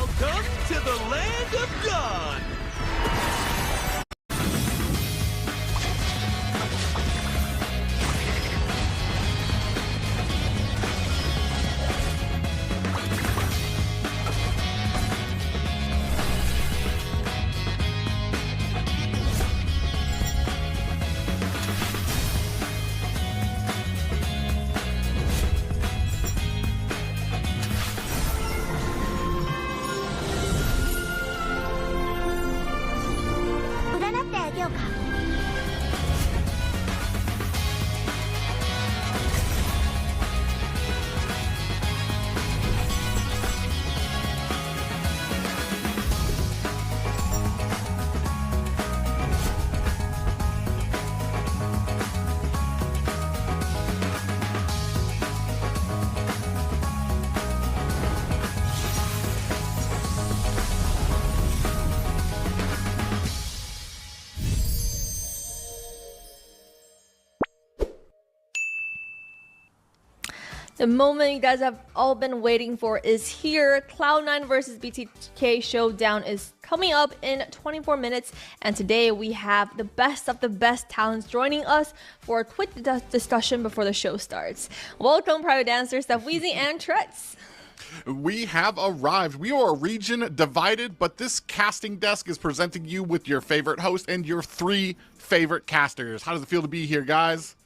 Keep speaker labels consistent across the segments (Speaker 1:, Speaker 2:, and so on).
Speaker 1: Welcome to the land of God.
Speaker 2: The moment you guys have all been waiting for is here. Cloud9 versus BTK showdown is coming up in 24 minutes. And today we have the best of the best talents joining us for a quick discussion before the show starts. Welcome, Private Dancers, Wheezy and Trex.
Speaker 3: We have arrived. We are a region divided, but this casting desk is presenting you with your favorite host and your 3 favorite casters. How does it feel to be here, guys?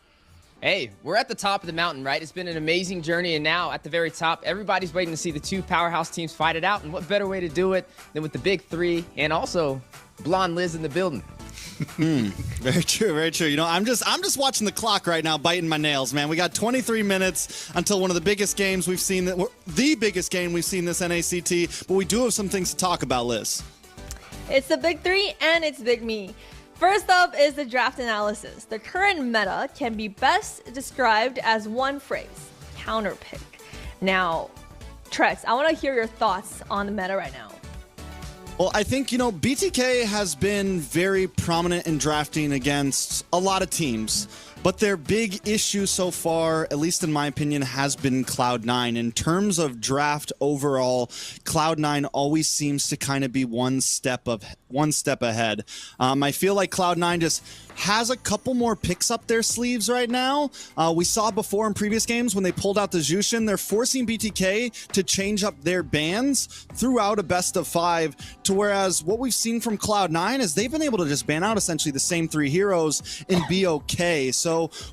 Speaker 4: Hey, we're at the top of the mountain, right? It's been an amazing journey, and now at the very top, everybody's waiting to see the 2 powerhouse teams fight it out, and what better way to do it than with the big 3 and also Blonde Liz in the building.
Speaker 5: Very true, very true. You know, I'm just watching the clock right now, biting my nails, man. We got 23 minutes until one of the biggest games we've seen, the biggest game we've seen this NACT, but we do have some things to talk about, Liz.
Speaker 2: It's the big 3 and it's big me. First up is the draft analysis. The current meta can be best described as one phrase: counterpick. Now, Trex, I want to hear your thoughts on the meta right now.
Speaker 5: Well, I think, you know, BTK has been very prominent in drafting against a lot of teams. But their big issue so far, at least in my opinion, has been Cloud9. In terms of draft overall, Cloud9 always seems to kind of be one step ahead. I feel like Cloud9 just has a couple more picks up their sleeves right now. We saw before in previous games when they pulled out the Jushin, they're forcing BTK to change up their bans throughout a best of 5, to whereas what we've seen from Cloud9 is they've been able to just ban out essentially the same 3 heroes and be okay. So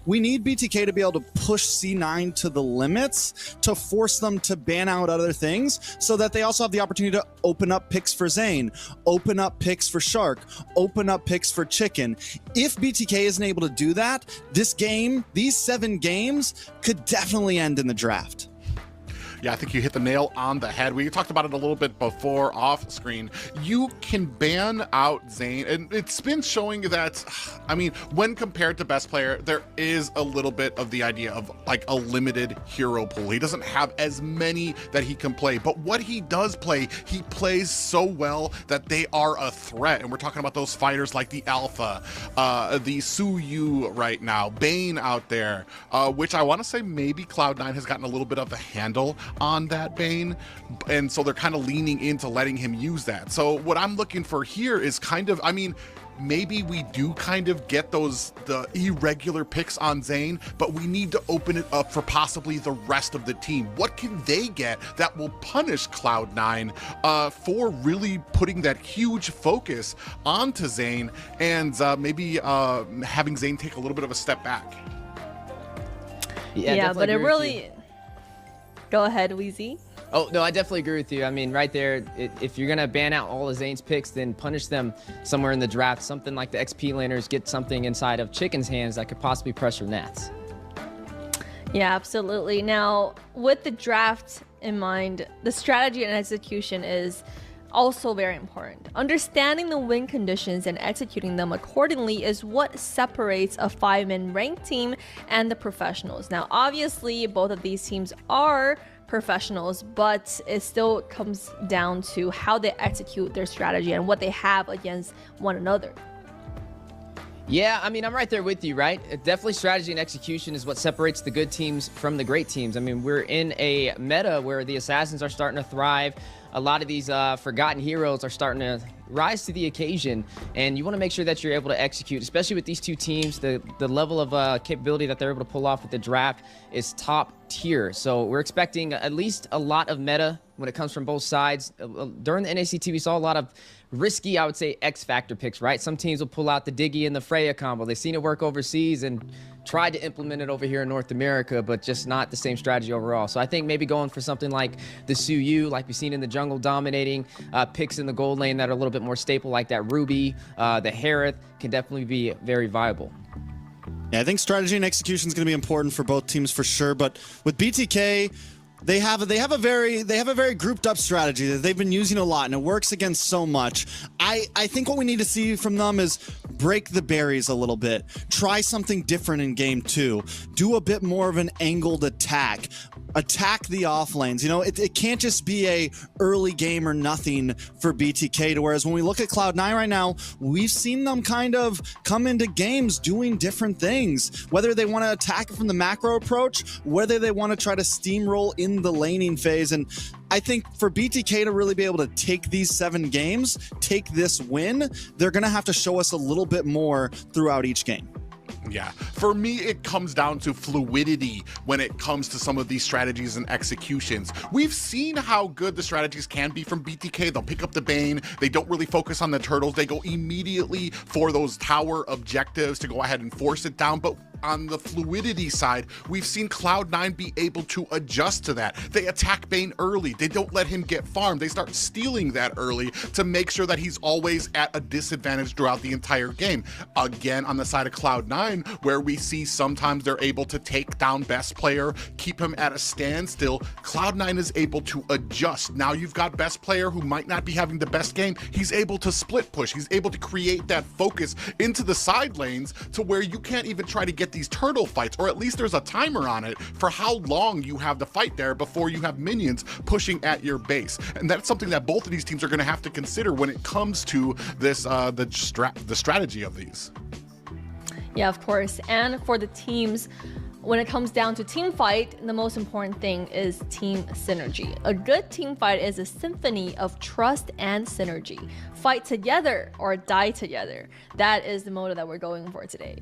Speaker 5: we need BTK to be able to push C9 to the limits to force them to ban out other things, so that they also have the opportunity to open up picks for Zane, open up picks for Shark, open up picks for Chicken. If BTK isn't able to do that, this game, these 7 games, could definitely end in the draft.
Speaker 3: Yeah, I think you hit the nail on the head. We talked about it a little bit before off screen. You can ban out Zane, and it's been showing that, I mean, when compared to best player, there is a little bit of the idea of like a limited hero pool. He doesn't have as many that he can play, but what he does play, he plays so well that they are a threat. And we're talking about those fighters like the Alpha, the Suyu right now, Bane out there, which I want to say maybe Cloud9 has gotten a little bit of a handle on that Bane, and so they're kind of leaning into letting him use that. So what I'm looking for here is kind of, I mean, maybe we do kind of get the irregular picks on Zane, but we need to open it up for possibly the rest of the team. What can they get that will punish Cloud9 for really putting that huge focus onto Zane, and maybe having Zane take a little bit of a step back?
Speaker 2: Yeah, but it really... Go ahead, Wheezy.
Speaker 4: Oh, no, I definitely agree with you. I mean, right there, if you're going to ban out all of Zane's picks, then punish them somewhere in the draft. Something like the XP laners, get something inside of Chicken's hands that could possibly pressure Nats.
Speaker 2: Yeah, absolutely. Now, with the draft in mind, the strategy and execution is also very important. Understanding the win conditions and executing them accordingly is what separates a 5-man ranked team and the professionals. Now, obviously, both of these teams are professionals, but it still comes down to how they execute their strategy and what they have against one another.
Speaker 4: Yeah, I mean, I'm right there with you, right? Definitely strategy and execution is what separates the good teams from the great teams. I mean, we're in a meta where the assassins are starting to thrive. A lot of these forgotten heroes are starting to rise to the occasion, and you want to make sure that you're able to execute, especially with these two teams. The level of capability that they're able to pull off with the draft is top tier. So we're expecting at least a lot of meta when it comes from both sides. During the NACT, we saw a lot of risky, I would say, X-factor picks, right? Some teams will pull out the Diggy and the Freya combo. They've seen it work overseas and tried to implement it over here in North America, but just not the same strategy overall. So I think maybe going for something like the Suyu, like we've seen in the jungle, dominating picks in the gold lane that are a little bit more staple, like that Ruby, the Harith, can definitely be very viable.
Speaker 5: Yeah, I think strategy and execution is going to be important for both teams for sure. But with BTK, they have a very grouped up strategy that they've been using a lot, and it works against so much. I think what we need to see from them is break the berries a little bit. Try something different in game 2. Do a bit more of an angled attack. Attack the off lanes. You know, it can't just be a early game or nothing for BTK. To whereas when we look at Cloud9 right now, we've seen them kind of come into games doing different things. Whether they want to attack from the macro approach, whether they want to try to steamroll in the laning phase. And I think for BTK to really be able to take these 7 games, take this win, they're going to have to show us a little bit more throughout each game.
Speaker 3: Yeah, for me, it comes down to fluidity when it comes to some of these strategies and executions. We've seen how good the strategies can be from BTK. They'll pick up the Bane. They don't really focus on the turtles. They go immediately for those tower objectives to go ahead and force it down. But on the fluidity side, we've seen Cloud9 be able to adjust to that. They attack Bane early. They don't let him get farmed. They start stealing that early to make sure that he's always at a disadvantage throughout the entire game. Again, on the side of Cloud9, where we see sometimes they're able to take down best player, keep him at a standstill, Cloud9 is able to adjust. Now you've got best player who might not be having the best game. He's able to split push. He's able to create that focus into the side lanes to where you can't even try to get these turtle fights, or at least there's a timer on it for how long you have the fight there before you have minions pushing at your base. And that's something that both of these teams are going to have to consider when it comes to this the strategy of these.
Speaker 2: Yeah, of course. And for the teams, when it comes down to team fight, the most important thing is team synergy. A good team fight is a symphony of trust and synergy. Fight together or die together. That is the motto that we're going for today.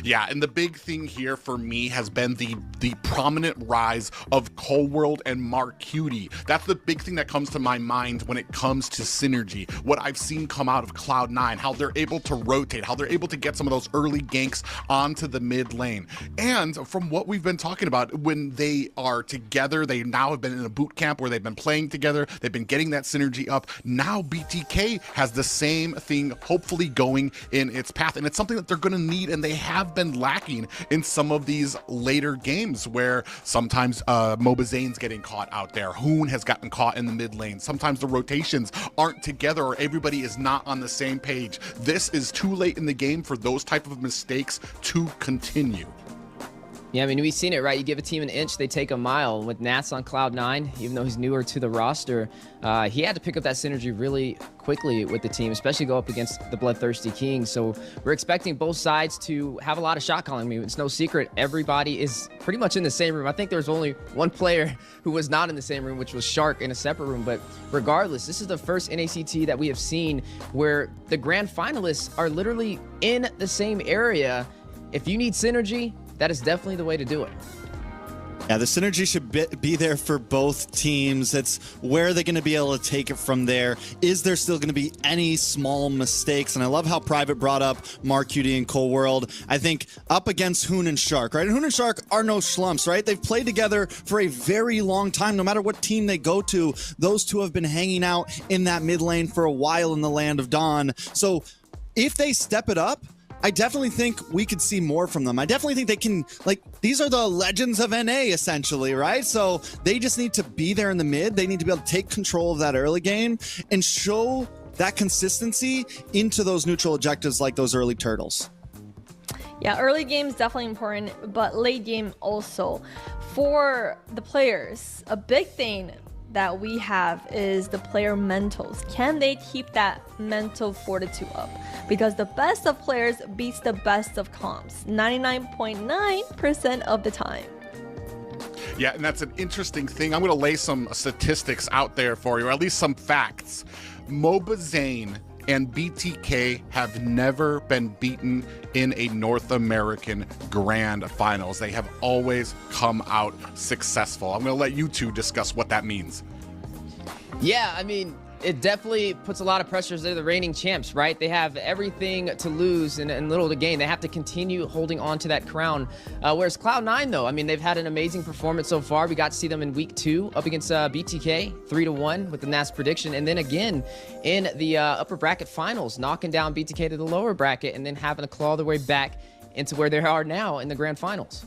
Speaker 3: Yeah, and the big thing here for me has been the prominent rise of Cold and Mark Cutie. That's the big thing that comes to my mind when it comes to synergy. What I've seen come out of Cloud9, how they're able to rotate, how they're able to get some of those early ganks onto the mid lane. And from what we've been talking about, when they are together, they now have been in a boot camp where they've been playing together, they've been getting that synergy up. Now BTK has the same thing hopefully going in its path, and it's something that they're going to need, and they have been lacking in some of these later games where sometimes Mobazane's getting caught out there, Hoon has gotten caught in the mid lane, sometimes the rotations aren't together or everybody is not on the same page. This is too late in the game for those type of mistakes to continue.
Speaker 4: Yeah, I mean, we've seen it, right? You give a team an inch, they take a mile. With Nats on Cloud9, even though he's newer to the roster, he had to pick up that synergy really quickly with the team, especially go up against the Bloodthirsty Kings. So we're expecting both sides to have a lot of shot calling. I mean, it's no secret, everybody is pretty much in the same room. I think there was only one player who was not in the same room, which was Shark in a separate room. But regardless, this is the first NACT that we have seen where the grand finalists are literally in the same area. If you need synergy, that is definitely the way to do it.
Speaker 5: Yeah, the synergy should be there for both teams. It's where are they going to be able to take it from there? Is there still going to be any small mistakes? And I love how Private brought up Mark Cutie and Cold World. I think up against Hoon and Shark, right? And Hoon and Shark are no schlumps, right? They've played together for a very long time. No matter what team they go to, those two have been hanging out in that mid lane for a while in the Land of Dawn. So if they step it up, I definitely think we could see more from them. I definitely think they can, like, these are the legends of NA, essentially, right? So they just need to be there in the mid. They need to be able to take control of that early game and show that consistency into those neutral objectives like those early turtles.
Speaker 2: Yeah, early game is definitely important, but late game also. For the players, a big thing that we have is the player mentals. Can they keep that mental fortitude up? Because the best of players beats the best of comps 99.9% of the time.
Speaker 3: Yeah, and that's an interesting thing. I'm going to lay some statistics out there for you, or at least some facts. Mobazane and BTK have never been beaten in a North American Grand Finals. They have always come out successful. I'm going to let you two discuss what that means.
Speaker 4: Yeah, I mean, it definitely puts a lot of pressures. They're the reigning champs, right? They have everything to lose and little to gain. They have to continue holding on to that crown. Whereas Cloud9, though, I mean, they've had an amazing performance so far. We got to see them in week 2 up against BTK, 3-1 with the NACT prediction. And then again in the upper bracket finals, knocking down BTK to the lower bracket and then having to claw their way back into where they are now in the grand finals.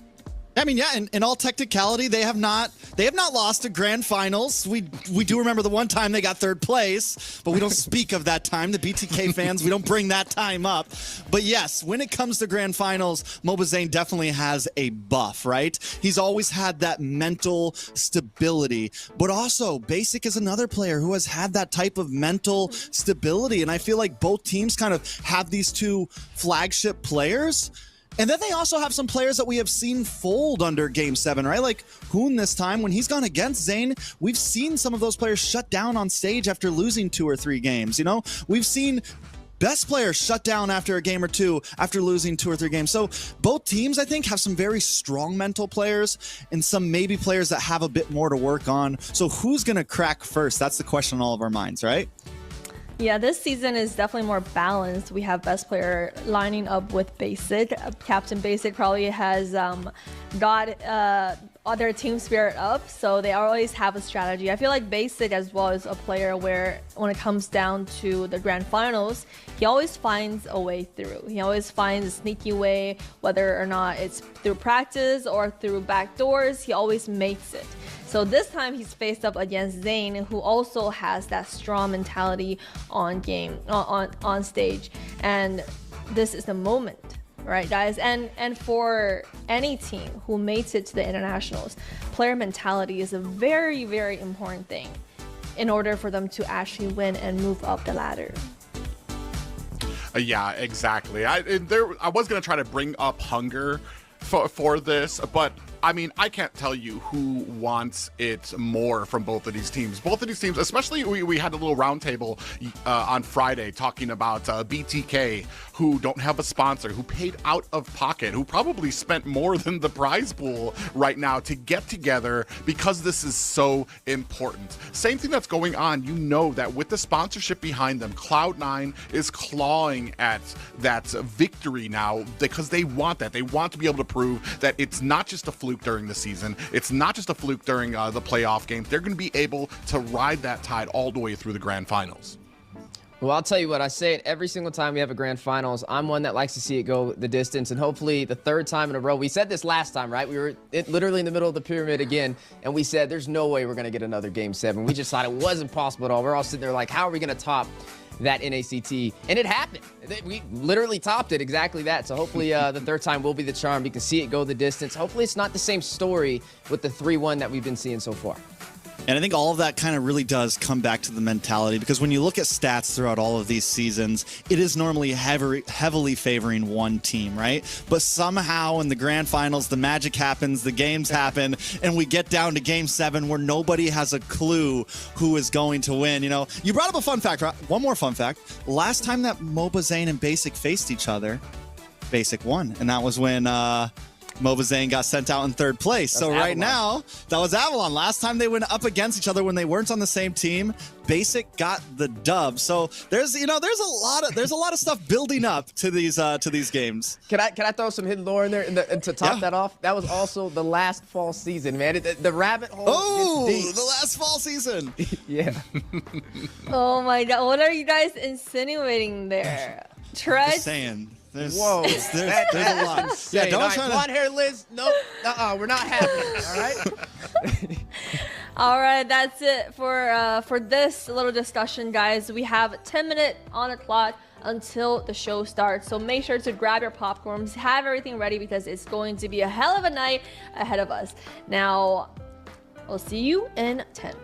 Speaker 5: I mean, yeah, in all technicality, they have not lost a grand finals. We do remember the one time they got 3rd place, but we don't speak of that time. The BTK fans, we don't bring that time up. But yes, when it comes to grand finals, Mobazane definitely has a buff, right? He's always had that mental stability, but also Basic is another player who has had that type of mental stability. And I feel like both teams kind of have these two flagship players. And then they also have some players that we have seen fold under Game 7, right? Like Hoon this time, when he's gone against Zane, we've seen some of those players shut down on stage after losing 2 or 3 games, you know? We've seen best players shut down after a game or 2 after losing 2 or 3 games. So both teams, I think, have some very strong mental players and some maybe players that have a bit more to work on. So who's going to crack first? That's the question on all of our minds, right?
Speaker 2: Yeah, this season is definitely more balanced. We have best player lining up with Basic. Captain Basic probably has got other team spirit up, so they always have a strategy. I feel like Basic as well is a player where when it comes down to the grand finals, he always finds a way through. He always finds a sneaky way, whether or not it's through practice or through back doors, he always makes it. So this time he's faced up against Zane, who also has that strong mentality on stage. And this is the moment, right, guys? And for any team who makes it to the internationals, player mentality is a very, very important thing in order for them to actually win and move up the ladder.
Speaker 3: Yeah, exactly. I was going to try to bring up hunger for this, but I mean, I can't tell you who wants it more from both of these teams. Both of these teams, especially we had a little roundtable on Friday talking about BTK, who don't have a sponsor, who paid out of pocket, who probably spent more than the prize pool right now to get together because this is so important. Same thing that's going on. You know that with the sponsorship behind them, Cloud9 is clawing at that victory now because they want that. They want to be able to prove that it's not just a fluke during the season. It's not just a fluke during the playoff games. They're going to be able to ride that tide all the way through the grand finals.
Speaker 4: Well, I'll tell you what, I say it every single time we have a grand finals. I'm one that likes to see it go the distance, and hopefully the 3rd time in a row. We said this last time, right? We were literally in the middle of the pyramid again, and we said there's no way we're going to get another Game 7. We just thought it wasn't possible at all. We're all sitting there like, how are we going to top that NACT? And it happened. We literally topped it, exactly that. So hopefully the 3rd time will be the charm. We can see it go the distance. Hopefully it's not the same story with the 3-1 that we've been seeing so far.
Speaker 5: And I think all of that kind of really does come back to the mentality, because when you look at stats throughout all of these seasons, it is normally heavily favoring one team, right? But somehow in the grand finals, the magic happens, the games happen, and we get down to Game 7 where nobody has a clue who is going to win. You know, you brought up a fun fact, right? One more fun fact. Last time that Mobazane and Basic faced each other, Basic won, and that was when Mobazane got sent out in 3rd place. So right now, that was Avalon. Last time they went up against each other when they weren't on the same team, Basic got the dub. So there's a lot of stuff building up to these games.
Speaker 4: Can I throw some hidden lore in there to top that off? That was also the last fall season, man. The rabbit hole gets deep.
Speaker 5: The last fall season.
Speaker 4: Yeah.
Speaker 2: Oh my God, what are you guys insinuating there? Tread?
Speaker 5: Just saying. There's a lot.
Speaker 4: Yeah, don't try to. Blonde hair Liz. Nope. We're not having it. All right.
Speaker 2: All right, that's it for this little discussion, guys. We have 10 minutes on the clock until the show starts, so make sure to grab your popcorns, have everything ready, because it's going to be a hell of a night ahead of us. Now, we'll see you in 10.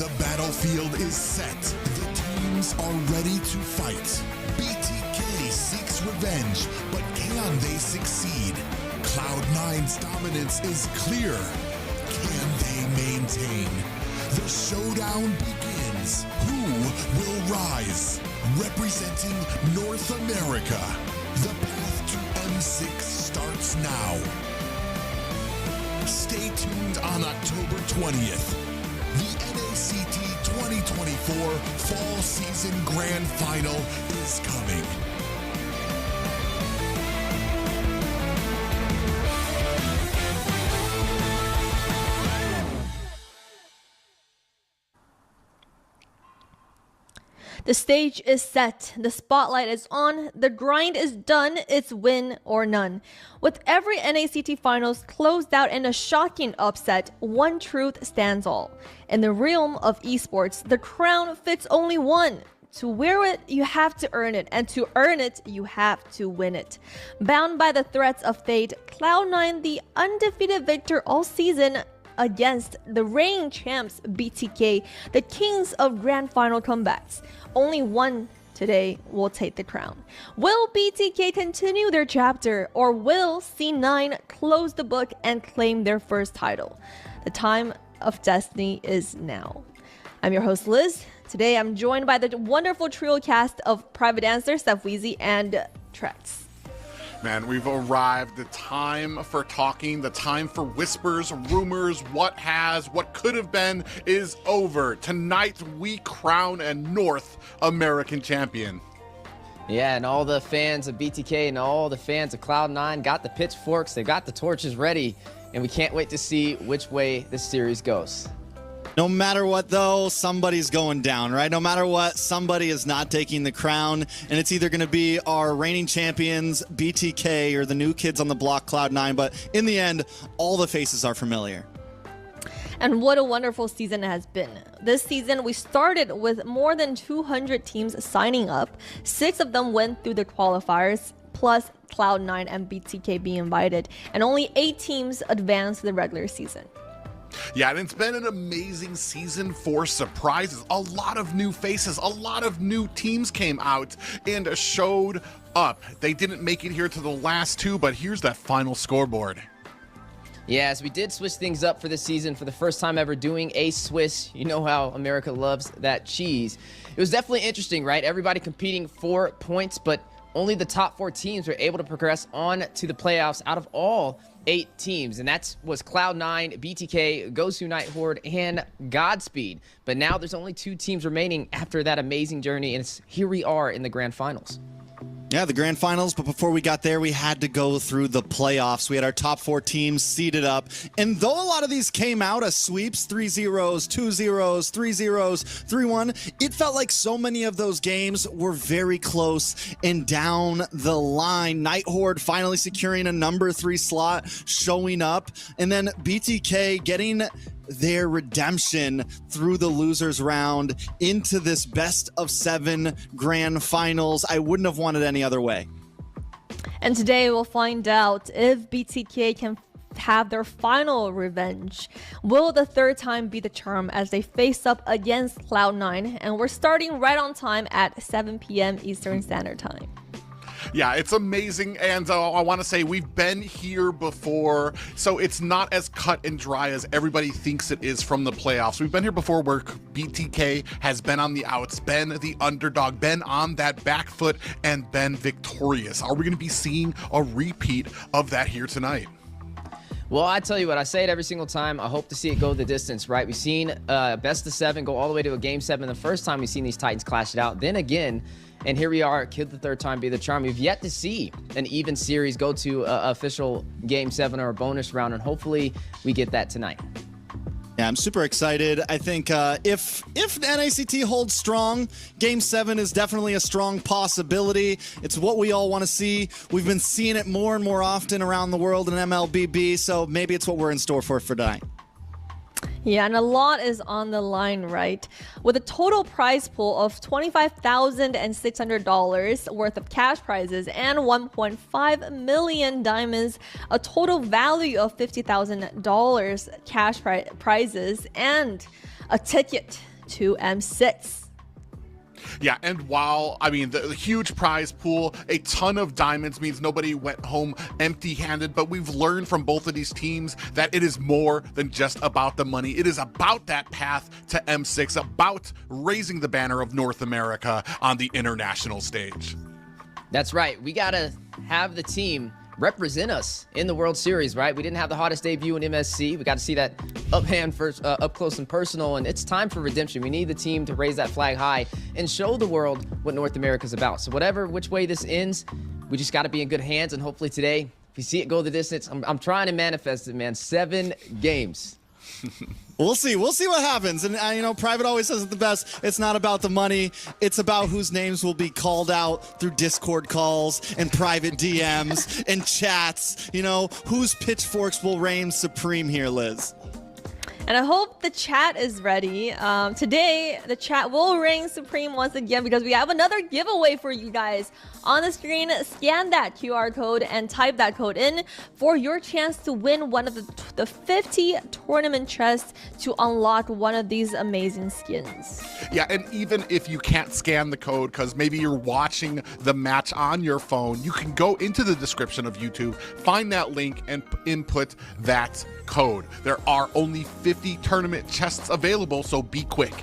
Speaker 6: The battlefield is set. The teams are ready to fight. BTK seeks revenge, but can they succeed? Cloud9's dominance is clear. Can they maintain? The showdown begins. Who will rise? Representing North America, the path to M6 starts now. Stay tuned on October 20th. The NACT 2024 Fall Season Grand Final is coming.
Speaker 2: The stage is set, the spotlight is on, the grind is done, it's win or none. With every NACT finals closed out in a shocking upset, one truth stands all. In the realm of esports, the crown fits only one. To wear it, you have to earn it, and to earn it, you have to win it. Bound by the threats of fate, Cloud9, the undefeated victor all season, against the reigning champs BTK, the kings of grand final comebacks. Only one today will take the crown. Will BTK continue their chapter, or will C9 close the book and claim their first title? The time of destiny is now. I'm your host Liz. Today I'm joined by the wonderful trio cast of Private Dancer, Steph Weezy, and Trex.
Speaker 3: Man, we've arrived. The time for talking, the time for whispers, rumors, what could have been is over. Tonight, we crown a North American champion.
Speaker 4: Yeah, and all the fans of BTK and all the fans of Cloud9 got the pitchforks, they got the torches ready, and we can't wait to see which way this series goes.
Speaker 5: No matter what, though, somebody's going down, right? No matter what, somebody is not taking the crown, and it's either going to be our reigning champions, BTK, or the new kids on the block, Cloud9, but in the end, all the faces are familiar.
Speaker 2: And what a wonderful season it has been. This season, we started with more than 200 teams signing up. 6 of them went through the qualifiers, plus Cloud9 and BTK being invited, and only 8 teams advanced to the regular season.
Speaker 3: Yeah, and it's been an amazing season for surprises. A lot of new faces, a lot of new teams came out and showed up. They didn't make it here to the last 2, but here's that final scoreboard.
Speaker 4: Yes, we did switch things up for this season for the first time ever doing a Swiss. You know how America loves that cheese. It was definitely interesting, right? Everybody competing for points, but only the top 4 teams were able to progress on to the playoffs out of all 8 teams, and that was Cloud9, BTK, Gosu Nighthorde, and Godspeed. But now there's only 2 teams remaining after that amazing journey, and here we are in the grand finals.
Speaker 5: Yeah, the grand finals, but before we got there, we had to go through the playoffs. We had our top 4 teams seeded up, and though a lot of these came out as sweeps, 3-0, 2-0, 3-0, 3-1, it felt like so many of those games were very close and down the line. Nighthorde finally securing a number 3 slot, showing up, and then BTK getting their redemption through the losers round into this best of 7 grand finals. I wouldn't have wanted any other way.
Speaker 2: And today we'll find out if BTK can have their final revenge. Will the third time be the charm as they face up against Cloud9? And we're starting right on time at 7 p.m. Eastern Standard Time.
Speaker 3: Yeah, it's amazing, and I want to say we've been here before, so it's not as cut and dry as everybody thinks it is from the playoffs. We've been here before where BTK has been on the outs, been the underdog, been on that back foot, and been victorious. Are we going to be seeing a repeat of that here tonight?
Speaker 4: Well, I tell you what, I say it every single time. I hope to see it go the distance, right? We've seen best of 7 go all the way to a game 7 the first time we've seen these Titans clash it out. Then again, and here we are, could the third time be the charm? We've yet to see an even series go to official game 7 or a bonus round, and hopefully we get that tonight.
Speaker 5: Yeah, I'm super excited. I think if NACT holds strong, Game 7 is definitely a strong possibility. It's what we all want to see. We've been seeing it more and more often around the world in MLBB, so maybe it's what we're in store for tonight.
Speaker 2: Yeah, and a lot is on the line, right? With a total prize pool of $25,600 worth of cash prizes and 1.5 million diamonds, a total value of $50,000 cash prizes, and a ticket to M6.
Speaker 3: Yeah, and while, I mean, the huge prize pool, a ton of diamonds means nobody went home empty-handed, but we've learned from both of these teams that it is more than just about the money. It is about that path to M6, about raising the banner of North America on the international stage.
Speaker 4: That's right. We got to have the team represent us in the World Series, right? We didn't have the hottest debut in MSC. We got to see that up close and personal, and it's time for redemption. We need the team to raise that flag high and show the world what North America's about. So which way this ends, we just got to be in good hands, and hopefully today, if you see it go the distance, I'm trying to manifest it, man. 7 games.
Speaker 5: We'll see what happens. And you know, Private always says it the best. It's not about the money. It's about whose names will be called out through Discord calls and private DMs and chats. You know, whose pitchforks will reign supreme here, Liz.
Speaker 2: And I hope the chat is ready. Today, the chat will reign supreme once again because we have another giveaway for you guys. On the screen, scan that QR code and type that code in for your chance to win one of the 50 tournament chests to unlock one of these amazing skins.
Speaker 3: Yeah, and even if you can't scan the code because maybe you're watching the match on your phone, you can go into the description of YouTube, find that link, and input that code. There are only 50 tournament chests available, so be quick.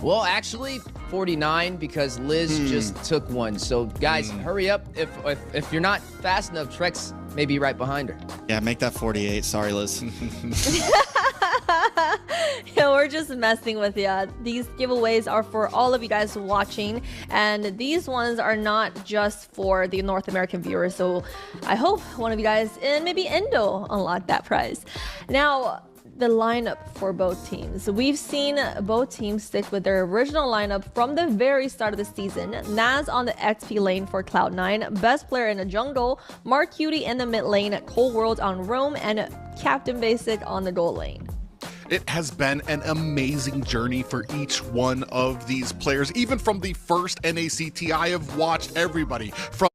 Speaker 4: Well, actually, 49 because Liz just took one. So, guys, hurry up. If you're not fast enough, Trex may be right behind her.
Speaker 5: Yeah, make that 48. Sorry, Liz.
Speaker 2: Yeah, we're just messing with you. These giveaways are for all of you guys watching, and these ones are not just for the North American viewers. So I hope one of you guys in maybe Indo unlock that prize. Now, the lineup for both teams. We've seen both teams stick with their original lineup from the very start of the season. Naz on the XP lane for Cloud9, Best Player in the jungle, Mark Cutie in the mid lane, Cold World on Roam, and Captain Basic on the gold lane.
Speaker 3: It has been an amazing journey for each one of these players. Even from the first NACT, I have watched everybody from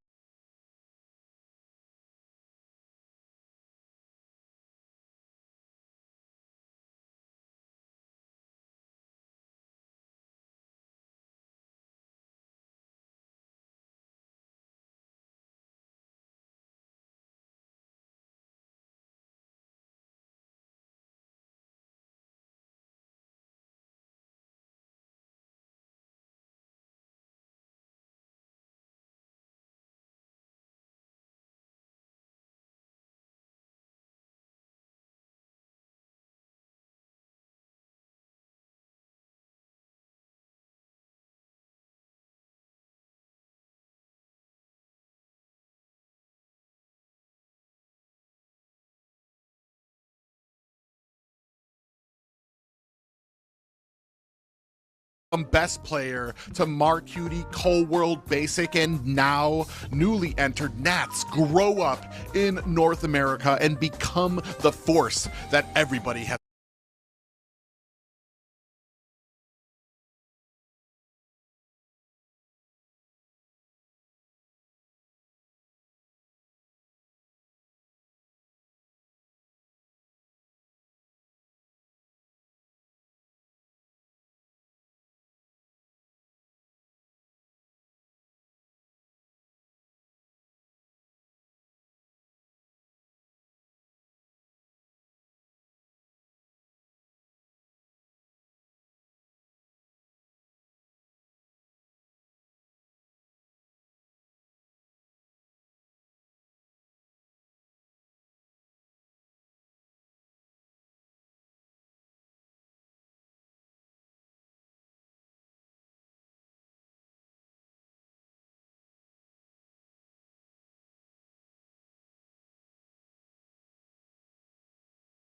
Speaker 3: Best Player to Mark Cutie, Cold World Basic, and now newly entered Nats grow up in North America and become the force that everybody has.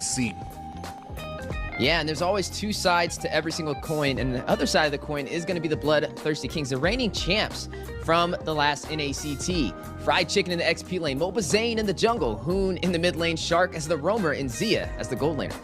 Speaker 3: Seen.
Speaker 4: Yeah, and there's always two sides to every single coin, and the other side of the coin is going to be the Bloodthirsty Kings, the reigning champs from the last NACT. Fried Chicken in the XP lane, Moba Zane in the jungle, Hoon in the mid lane, Shark as the roamer, and Zia as the gold laner.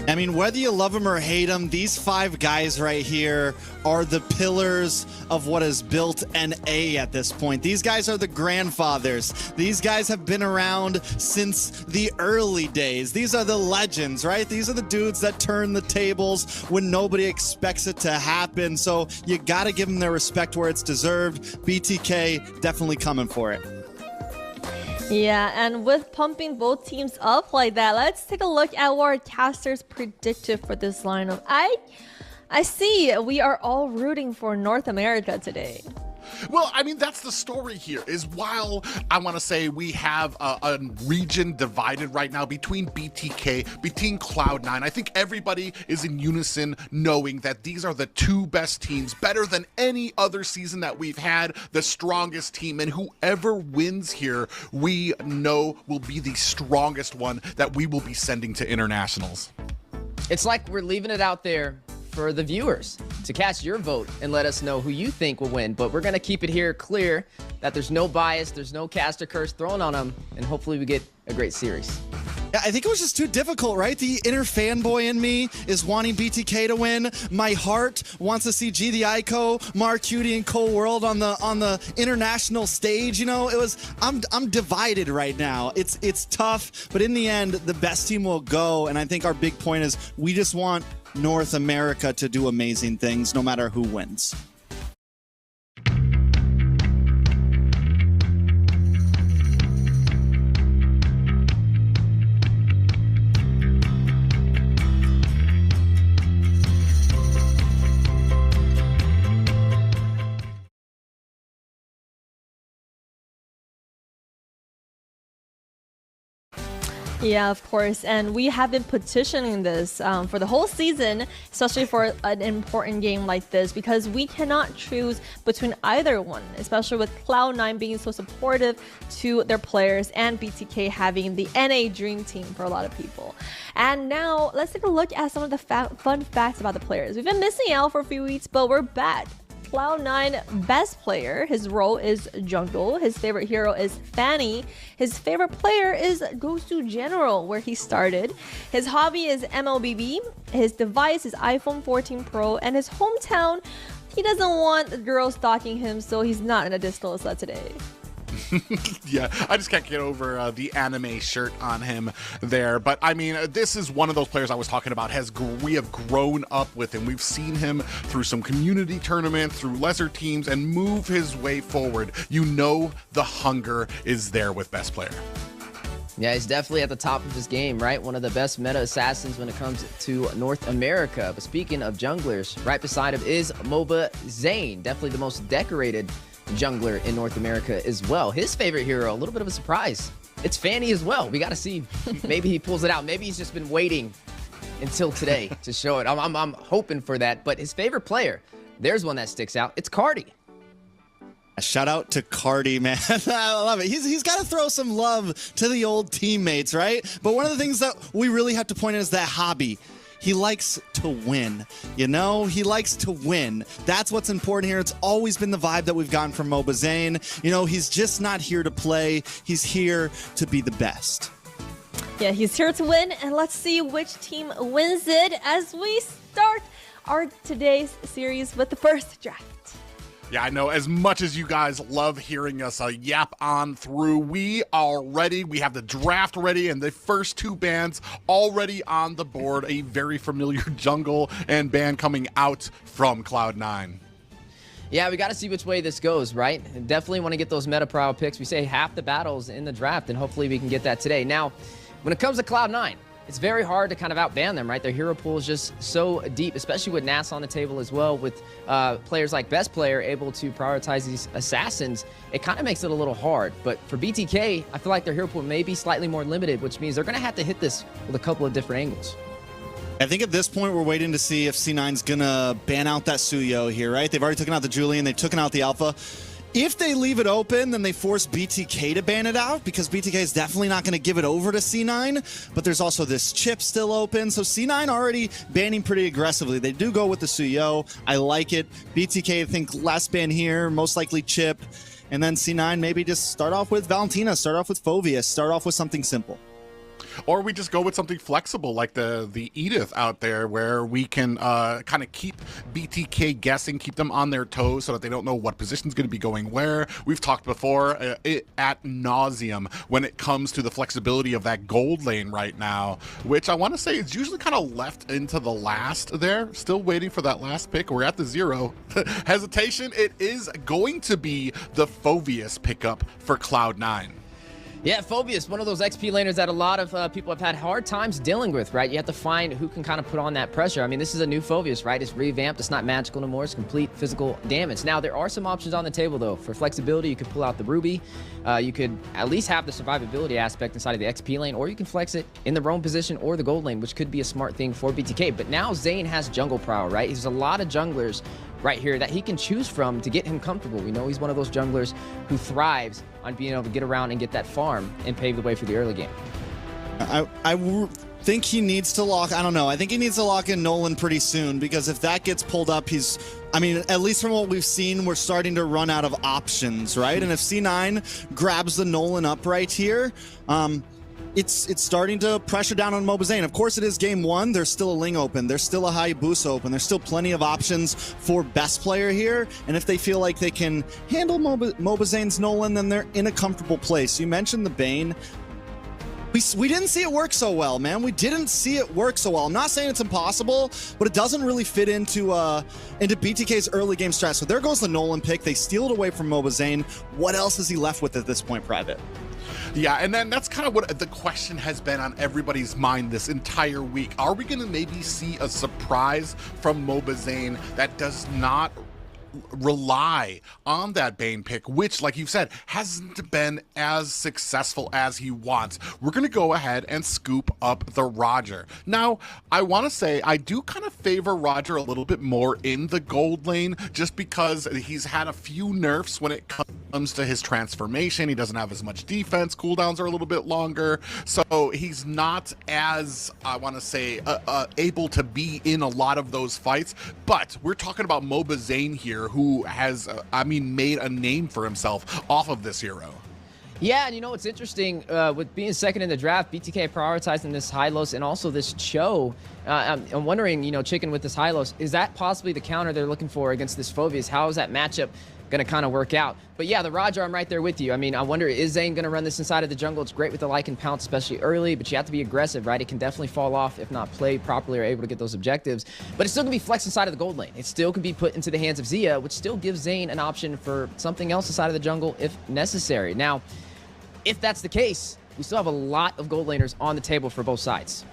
Speaker 5: I mean, whether you love them or hate them, these 5 guys right here are the pillars of what has built NA at this point. These guys are the grandfathers. These guys have been around since the early days. These are the legends, right? These are the dudes that turn the tables when nobody expects it to happen. So you got to give them their respect where it's deserved. BTK definitely coming for it.
Speaker 2: Yeah, and with pumping both teams up like that, let's take a look at what our casters predicted for this lineup. I see we are all rooting for North America today.
Speaker 3: Well, I mean, that's the story here, is while I want to say we have a region divided right now between BTK, between Cloud9, I think everybody is in unison knowing that these are the 2 best teams, better than any other season that we've had, the strongest team, and whoever wins here, we know will be the strongest one that we will be sending to internationals.
Speaker 4: It's like we're leaving it out there for the viewers to cast your vote and let us know who you think will win. But we're going to keep it here clear that there's no bias, there's no caster curse thrown on them, and hopefully we get a great series.
Speaker 5: Yeah, I think it was just too difficult, right? The inner fanboy in me is wanting BTK to win. My heart wants to see G the Ico, Mark Cutie, and Cole World on the international stage. You know, I'm divided right now. It's tough, but in the end, the best team will go. And I think our big point is we just want North America to do amazing things no matter who wins.
Speaker 2: Yeah, of course. And we have been petitioning this for the whole season, especially for an important game like this, because we cannot choose between either one, especially with Cloud9 being so supportive to their players and BTK having the NA Dream Team for a lot of people. And now let's take a look at some of the fun facts about the players. We've been missing out for a few weeks, but we're back. Cloud9 best player, his role is jungle. His favorite hero is Fanny. His favorite player is Gosu General, where he started. His hobby is MLBB. His device is iPhone 14 Pro. And his hometown, he doesn't want girls stalking him, so he's not in a disco set today.
Speaker 3: Yeah, I just can't get over the anime shirt on him there. But I mean, this is one of those players I was talking about. We have grown up with him. We've seen him through some community tournaments, through lesser teams, and move his way forward. You know the hunger is there with best player.
Speaker 4: Yeah, he's definitely at the top of his game, right? One of the best meta assassins when it comes to North America. But speaking of junglers, right beside him is MOBA Zane, definitely the most decorated jungler in North America as well. His favorite hero, a little bit of a surprise. It's Fanny as well. We got to see. Maybe he pulls it out. Maybe he's just been waiting until today to show it. I'm hoping for that. But his favorite player, there's one that sticks out. It's Cardi.
Speaker 5: Shout out to Cardi, man. I love it. He's got to throw some love to the old teammates, right? But one of the things that we really have to point out is that hobby. He likes to win, you know? He likes to win. That's what's important here. It's always been the vibe that we've gotten from MOBA Zane. You know, he's just not here to play. He's here to be the best.
Speaker 2: Yeah, he's here to win, and let's see which team wins it as we start our today's series with the first draft.
Speaker 3: Yeah, I know. As much as you guys love hearing us yap on through, we are ready. We have the draft ready and the first 2 bands already on the board. A very familiar jungle and band coming out from Cloud9.
Speaker 4: Yeah, we got to see which way this goes, right? Definitely want to get those meta prowl picks. We say half the battles in the draft, and hopefully we can get that today. Now, when it comes to Cloud9, it's very hard to kind of outban them, right? Their hero pool is just so deep, especially with NAS on the table as well, with players like Best Player able to prioritize these assassins. It kind of makes it a little hard. But for BTK, I feel like their hero pool may be slightly more limited, which means they're going to have to hit this with a couple of different angles.
Speaker 5: I think at this point, we're waiting to see if C9's going to ban out that Suyo here, right? They've already taken out the Julian. They've taken out the Alpha. If they leave it open, then they force BTK to ban it out, because BTK is definitely not going to give it over to C9. But there's also this chip still open. So C9 already banning pretty aggressively. They do go with the Suyo. I like it. BTK, I think, last ban here, most likely chip. And then C9 maybe just start off with Valentina, start off with Fovius, start off with something simple.
Speaker 3: Or we just go with something flexible like the Edith out there, where we can kind of keep BTK guessing, keep them on their toes so that they don't know what position's going to be going where. We've talked before ad nauseum when it comes to the flexibility of that gold lane right now, which I want to say is usually kind of left into the last there. Still waiting for that last pick. We're at the 0. Hesitation. It is going to be the Phoveus pickup for Cloud9.
Speaker 4: Yeah, Phoveus, one of those XP laners that a lot of people have had hard times dealing with, right? You have to find who can kind of put on that pressure. I mean, this is a new Phoveus, right? It's revamped. It's not magical anymore. It's complete physical damage. Now, there are some options on the table, though. For flexibility, you could pull out the Ruby. You could at least have the survivability aspect inside of the XP lane, or you can flex it in the roam position or the gold lane, which could be a smart thing for BTK. But now Zayn has jungle prowl, right? There's a lot of junglers right here that he can choose from to get him comfortable. We know he's one of those junglers who thrives on being able to get around and get that farm and pave the way for the early game.
Speaker 5: I think he needs to lock, I don't know, I think he needs to lock in Nolan pretty soon, because if that gets pulled up, I mean, at least from what we've seen, we're starting to run out of options, right? And if C9 grabs the Nolan up right here, it's starting to pressure down on Mobazane. Of course, it is game 1. There's still a Ling open. There's still a Hayabusa open. There's still plenty of options for best player here. And if they feel like they can handle Mobazane's Nolan, then they're in a comfortable place. You mentioned the Bane. We didn't see it work so well, man. We didn't see it work so well. I'm not saying it's impossible, but it doesn't really fit into BTK's early game strat. So there goes the Nolan pick. They steal it away from Mobazane. What else is he left with at this point, Private?
Speaker 3: Yeah, and then that's kind of what the question has been on everybody's mind this entire week. Are we going to maybe see a surprise from Mobazane that does not rely on that Bane pick, which, like you've said, hasn't been as successful as he wants? We're going to go ahead and scoop up the Roger. Now, I want to say I do kind of favor Roger a little bit more in the gold lane, just because he's had a few nerfs when it comes to his transformation. He doesn't have as much defense. Cooldowns are a little bit longer, so he's not as, I want to say, able to be in a lot of those fights. But we're talking about Mobazane here, who has, made a name for himself off of this hero.
Speaker 4: Yeah, and you know what's interesting, with being second in the draft, BTK prioritizing this Hylos and also this Cho. I'm wondering, Chicken with this Hylos, is that possibly the counter they're looking for against this Phoveus? How is that matchup going to kind of work out? But yeah, the Roger, I'm right there with you. I mean, I wonder, is Zayn going to run this inside of the jungle? It's great with the Lycan Pounce, especially early, but you have to be aggressive, right? It can definitely fall off if not played properly or able to get those objectives. But it's still going to be flexed inside of the gold lane. It still can be put into the hands of Zia, which still gives Zayn an option for something else inside of the jungle if necessary. Now, if that's the case, we still have a lot of gold laners on the table for both sides.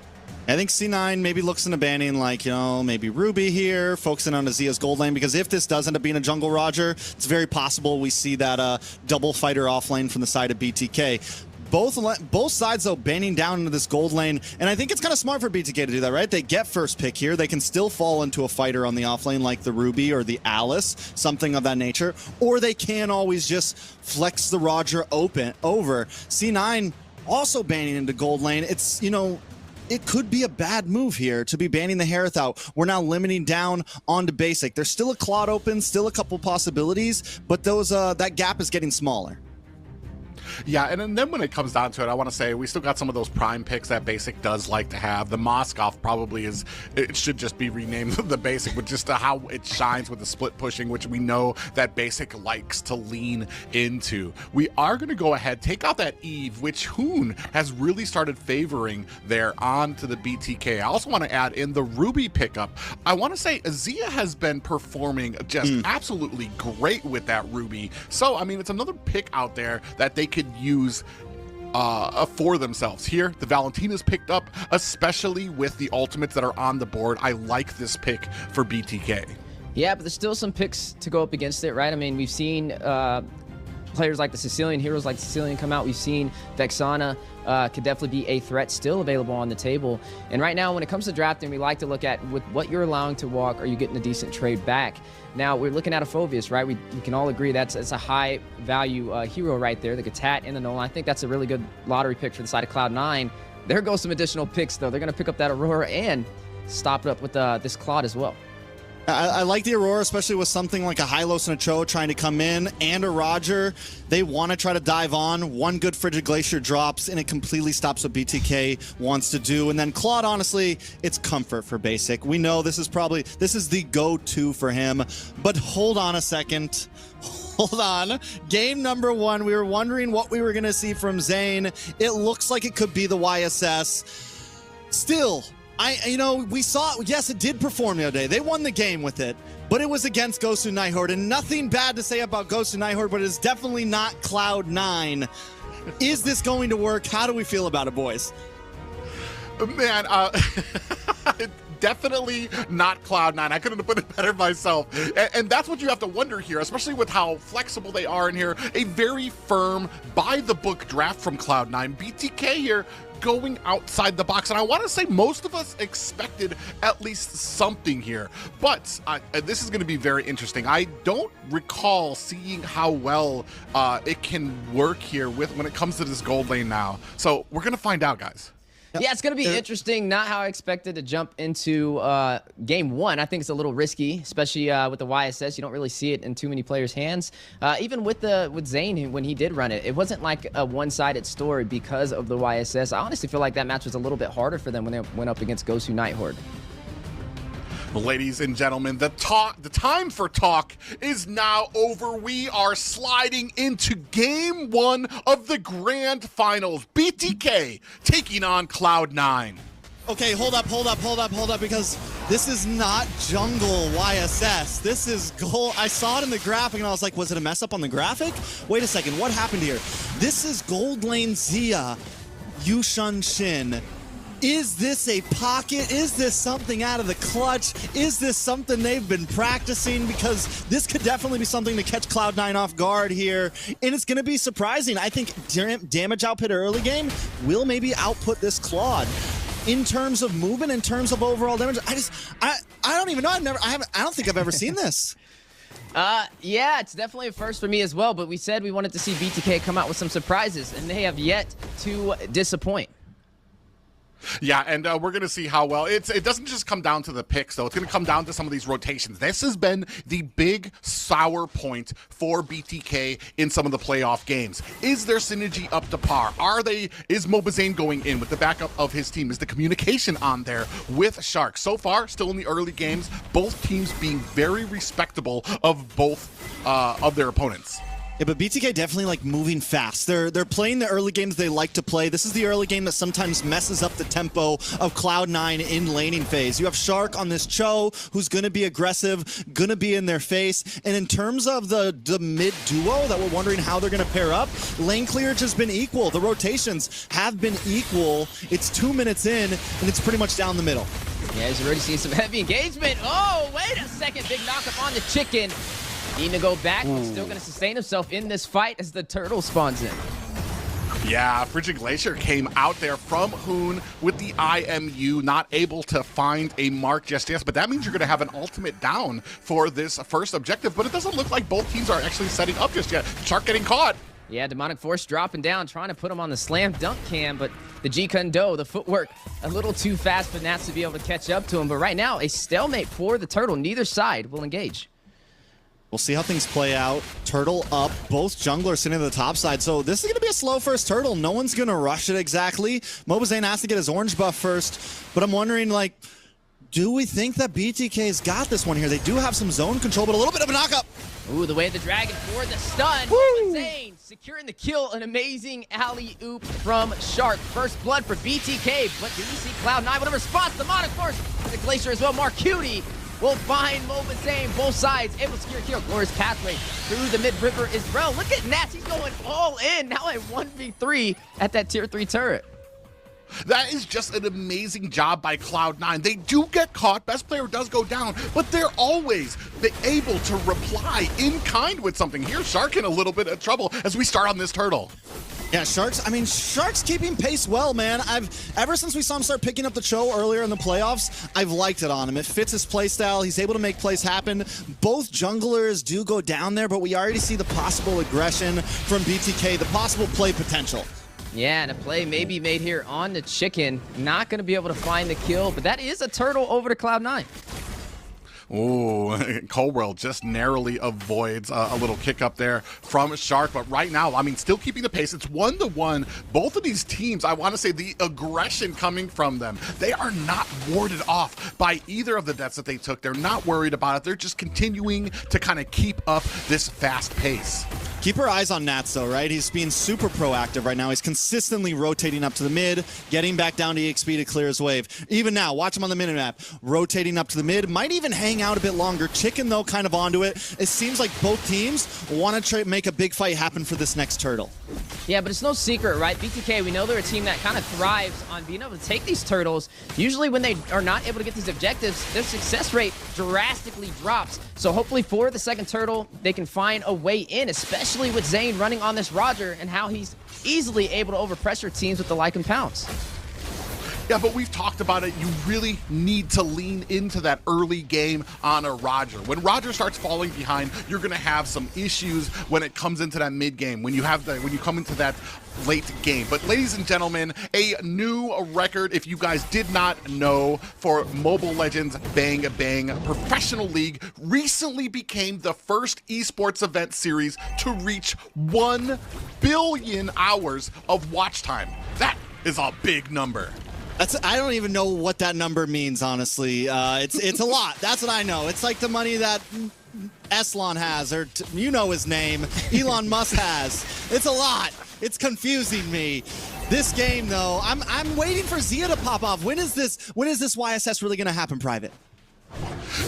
Speaker 5: I think C9 maybe looks into banning, like, maybe Ruby here, focusing on Azia's gold lane, because if this does end up being a jungle Roger, it's very possible we see that double fighter offlane from the side of BTK. Both sides, though, banning down into this gold lane, and I think it's kind of smart for BTK to do that, right? They get first pick here. They can still fall into a fighter on the offlane like the Ruby or the Alice, something of that nature, or they can always just flex the Roger over. C9 also banning into gold lane. It's, it could be a bad move here to be banning the Harith out. We're now limiting down onto basic. There's still a Claude open, still a couple possibilities, but those that gap is getting smaller.
Speaker 3: Yeah, and then when it comes down to it, I want to say we still got some of those prime picks that Basic does like to have. The Moskov probably is, it should just be renamed the Basic, with just how it shines with the split pushing, which we know that Basic likes to lean into. We are going to go ahead, take out that Eve, which Hoon has really started favoring there onto the BTK. I also want to add in the Ruby pickup. I want to say Azia has been performing just absolutely great with that Ruby. So, I mean, it's another pick out there that they could use for themselves. Here, the Valentina's picked up, especially with the ultimates that are on the board. I like this pick for BTK.
Speaker 4: Yeah, but there's still some picks to go up against it, right? I mean, we've seen players like the Sicilian, heroes like the Sicilian come out. We've seen Vexana could definitely be a threat still available on the table. And right now, when it comes to drafting, we like to look at with what you're allowing to walk, are you getting a decent trade back? Now, we're looking at a Phoveus, right? We can all agree that's a high-value hero right there, the Gatat and the Nolan. I think that's a really good lottery pick for the side of Cloud9. There goes some additional picks, though. They're going to pick up that Aurora and stop it up with this Claude as well.
Speaker 5: I like the Aurora, especially with something like a Hylos and a Cho trying to come in, and a Roger. They want to try to dive on. One good Frigid Glacier drops, and it completely stops what BTK wants to do. And then Claude, honestly, it's comfort for Basic. We know this is the go-to for him. But hold on a second. Hold on. Game number 1, we were wondering what we were going to see from Zane. It looks like it could be the YSS. Still, we saw, yes, it did perform the other day. They won the game with it, but it was against Gosu Nighthorde, and nothing bad to say about Gosu Nighthorde, but it's definitely not Cloud9. Is this going to work? How do we feel about it, boys?
Speaker 3: Man, definitely not Cloud9. I couldn't have put it better myself. And that's what you have to wonder here, especially with how flexible they are in here. A very firm, by-the-book draft from Cloud9. BTK here going outside the box. And I want to say most of us expected at least something here. But this is going to be very interesting. I don't recall seeing how well it can work here when it comes to this gold lane now. So we're going to find out, guys.
Speaker 4: Yeah, it's going to be interesting. Not how I expected to jump into game 1. I think it's a little risky, especially with the YSS. You don't really see it in too many players' hands. Even with Zane, when he did run it, it wasn't like a one-sided story because of the YSS. I honestly feel like that match was a little bit harder for them when they went up against Gosu Nighthorde.
Speaker 3: Ladies and gentlemen, the time for talk is now over. We are sliding into game 1 of the grand finals. BTK taking on Cloud9.
Speaker 5: Okay, hold up, because this is not jungle YSS. This is gold. I saw it in the graphic and I was like, was it a mess up on the graphic? Wait a second, what happened here? This is gold lane Zia, Yushun Shin. Is this a pocket? Is this something out of the clutch? Is this something they've been practicing? Because this could definitely be something to catch Cloud9 off guard here. And it's going to be surprising. I think damage output early game will maybe output this Claude. In terms of movement, in terms of overall damage, I don't even know. I don't think I've ever seen this.
Speaker 4: Yeah, it's definitely a first for me as well. But we said we wanted to see BTK come out with some surprises, and they have yet to disappoint.
Speaker 3: Yeah, and we're going to see how well. It doesn't just come down to the picks, though. It's going to come down to some of these rotations. This has been the big sour point for BTK in some of the playoff games. Is their synergy up to par? Is Mobazane going in with the backup of his team? Is the communication on there with Shark? So far, still in the early games, both teams being very respectable of both of their opponents.
Speaker 5: Yeah, but BTK definitely like moving fast. They're playing the early games they like to play. This is the early game that sometimes messes up the tempo of Cloud9 in laning phase. You have Shark on this Cho, who's going to be aggressive, going to be in their face. And in terms of the mid duo that we're wondering how they're going to pair up, lane clearage has been equal. The rotations have been equal. It's 2 minutes in, and it's pretty much down the middle.
Speaker 4: Yeah, he's already seeing some heavy engagement. Oh, wait a second. Big knockup on the chicken. Needing to go back, but still going to sustain himself in this fight as the turtle spawns in.
Speaker 3: Yeah, Frigid Glacier came out there from Hoon with the IMU, not able to find a mark just yet, but that means you're going to have an ultimate down for this first objective, but it doesn't look like both teams are actually setting up just yet. Shark getting caught.
Speaker 4: Yeah, Demonic Force dropping down, trying to put him on the slam dunk cam, but the G-Kundo, the footwork, a little too fast for Nats to be able to catch up to him. But right now, a stalemate for the turtle. Neither side will engage.
Speaker 5: We'll see how things play out. Turtle up, both junglers sitting on the top side. So this is going to be a slow first turtle. No one's going to rush it exactly. Mobazane has to get his orange buff first. But I'm wondering, like, do we think that BTK's got this one here? They do have some zone control, but a little bit of a knockup.
Speaker 4: Ooh, the way of the dragon for the stun. Mobazane securing the kill. An amazing alley-oop from Shark. First blood for BTK. But do we see Cloud9 with a response? Demonic Force for the Glacier as well. Marcuti will find Mobazane, both sides, able to secure a kill. Glorious pathway through the mid-river as well. Look at Nats, he's going all in. Now at 1v3 at that tier 3 turret.
Speaker 3: That is just an amazing job by Cloud9. They do get caught, best player does go down, but they're always able to reply in kind with something. Here's Shark in a little bit of trouble as we start on this turtle.
Speaker 5: Yeah, Shark's keeping pace well, man. Ever since we saw him start picking up the Cho earlier in the playoffs, I've liked it on him. It fits his playstyle. He's able to make plays happen. Both junglers do go down there, but we already see the possible aggression from BTK, the possible play potential.
Speaker 4: Yeah, and a play may be made here on the chicken. Not going to be able to find the kill, but that is a turtle over to Cloud9.
Speaker 3: Ooh, Colwell just narrowly avoids a little kick up there from Shark. But right now, I mean, still keeping the pace. It's 1-1. Both of these teams, I want to say the aggression coming from them, they are not warded off by either of the deaths that they took. They're not worried about it. They're just continuing to kind of keep up this fast pace.
Speaker 5: Keep our eyes on Nats, though, right? He's being super proactive right now. He's consistently rotating up to the mid, getting back down to EXP to clear his wave. Even now, watch him on the minimap, rotating up to the mid, might even hang out a bit longer. Chicken, though, kind of onto it. It seems like both teams want to try to make a big fight happen for this next turtle.
Speaker 4: Yeah, but it's no secret, right? BTK, we know they're a team that kind of thrives on being able to take these turtles. Usually when they are not able to get these objectives, their success rate drastically drops. So hopefully for the second turtle, they can find a way in, especially with Zane running on this Roger and how he's easily able to overpressure teams with the Lycan Pounce.
Speaker 3: Yeah, but we've talked about it. You really need to lean into that early game on a Roger. When Roger starts falling behind, you're going to have some issues when it comes into that mid game, when you come into that late game. But ladies and gentlemen, a new record, if you guys did not know, for Mobile Legends Bang Bang Professional League recently became the first esports event series to reach 1 billion hours of watch time. That is a big number.
Speaker 5: I don't even know what that number means, honestly. It's a lot. That's what I know. It's like the money that Eslon has, or you know his name, Elon Musk has. It's a lot. It's confusing me. This game, though, I'm waiting for Zia to pop off. When is this YSS really going to happen, Private?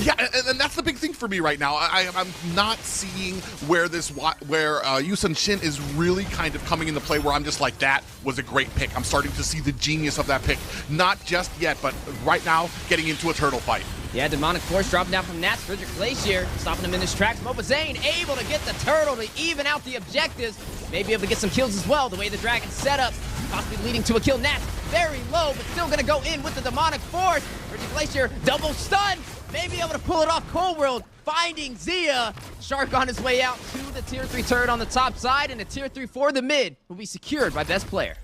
Speaker 3: Yeah, and that's the big thing for me right now. I'm not seeing where Yusun Shin is really kind of coming into play, where I'm just like, that was a great pick. I'm starting to see the genius of that pick. Not just yet, but right now, getting into a turtle fight.
Speaker 4: Yeah, Demonic Force dropping down from Nats. Frederick Glacier stopping him in his tracks. Mobazane able to get the turtle to even out the objectives. Maybe able to get some kills as well, the way the Dragon set up. Possibly leading to a kill. Nats very low, but still going to go in with the Demonic Force. Frederick Glacier double stun. Maybe able to pull it off. Cold World finding Zia. Shark on his way out to the tier 3 turret on the top side, and the tier 3 for the mid will be secured by best player.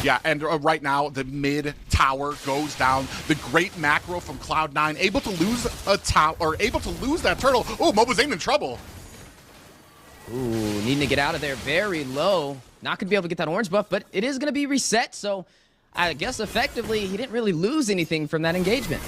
Speaker 3: Yeah, and right now the mid tower goes down. The great macro from Cloud9, able to lose a tower, or able to lose that turtle. Oh, Mobazane in trouble.
Speaker 4: Ooh, needing to get out of there very low. Not going to be able to get that orange buff, but it is going to be reset, so I guess effectively he didn't really lose anything from that engagement.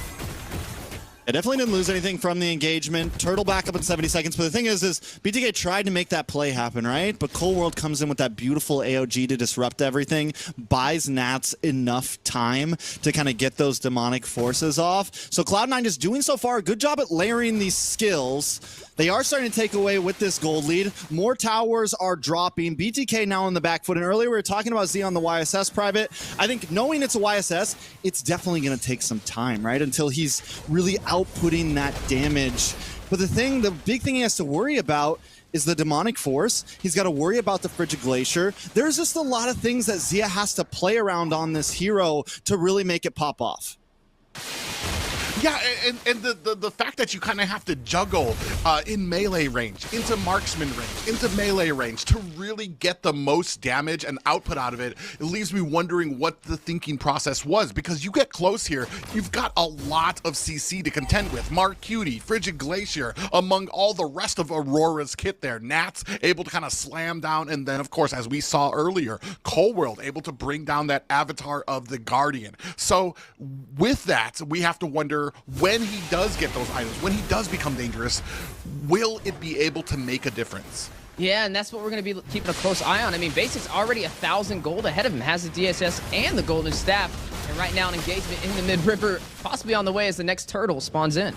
Speaker 5: I definitely didn't lose anything from the engagement. Turtle back up in 70 seconds. But the thing is BTK tried to make that play happen, right? But Cold World comes in with that beautiful AOG to disrupt everything, buys Nats enough time to kind of get those demonic forces off. So Cloud9 is doing so far a good job at layering these skills. They are starting to take away with this gold lead. More towers are dropping. BTK now on the back foot. And earlier we were talking about Z on the YSS private. I think knowing it's a YSS, it's definitely going to take some time, right? Until he's really outputting that damage. But the big thing he has to worry about is the demonic force. He's got to worry about the frigid glacier. There's just a lot of things that Zia has to play around on this hero to really make it pop off.
Speaker 3: Yeah, and the fact that you kind of have to juggle in melee range, into marksman range, into melee range to really get the most damage and output out of it, it leaves me wondering what the thinking process was, because you get close here, you've got a lot of CC to contend with. Mark Cutie, Frigid Glacier, among all the rest of Aurora's kit there. Nats able to kind of slam down, and then of course, as we saw earlier, Cold World able to bring down that avatar of the Guardian. So with that, we have to wonder, when he does get those items, when he does become dangerous, will it be able to make a difference?
Speaker 4: Yeah, and that's what we're going to be keeping a close eye on. I mean, Basic's already 1,000 gold ahead of him, has the DSS and the golden staff, and right now an engagement in the mid-river, possibly on the way as the next turtle spawns in.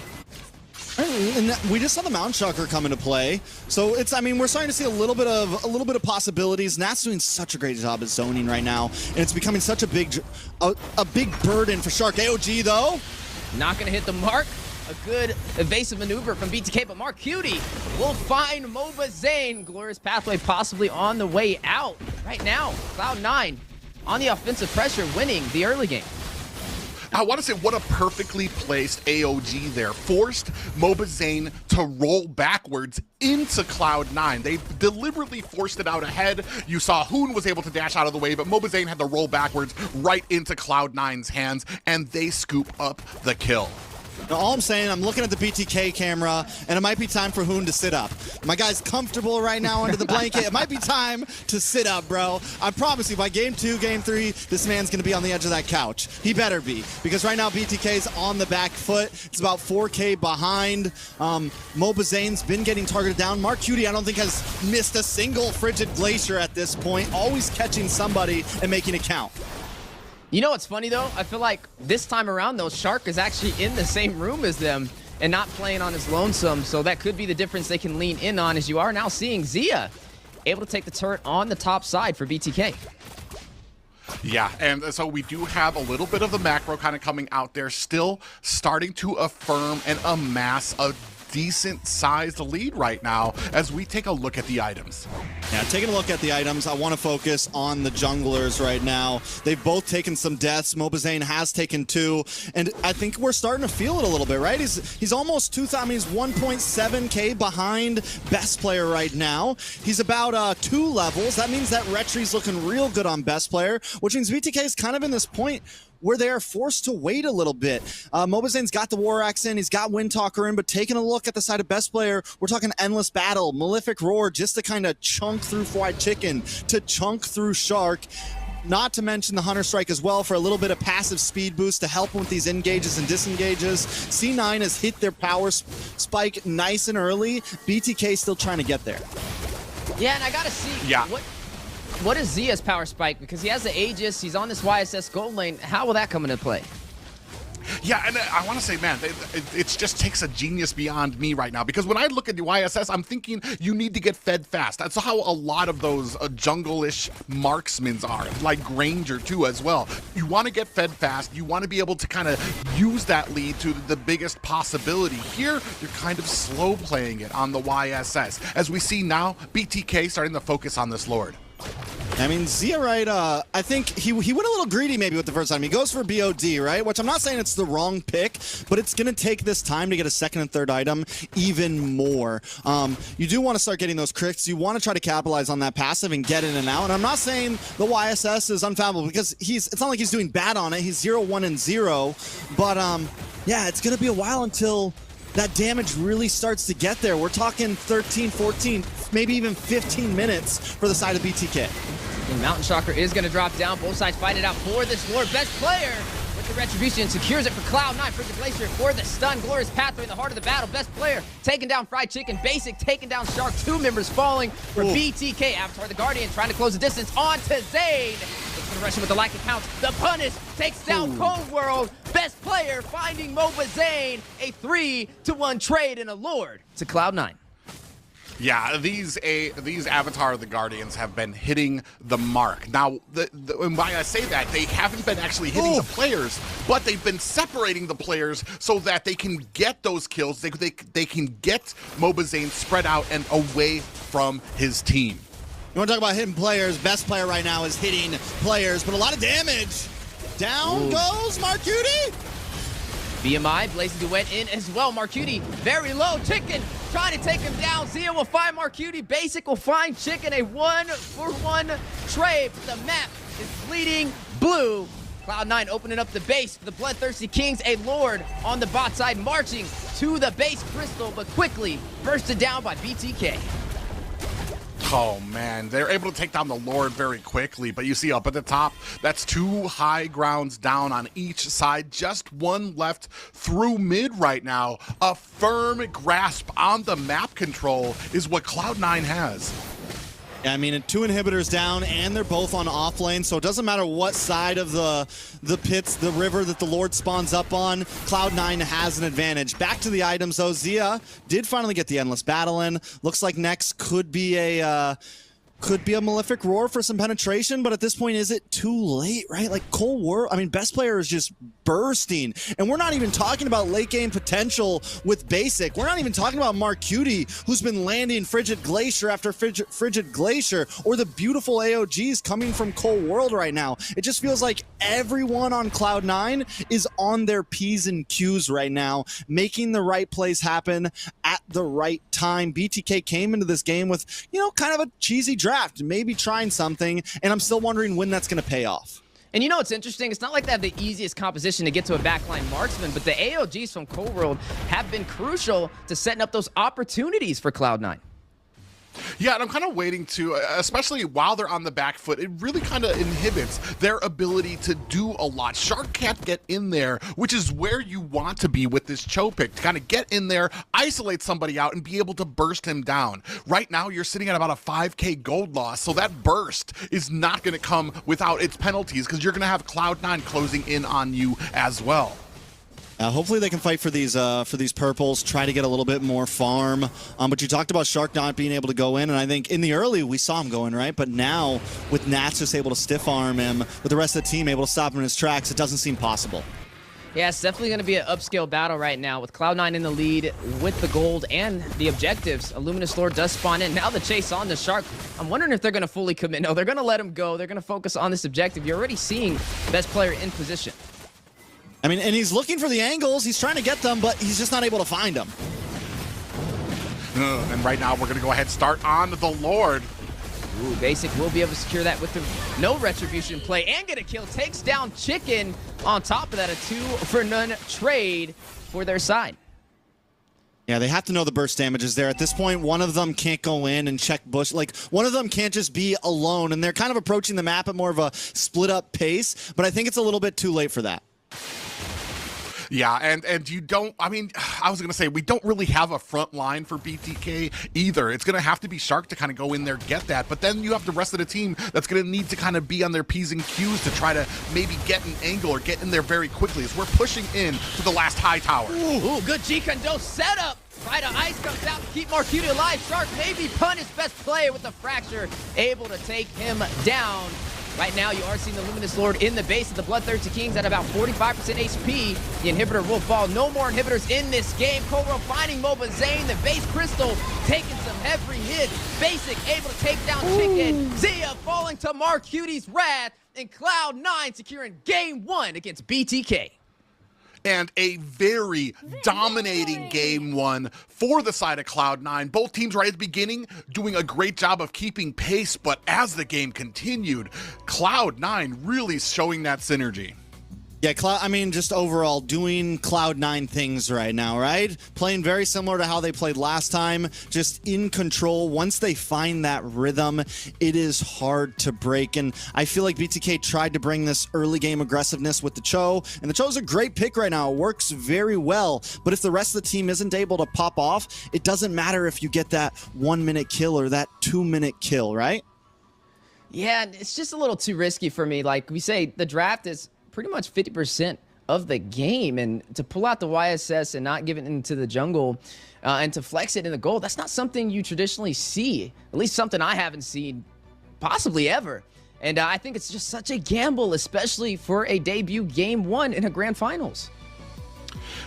Speaker 5: And we just saw the Mountain Shocker come into play, so it's, I mean, we're starting to see a little bit of possibilities. Nat's doing such a great job at zoning right now, and it's becoming such a big burden for Shark. AOG though,
Speaker 4: not going to hit the mark. A good evasive maneuver from BTK, but Mark Cutie will find Mobazane. Glorious pathway possibly on the way out. Right now, Cloud9 on the offensive pressure, winning the early game.
Speaker 3: I want to say what a perfectly placed AOG there. Forced Mobazane to roll backwards into Cloud9. They deliberately forced it out ahead. You saw Hoon was able to dash out of the way, but Mobazane had to roll backwards right into Cloud9's hands, and they scoop up the kill.
Speaker 5: Now, all I'm saying, I'm looking at the BTK camera, and it might be time for Hoon to sit up. My guy's comfortable right now under the blanket. It might be time to sit up, bro. I promise you, by game 2, game 3, this man's going to be on the edge of that couch. He better be, because right now BTK's on the back foot. It's about 4K behind. Mobazane's been getting targeted down. Mark Cutie, I don't think, has missed a single Frigid Glacier at this point. Always catching somebody and making it count.
Speaker 4: You know what's funny, though? I feel like this time around, though, Shark is actually in the same room as them and not playing on his lonesome, so that could be the difference they can lean in on, as you are now seeing Zia able to take the turret on the top side for BTK.
Speaker 3: Yeah, and so we do have a little bit of the macro kind of coming out there, still starting to affirm and amass a decent-sized lead right now as we take a look at the items.
Speaker 5: Yeah, taking a look at the items, I want to focus on the junglers right now. They've both taken some deaths. Mobazane has taken 2, and I think we're starting to feel it a little bit, right? He's almost 2,000. I mean, he's 1.7K behind best player right now. He's about 2 levels. That means that Retri's looking real good on best player, which means BTK is kind of in this point where they are forced to wait a little bit. Mobazane's got the War Axe in, he's got Windtalker in, but taking a look at the side of best player, we're talking Endless Battle, Malefic Roar, just to kind of chunk through Fried Chicken, to chunk through Shark. Not to mention the Hunter Strike as well for a little bit of passive speed boost to help with these engages and disengages. C9 has hit their power spike nice and early. BTK still trying to get there.
Speaker 4: Yeah, and I gotta see what is Zia's power spike? Because he has the Aegis, he's on this YSS gold lane. How will that come into play?
Speaker 3: Yeah, and I want to say, man, it just takes a genius beyond me right now, because when I look at the YSS, I'm thinking you need to get fed fast. That's how a lot of those jungle-ish marksmen are, like Granger too as well. You want to get fed fast. You want to be able to kind of use that lead to the biggest possibility. Here, you're kind of slow playing it on the YSS. As we see now, BTK starting to focus on this Lord.
Speaker 5: I mean, Zia, right, I think he went a little greedy maybe with the first time. He goes for BOD, right? Which I'm not saying it's the wrong pick, but it's going to take this time to get a second and third item even more. You do want to start getting those crits. You want to try to capitalize on that passive and get in and out. And I'm not saying the YSS is unfathomable, because it's not like he's doing bad on it. He's 0-1-0. But, yeah, it's going to be a while until that damage really starts to get there. We're talking 13, 14, maybe even 15 minutes for the side of BTK.
Speaker 4: And Mountain Shocker is going to drop down. Both sides fight it out for this Lord. Best player with the Retribution secures it for Cloud9. Frigid Glacier for the stun. Glorious Pathway in the heart of the battle. Best player taking down Fried Chicken. Basic taking down Shark. 2 members falling for BTK. Avatar the Guardian trying to close the distance on to Zane. Looks for the Russian with the like accounts. The punish takes down Cold World. Best player finding Mobazane. A 3-1 trade and a Lord to Cloud9.
Speaker 3: Yeah, these Avatar of the Guardians have been hitting the mark. Now, and why I say that, they haven't been actually hitting the players, but they've been separating the players so that they can get those kills. They can get Mobazane spread out and away from his team.
Speaker 5: You want to talk about hitting players? Best player right now is hitting players, but a lot of damage. Down goes Marcuti.
Speaker 4: BMI, Blazing Duet in as well. Marcuti very low. Chicken trying to take him down. Zia will find Marcuti. Basic will find Chicken. A 1-for-1 trade. The map is bleeding blue. Cloud9 opening up the base for the Bloodthirsty Kings. A Lord on the bot side marching to the base crystal, but quickly bursted down by BTK.
Speaker 3: Oh man, they're able to take down the Lord very quickly, but you see up at the top, that's 2 high grounds down on each side, just 1 left through mid right now. A firm grasp on the map control is what Cloud9 has.
Speaker 5: Yeah, I mean, 2 inhibitors down, and they're both on off lane, so it doesn't matter what side of the pits, the river that the Lord spawns up on, Cloud9 has an advantage. Back to the items, though. Zia did finally get the Endless Battle in. Looks like next could be a could be a Malefic Roar for some penetration, but at this point, is it too late, right? Like Cole World, I mean, best player is just bursting. And we're not even talking about late game potential with Basic. We're not even talking about Mark Cutie, who's been landing Frigid Glacier after Frigid Glacier, or the beautiful AOGs coming from Cole World right now. It just feels like everyone on Cloud9 is on their P's and Q's right now, making the right plays happen at the right time. BTK came into this game with, you know, kind of a cheesy draft, maybe trying something, and I'm still wondering when that's going to pay off.
Speaker 4: And you know what's interesting? It's not like they have the easiest composition to get to a backline marksman, but the AOGs from Cole World have been crucial to setting up those opportunities for Cloud9.
Speaker 3: Yeah, and I'm kind of waiting to, especially while they're on the back foot, it really kind of inhibits their ability to do a lot. Shark can't get in there, which is where you want to be with this Cho pick, to kind of get in there, isolate somebody out, and be able to burst him down. Right now, you're sitting at about a 5K gold loss, so that burst is not going to come without its penalties, because you're going to have Cloud9 closing in on you as well.
Speaker 5: Hopefully they can fight for these purples, try to get a little bit more farm. But you talked about Shark not being able to go in, and I think in the early we saw him go in, right? But now with Nats just able to stiff arm him, with the rest of the team able to stop him in his tracks, it doesn't seem possible.
Speaker 4: Yeah, it's definitely going to be an upscale battle right now with Cloud9 in the lead with the gold and the objectives. A Luminous Lord does spawn in. Now the chase on the Shark. I'm wondering if they're going to fully commit. No, they're going to let him go. They're going to focus on this objective. You're already seeing best player in position.
Speaker 5: I mean, and he's looking for the angles. He's trying to get them, but he's just not able to find them.
Speaker 3: And right now, we're going to go ahead and start on the Lord.
Speaker 4: Ooh, Basic will be able to secure that with the no retribution play and get a kill. Takes down Chicken. On top of that, a 2-for-none trade for their side.
Speaker 5: Yeah, they have to know the burst damage is there. At this point, one of them can't go in and check bush. Like, one of them can't just be alone, and they're kind of approaching the map at more of a split-up pace, but I think it's a little bit too late for that.
Speaker 3: Yeah, and you don't, I mean, I was going to say, we don't really have a front line for BTK either. It's going to have to be Shark to kind of go in there, get that, but then you have the rest of the team that's going to need to kind of be on their P's and Q's to try to maybe get an angle or get in there very quickly as we're pushing in to the last high tower.
Speaker 4: Ooh, good G-Kondo setup. Right, Ice comes out to keep Marcuti alive. Shark maybe pun his best player with the fracture, able to take him down. Right now, you are seeing the Luminous Lord in the base of the Bloodthirsty Kings at about 45% HP. The inhibitor will fall. No more inhibitors in this game. Cobra finding Moba Zane. The base Crystal taking some heavy hits. Basic able to take down Chicken. Zia falling to Marcuti's wrath. And Cloud9 securing game 1 against BTK.
Speaker 3: And a very dominating game 1 for the side of Cloud9. Both teams right at the beginning doing a great job of keeping pace, but as the game continued, Cloud9 really showing that synergy.
Speaker 5: Yeah, I mean, just overall doing Cloud9 things right now, right? Playing very similar to how they played last time, just in control. Once they find that rhythm, it is hard to break. And I feel like BTK tried to bring this early game aggressiveness with the Cho, and the Cho's a great pick right now. It works very well. But if the rest of the team isn't able to pop off, it doesn't matter if you get that 1-minute kill or that 2-minute kill, right?
Speaker 4: Yeah, it's just a little too risky for me. Like we say, the draft is pretty much 50% of the game, and to pull out the YSS and not give it into the jungle and to flex it in the gold, that's not something you traditionally see, at least something I haven't seen possibly ever. And I think it's just such a gamble, especially for a debut game 1 in a grand finals.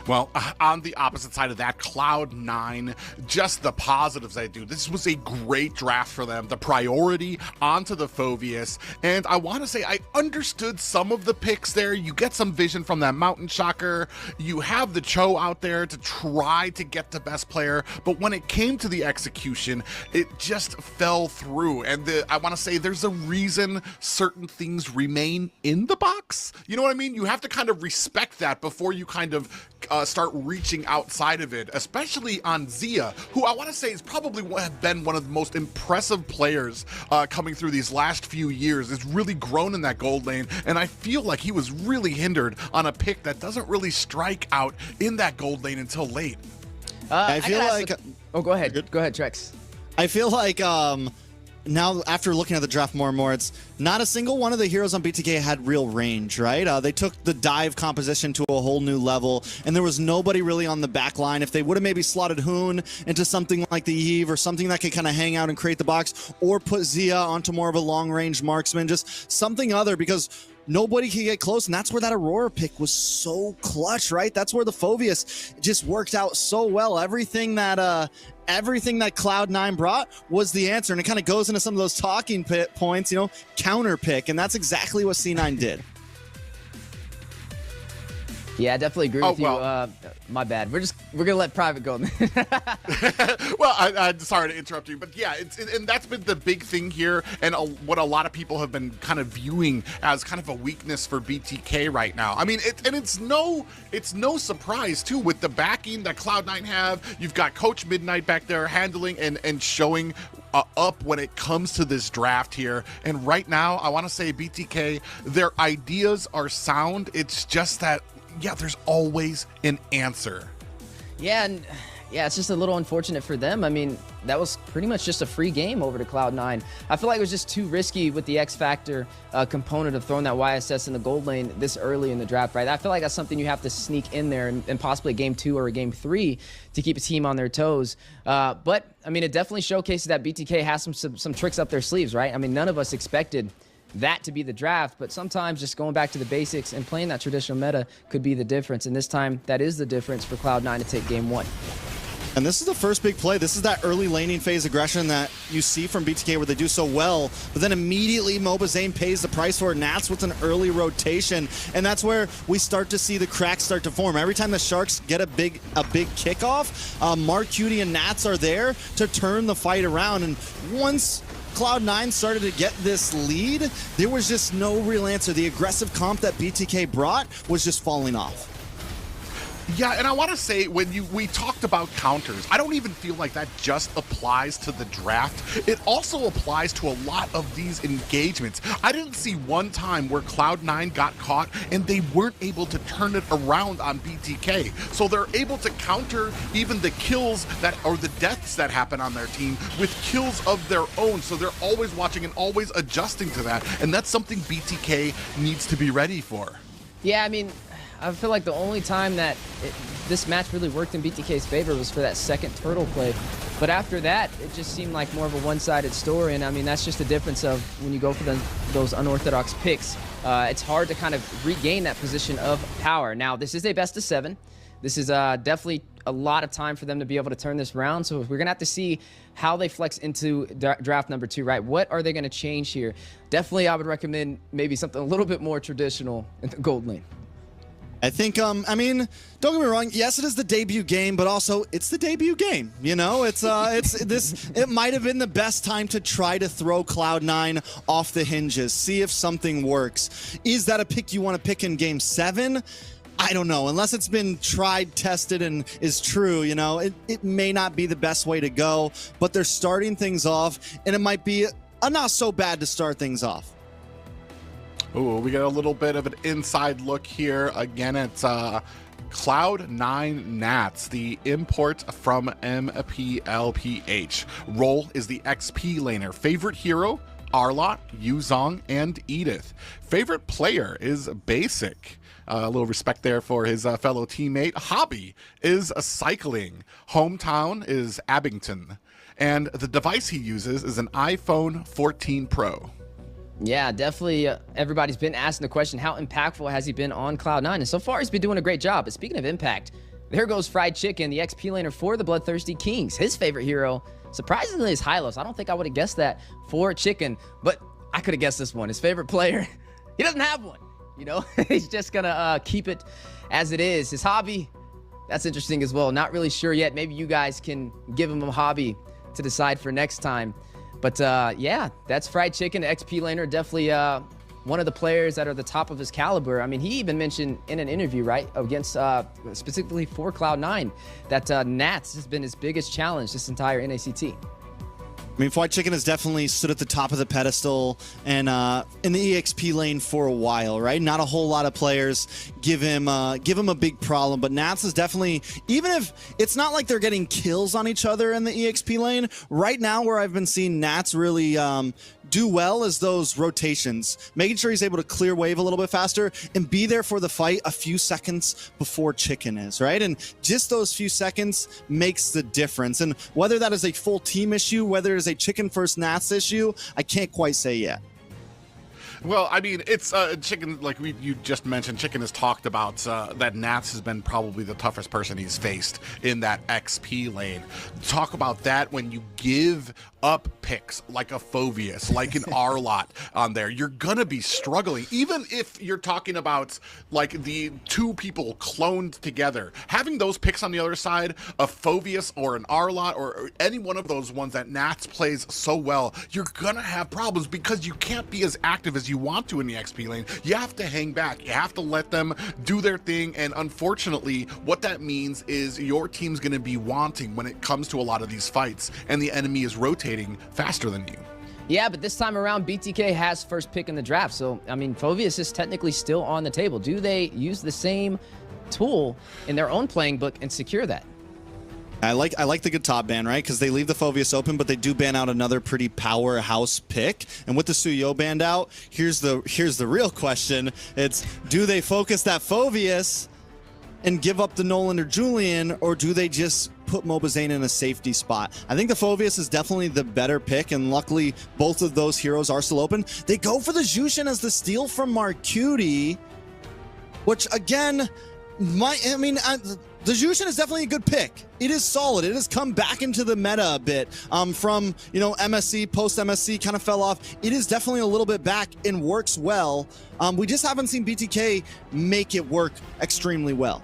Speaker 3: Well, on the opposite side of that, Cloud9, just the positives I do. This was a great draft for them. The priority onto the Phoveus. And I want to say I understood some of the picks there. You get some vision from that Mountain Shocker. You have the Cho out there to try to get the best player. But when it came to the execution, it just fell through. And I want to say there's a reason certain things remain in the box. You know what I mean? You have to kind of respect that before you kind of start reaching outside of it, especially on Zia, who I want to say has probably been one of the most impressive players coming through these last few years. Has really grown in that gold lane, and I feel like he was really hindered on a pick that doesn't really strike out in that gold lane until late.
Speaker 5: I feel like...
Speaker 4: Oh, go ahead. Go ahead, Trex.
Speaker 5: I feel like now after looking at the draft more and more, it's not a single one of the heroes on BTK had real range, right? They took the dive composition to a whole new level, and there was nobody really on the back line. If they would have maybe slotted Hoon into something like the Eve or something that could kind of hang out and create the box, or put Zia onto more of a long-range marksman, just something other, because nobody could get close, and that's where that Aurora pick was so clutch, right? That's where the Phoveus just worked out so well. Everything that Cloud9 brought was the answer, and it kind of goes into some of those talking points, counter pick, and that's exactly what C9 did.
Speaker 4: Yeah, I definitely agree with you.
Speaker 3: Well,
Speaker 4: My bad. We're gonna let Private go.
Speaker 3: Well, I'm sorry to interrupt you, but yeah, and that's been the big thing here, and what a lot of people have been kind of viewing as kind of a weakness for BTK right now. I mean, it's no surprise too, with the backing that Cloud9 have. You've got Coach Midnight back there handling and showing up when it comes to this draft here. And right now, I want to say BTK, their ideas are sound. It's just that, yeah, there's always an answer.
Speaker 4: Yeah, and it's just a little unfortunate for them. I mean, that was pretty much just a free game over to Cloud9. I feel like it was just too risky with the X Factor component of throwing that YSS in the gold lane this early in the draft, right? I feel like that's something you have to sneak in there and possibly a game 2 or a game 3 to keep a team on their toes. But, I mean, it definitely showcases that BTK has some tricks up their sleeves, right? I mean, none of us expected that to be the draft, but sometimes just going back to the basics and playing that traditional meta could be the difference. And this time, that is the difference for Cloud9 to take game 1.
Speaker 5: And this is the first big play. This is that early laning phase aggression that you see from BTK where they do so well, but then immediately Mobazane pays the price for it. Nats with an early rotation, and that's where we start to see the cracks start to form. Every time the Sharks get a big kickoff, Mark Cutie and Nats are there to turn the fight around. And once Cloud9 started to get this lead, there was just no real answer. The aggressive comp that BTK brought was just falling off.
Speaker 3: Yeah, and I want to say, when we talked about counters, I don't even feel like that just applies to the draft. It also applies to a lot of these engagements. I didn't see one time where Cloud9 got caught and they weren't able to turn it around on BTK. So they're able to counter even the kills or the deaths that happen on their team with kills of their own. So they're always watching and always adjusting to that. And that's something BTK needs to be ready for.
Speaker 4: Yeah, I mean, I feel like the only time that this match really worked in BTK's favor was for that second turtle play. But after that, it just seemed like more of a one-sided story. And I mean, that's just the difference of when you go for those unorthodox picks. It's hard to kind of regain that position of power. Now, this is a best of 7. This is definitely a lot of time for them to be able to turn this round. So we're going to have to see how they flex into draft number 2, right? What are they going to change here? Definitely, I would recommend maybe something a little bit more traditional in the gold lane.
Speaker 5: I think, I mean, don't get me wrong. Yes, it is the debut game, but also it's the debut game. You know, it might have been the best time to try to throw Cloud9 off the hinges, see if something works. Is that a pick you want to pick in game 7? I don't know. Unless it's been tried, tested, and is true, you know, it may not be the best way to go, but they're starting things off, and it might be a not so bad to start things off.
Speaker 3: Ooh, we got a little bit of an inside look here. Again, it's Cloud9 Nats, the import from MPLPH. Role is the XP laner. Favorite hero, Arlott, Yuzong, and Edith. Favorite player is Basic. A little respect there for his fellow teammate. Hobby is cycling. Hometown is Abington. And the device he uses is an iPhone 14 Pro.
Speaker 4: Yeah, definitely. Everybody's been asking the question, how impactful has he been on Cloud9? And so far, he's been doing a great job. But speaking of impact, there goes Fried Chicken, the XP laner for the Bloodthirsty Kings. His favorite hero, surprisingly, is Hylos. I don't think I would have guessed that for Chicken, but I could have guessed this one. His favorite player, he doesn't have one. You know, he's just going to keep it as it is. His hobby, that's interesting as well. Not really sure yet. Maybe you guys can give him a hobby to decide for next time. But yeah, that's Fried Chicken, XP laner. Definitely one of the players that are the top of his caliber. I mean, he even mentioned in an interview, right, against specifically for Cloud9, that Nats has been his biggest challenge this entire NACT.
Speaker 5: I mean, Fried Chicken has definitely stood at the top of the pedestal and in the EXP lane for a while, right? Not a whole lot of players give him a big problem, but Nats is definitely, even if it's not like they're getting kills on each other in the EXP lane, right now where I've been seeing Nats really do well is those rotations, making sure he's able to clear wave a little bit faster and be there for the fight a few seconds before Chicken is, right? And just those few seconds makes the difference. And whether that is a full team issue, whether it is a Chicken first Nats issue, I can't quite say yet.
Speaker 3: Well, I mean, it's Chicken, like you just mentioned, Chicken has talked about that Nats has been probably the toughest person he's faced in that XP lane. Talk about that when you give up picks like a Phoveus, like an Arlott on there. You're going to be struggling. Even if you're talking about like the two people cloned together, having those picks on the other side, a Phoveus or an Arlott or any one of those ones that Nats plays so well, you're going to have problems because you can't be as active as you want to in the XP lane. You have to hang back. You have to let them do their thing. And unfortunately, what that means is your team's going to be wanting when it comes to a lot of these fights and the enemy is rotating faster than you.
Speaker 4: Yeah, but this time around, BTK has first pick in the draft. So, I mean, Phoveus is technically still on the table. Do they use the same tool in their own playing book and secure that?
Speaker 5: I like the good top ban, right? Because they leave the Phoveus open, but they do ban out another pretty powerhouse pick. And with the Suyo banned out, here's the real question. It's, do they focus that Phoveus and give up the Nolan or Julian, or do they just put Mobazane in a safety spot? I think the Phoveus is definitely the better pick, and luckily both of those heroes are still open. They go for the Jushin as the steal from Marcuti, which again, the Jushin is definitely a good pick. It is solid. It has come back into the meta a bit from, MSC, post-MSC kind of fell off. It is definitely a little bit back and works well. We just haven't seen BTK make it work extremely well.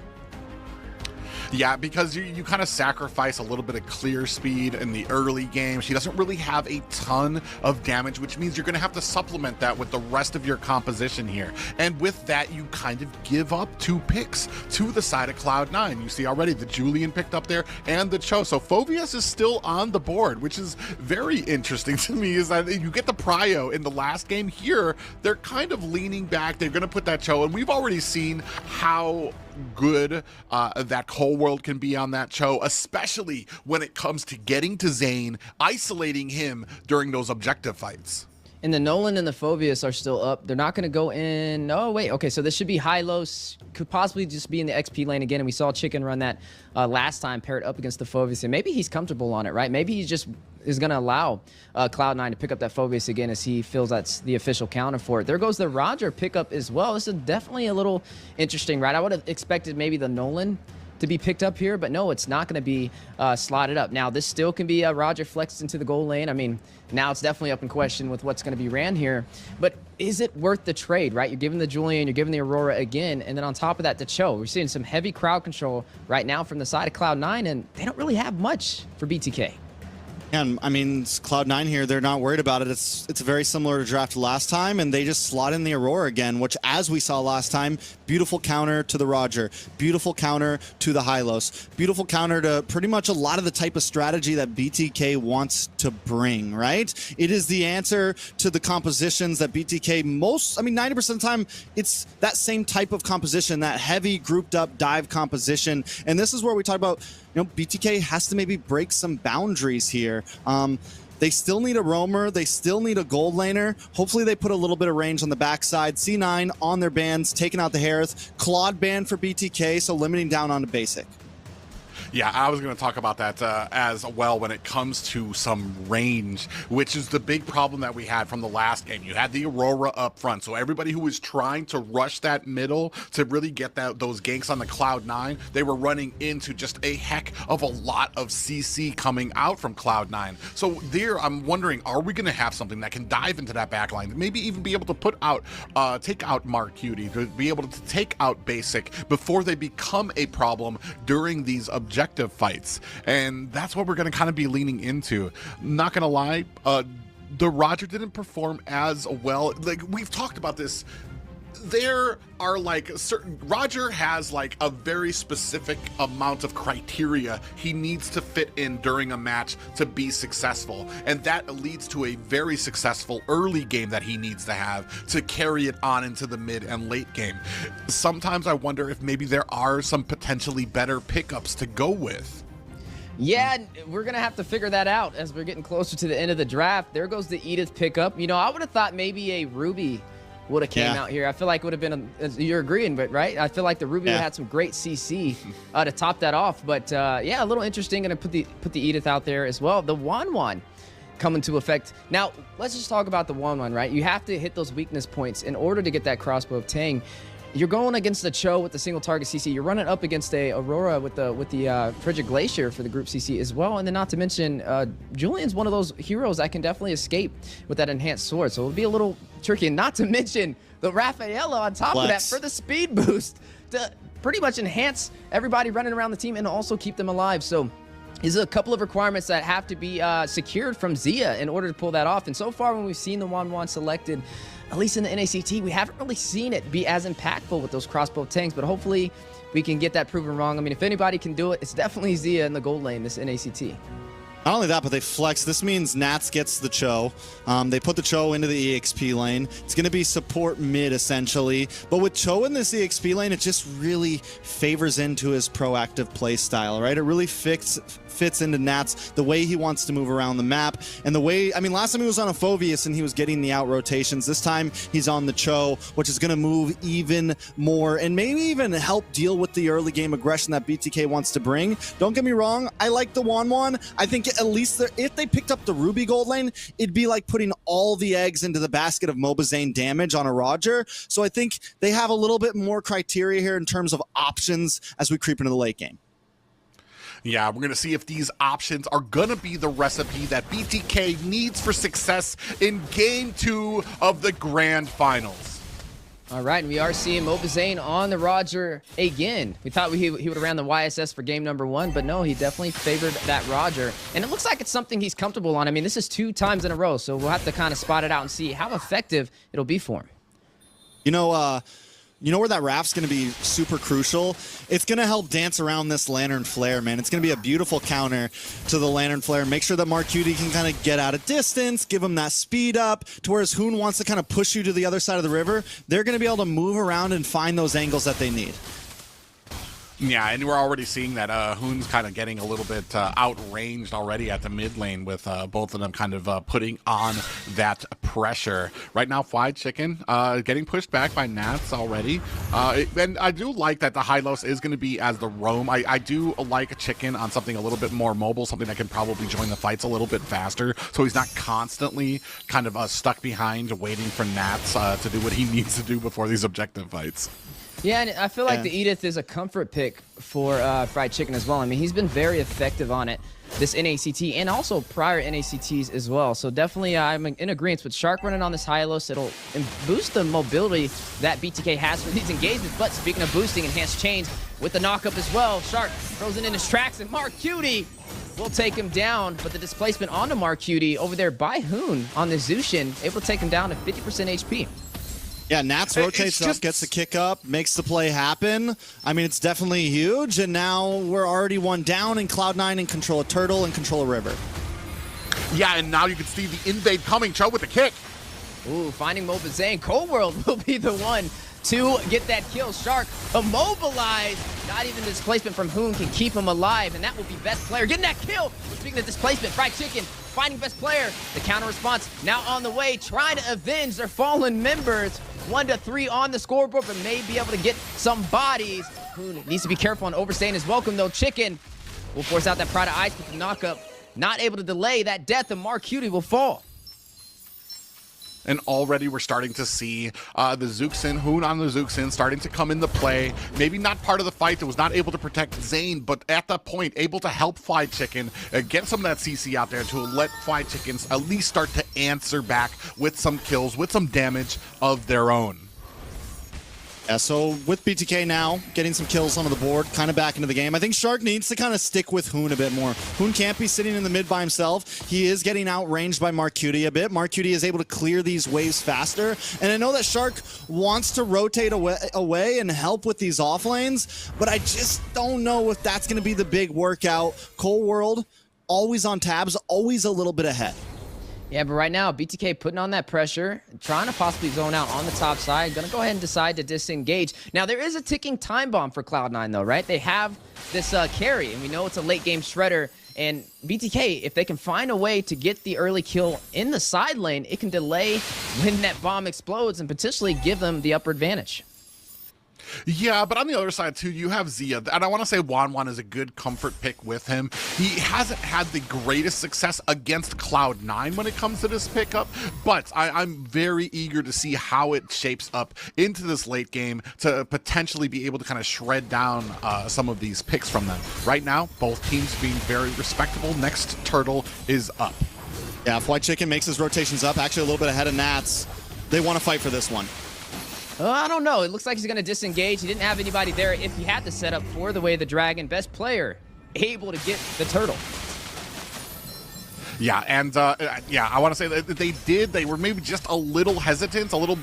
Speaker 3: Yeah, because you kind of sacrifice a little bit of clear speed in the early game. She doesn't really have a ton of damage, which means you're going to have to supplement that with the rest of your composition here. And with that, you kind of give up two picks to the side of Cloud9. You see already the Julian picked up there and the Cho. So Phoveus is still on the board, which is very interesting to me, is that you get the Prio in the last game. Here, they're kind of leaning back. They're going to put that Cho, and we've already seen how good that whole world can be on that Cho, especially when it comes to getting to Zane, isolating him during those objective fights.
Speaker 4: And the Nolan and the Phoveus are still up. They're not going to go in. Oh, wait. Okay, so this should be high-low. Could possibly just be in the XP lane again. And we saw Chicken run that last time, paired up against the Phoveus. And maybe he's comfortable on it, right? Maybe he just is going to allow Cloud9 to pick up that Phoveus again as he feels that's the official counter for it. There goes the Roger pickup as well. This is definitely a little interesting, right? I would have expected maybe the Nolan to be picked up here, but no, it's not going to be slotted up. Now, this still can be Roger flexed into the goal lane. I mean, now it's definitely up in question with what's going to be ran here, but is it worth the trade, right? You're giving the Julian, you're giving the Aurora again, and then on top of that, the Cho. We're seeing some heavy crowd control right now from the side of Cloud9, and they don't really have much for BTK.
Speaker 5: And I mean, Cloud9 here, they're not worried about it. It's very similar to draft last time, and they just slot in the Aurora again, which, as we saw last time, beautiful counter to the Roger, beautiful counter to the Hylos, beautiful counter to pretty much a lot of the type of strategy that BTK wants to bring, right? It is the answer to the compositions that BTK 90% of the time, it's that same type of composition, that heavy grouped up dive composition. And this is where we talk about, BTK has to maybe break some boundaries here. They still need a roamer. They still need a gold laner. Hopefully they put a little bit of range on the backside. C9 on their bans, taking out the Harith. Claude ban for BTK, so limiting down on the basic.
Speaker 3: Yeah, I was going to talk about that as well when it comes to some range, which is the big problem that we had from the last game. You had the Aurora up front, so everybody who was trying to rush that middle to really get those ganks on the Cloud9, they were running into just a heck of a lot of CC coming out from Cloud9. So there, I'm wondering, are we going to have something that can dive into that backline, maybe even be able to put out, take out Marcuti, to be able to take out Basic before they become a problem during these objective fights? And that's what we're going to kind of be leaning into. Not gonna lie, the Roger didn't perform as well. Like, we've talked about this there are like certain, Roger has like a very specific amount of criteria he needs to fit in during a match to be successful, and that leads to a very successful early game that he needs to have to carry it on into the mid and late game. Sometimes I wonder if maybe there are some potentially better pickups to go with.
Speaker 4: Yeah, we're going to have to figure that out as we're getting closer to the end of the draft. There goes the Edith pickup. You know, I would have thought maybe a Ruby would have came out here. I feel like it would have been, you're agreeing, but right? I feel like the Ruby would have had some great CC to top that off. But yeah, a little interesting. Going to put the Edith out there as well. The Wanwan coming to effect. Now, let's just talk about the Wanwan, right? You have to hit those weakness points in order to get that crossbow of Tang. You're going against the Cho with the single target CC. You're running up against a Aurora with the Frigid Glacier for the group CC as well. And then not to mention, Julian's one of those heroes that can definitely escape with that enhanced sword. So it'll be a little tricky. And not to mention the Rafaela on top of that for the speed boost to pretty much enhance everybody running around the team and also keep them alive. So these are a couple of requirements that have to be secured from Zia in order to pull that off. And so far when we've seen the Wanwan selected, at least in the NACT, we haven't really seen it be as impactful with those crossbow tanks, but hopefully we can get that proven wrong. I mean, if anybody can do it, it's definitely Zia in the gold lane, this NACT.
Speaker 5: Not only that, but they flex. This means Nats gets the Cho. They put the Cho into the EXP lane. It's going to be support mid, essentially. But with Cho in this EXP lane, it just really favors into his proactive play style, right? It really fits into Nats, the way he wants to move around the map. And the way, I mean, last time he was on a Phoveus and he was getting the out rotations. This time he's on the Cho, which is going to move even more and maybe even help deal with the early game aggression that BTK wants to bring. Don't get me wrong, I like the Wanwan. I think at least if they picked up the Ruby gold lane, it'd be like putting all the eggs into the basket of Mobazane damage on a Roger. So I think they have a little bit more criteria here in terms of options as we creep into the late game.
Speaker 3: Yeah, we're going to see if these options are going to be the recipe that BTK needs for success in Game 2 of the Grand Finals.
Speaker 4: All right, and we are seeing Mobazane on the Roger again. We thought he would have ran the YSS for game number 1, but no, he definitely favored that Roger. And it looks like it's something he's comfortable on. I mean, this is 2 times in a row, so we'll have to kind of spot it out and see how effective it'll be for him.
Speaker 5: You know where that raft's going to be super crucial? It's going to help dance around this Lantern Flare, man. It's going to be a beautiful counter to the Lantern Flare. Make sure that Marcuti can kind of get out of distance, give him that speed up, to whereas Hoon wants to kind of push you to the other side of the river. They're going to be able to move around and find those angles that they need.
Speaker 3: Yeah, and we're already seeing that Hoon's kind of getting a little bit outranged already at the mid lane with both of them kind of putting on that pressure. Right now, Fried Chicken getting pushed back by Nats already. And I do like that the Hylos is going to be as the roam. I do like a Chicken on something a little bit more mobile, something that can probably join the fights a little bit faster, so he's not constantly kind of stuck behind waiting for Nats to do what he needs to do before these objective fights.
Speaker 4: Yeah, and I feel like the Edith is a comfort pick for Fried Chicken as well. I mean, he's been very effective on it this NACT and also prior NACTs as well. So definitely I'm in agreement with Shark running on this Hylos. It'll boost the mobility that BTK has for these engagements. But speaking of boosting, enhanced chains with the knockup as well. Shark throws it in his tracks, and Marcuti will take him down. But the displacement onto Marcuti over there by Hoon on the Zushin, able to take him down to 50% HP.
Speaker 5: Yeah, Nats rotates up, gets the kick up, makes the play happen. I mean, it's definitely huge, and now we're already 1 down, and Cloud9 in control of Turtle and control of River.
Speaker 3: Yeah, and now you can see the invade coming. Cho with the kick.
Speaker 4: Ooh, finding Mobazane. Cold World will be the one to get that kill. Shark immobilized. Not even displacement from Hoon can keep him alive, and that will be best player getting that kill. Speaking of displacement, Fried Chicken finding best player. The counter response now on the way, trying to avenge their fallen members. 1-3 on the scoreboard, but may be able to get some bodies. Hoon needs to be careful on overstaying his welcome, though. Chicken will force out that Pride of Ice with the knockup. Not able to delay that death, and Marcuti will fall.
Speaker 3: And already we're starting to see the Zuxin, Hoon on the Zuxin, starting to come into play. Maybe not part of the fight that was not able to protect Zane, but at that point, able to help Fried Chicken get some of that CC out there to let Fried Chickens at least start to answer back with some kills, with some damage of their own.
Speaker 5: Yeah, so with BTK now getting some kills onto the board, kind of back into the game, I think Shark needs to kind of stick with Hoon a bit more. Hoon can't be sitting in the mid by himself. He is getting outranged by Marcuti a bit. Marcuti is able to clear these waves faster, and I know that Shark wants to rotate away and help with these off lanes, but I just don't know if that's going to be the big workout. Cold World, always on tabs, always a little bit ahead.
Speaker 4: Yeah, but right now, BTK putting on that pressure, trying to possibly zone out on the top side. Going to go ahead and decide to disengage. Now, there is a ticking time bomb for Cloud9, though, right? They have this carry, and we know it's a late-game shredder. And BTK, if they can find a way to get the early kill in the side lane, it can delay when that bomb explodes and potentially give them the upper advantage.
Speaker 3: Yeah, but on the other side, too, you have Zia. And I want to say Wanwan is a good comfort pick with him. He hasn't had the greatest success against Cloud9 when it comes to this pickup, but I'm very eager to see how it shapes up into this late game to potentially be able to kind of shred down some of these picks from them. Right now, both teams being very respectable. Next turtle is up.
Speaker 5: Yeah, if White Chicken makes his rotations up, actually a little bit ahead of Nats, they want to fight for this one.
Speaker 4: I don't know. It looks like he's going to disengage. He didn't have anybody there if he had the setup for the Way of the Dragon. Best player able to get the turtle.
Speaker 3: Yeah, and yeah, I want to say that they were maybe just a little hesitant, a little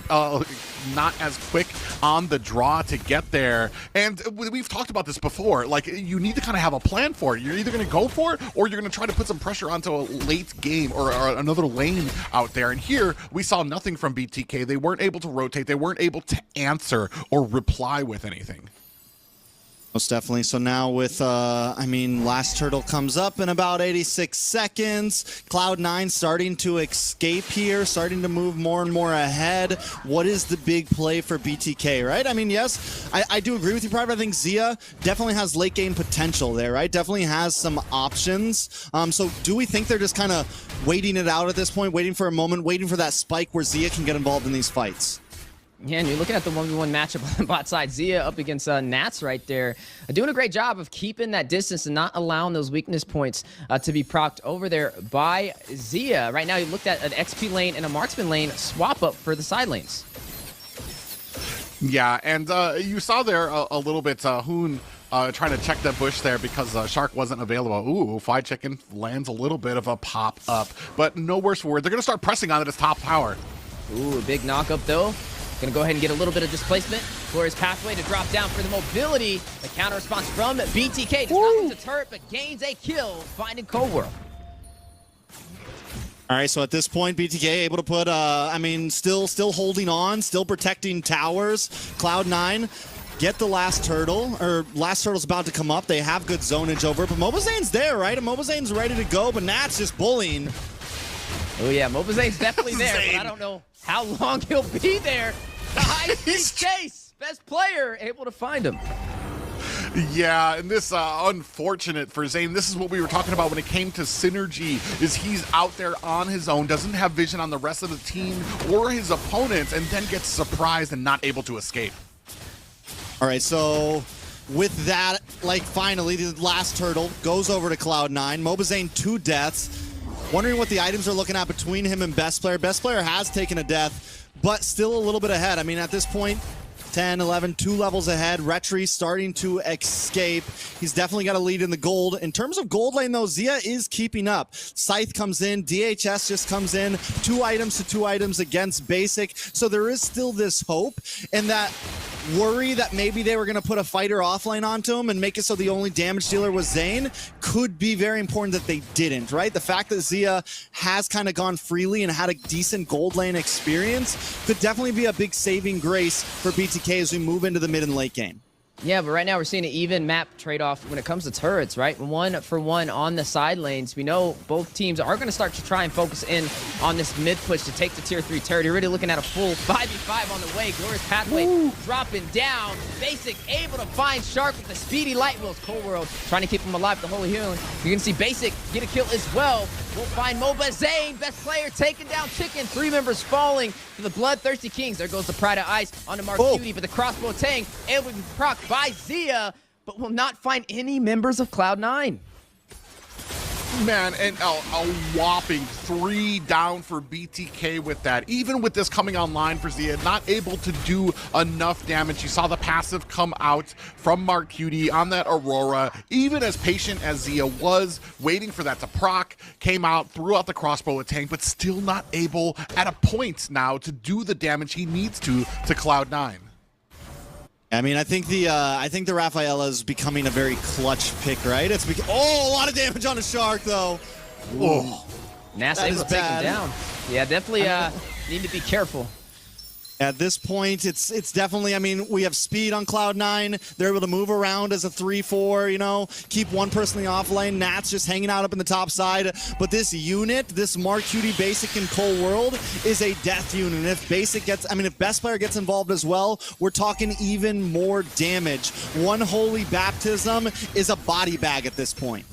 Speaker 3: not as quick on the draw to get there. And we've talked about this before. Like, you need to kind of have a plan for it. You're either going to go for it or you're going to try to put some pressure onto a late game or another lane out there. And here we saw nothing from BTK. They weren't able to rotate. They weren't able to answer or reply with anything.
Speaker 5: Most definitely. So now with, I mean, last turtle comes up in about 86 seconds. Cloud9 starting to escape here, starting to move more and more ahead. What is the big play for BTK, right? I mean, yes, I do agree with you, Private. I think Zia definitely has late game potential there, right? Definitely has some options. So do we think they're just kind of waiting it out at this point, waiting for a moment, waiting for that spike where Zia can get involved in these fights?
Speaker 4: Yeah, and you're looking at the 1v1 matchup on the bot side. Zia up against Nats right there. Doing a great job of keeping that distance and not allowing those weakness points to be procced over there by Zia. Right now, you looked at an XP lane and a marksman lane swap up for the side lanes.
Speaker 3: Yeah, and you saw there a little bit Hoon trying to check the bush there because Shark wasn't available. Ooh, Fried Chicken lands a little bit of a pop up, but no worse for it. They're going to start pressing on it as top tower.
Speaker 4: Ooh, a big knock up though. Gonna go ahead and get a little bit of displacement for his pathway to drop down for the mobility. The counter response from BTK. Does not lose a turret, but gains a kill, finding Cold World.
Speaker 5: All right, so at this point, BTK able to put, I mean, still holding on, still protecting towers. Cloud9 get the last turtle, or last turtle's about to come up. They have good zonage over, but Mobizane's there, right? And Mobizane's ready to go, but Nat's just bullying.
Speaker 4: Oh yeah, Mobizane's definitely there, but I don't know how long he'll be there. The high-speed chase, best player able to find him.
Speaker 3: Yeah, and this unfortunate for Zane. This is what we were talking about when it came to synergy, is he's out there on his own, doesn't have vision on the rest of the team or his opponents, and then gets surprised and not able to escape.
Speaker 5: All right, so with that, like, finally, the last turtle goes over to Cloud9. Mobizane 2 deaths. Wondering what the items are looking at between him and Best Player. Best Player has taken a death, but still a little bit ahead. I mean, at this point, 10, 11, 2 levels ahead. Retri starting to escape. He's definitely got a lead in the gold. In terms of gold lane, though, Zia is keeping up. Scythe comes in. DHS just comes in. 2 items to 2 items against Basic. So there is still this hope and that worry that maybe they were going to put a fighter offlane onto him and make it so the only damage dealer was Zane could be very important that they didn't, right? The fact that Zia has kind of gone freely and had a decent gold lane experience could definitely be a big saving grace for BTK as we move into the mid and late game.
Speaker 4: Yeah, but right now we're seeing an even map trade-off when it comes to turrets, right? 1-for-1 on the side lanes. We know both teams are going to start to try and focus in on this mid push to take the tier 3 turret. You're already looking at a full 5v5 on the way. Glorious pathway dropping down. Basic able to find Shark with the speedy light wheels. Cold World trying to keep him alive with the holy healing. You're going to see Basic get a kill as well. We'll find Mobizane, best player, taking down Chicken. 3 members falling to the Bloodthirsty Kings. There goes the Pride of Ice onto Mark Cutie, but the crossbow Tang able to be procced by Zia, but will not find any members of Cloud9.
Speaker 3: Man, and a whopping 3 down for BTK with that. Even with this coming online for Zia, not able to do enough damage. You saw the passive come out from Marcuti on that Aurora. Even as patient as Zia was, waiting for that to proc, came out, threw out the crossbow tank, but still not able at a point now to do the damage he needs to Cloud9.
Speaker 5: I mean, I think the Rafaela is becoming a very clutch pick, right? It's a lot of damage on a shark though.
Speaker 3: Whoa.
Speaker 4: NACT able to take him down. Yeah, definitely need to be careful.
Speaker 5: At this point, it's definitely, I mean, we have speed on Cloud9. They're able to move around as a 3-4, you know, keep one person in the off lane. Nat's just hanging out up in the top side. But this unit, this Marcuti Basic and Cold World, is a death unit. And if Basic gets, I mean, if Best Player gets involved as well, we're talking even more damage. One Holy Baptism is a body bag at this point.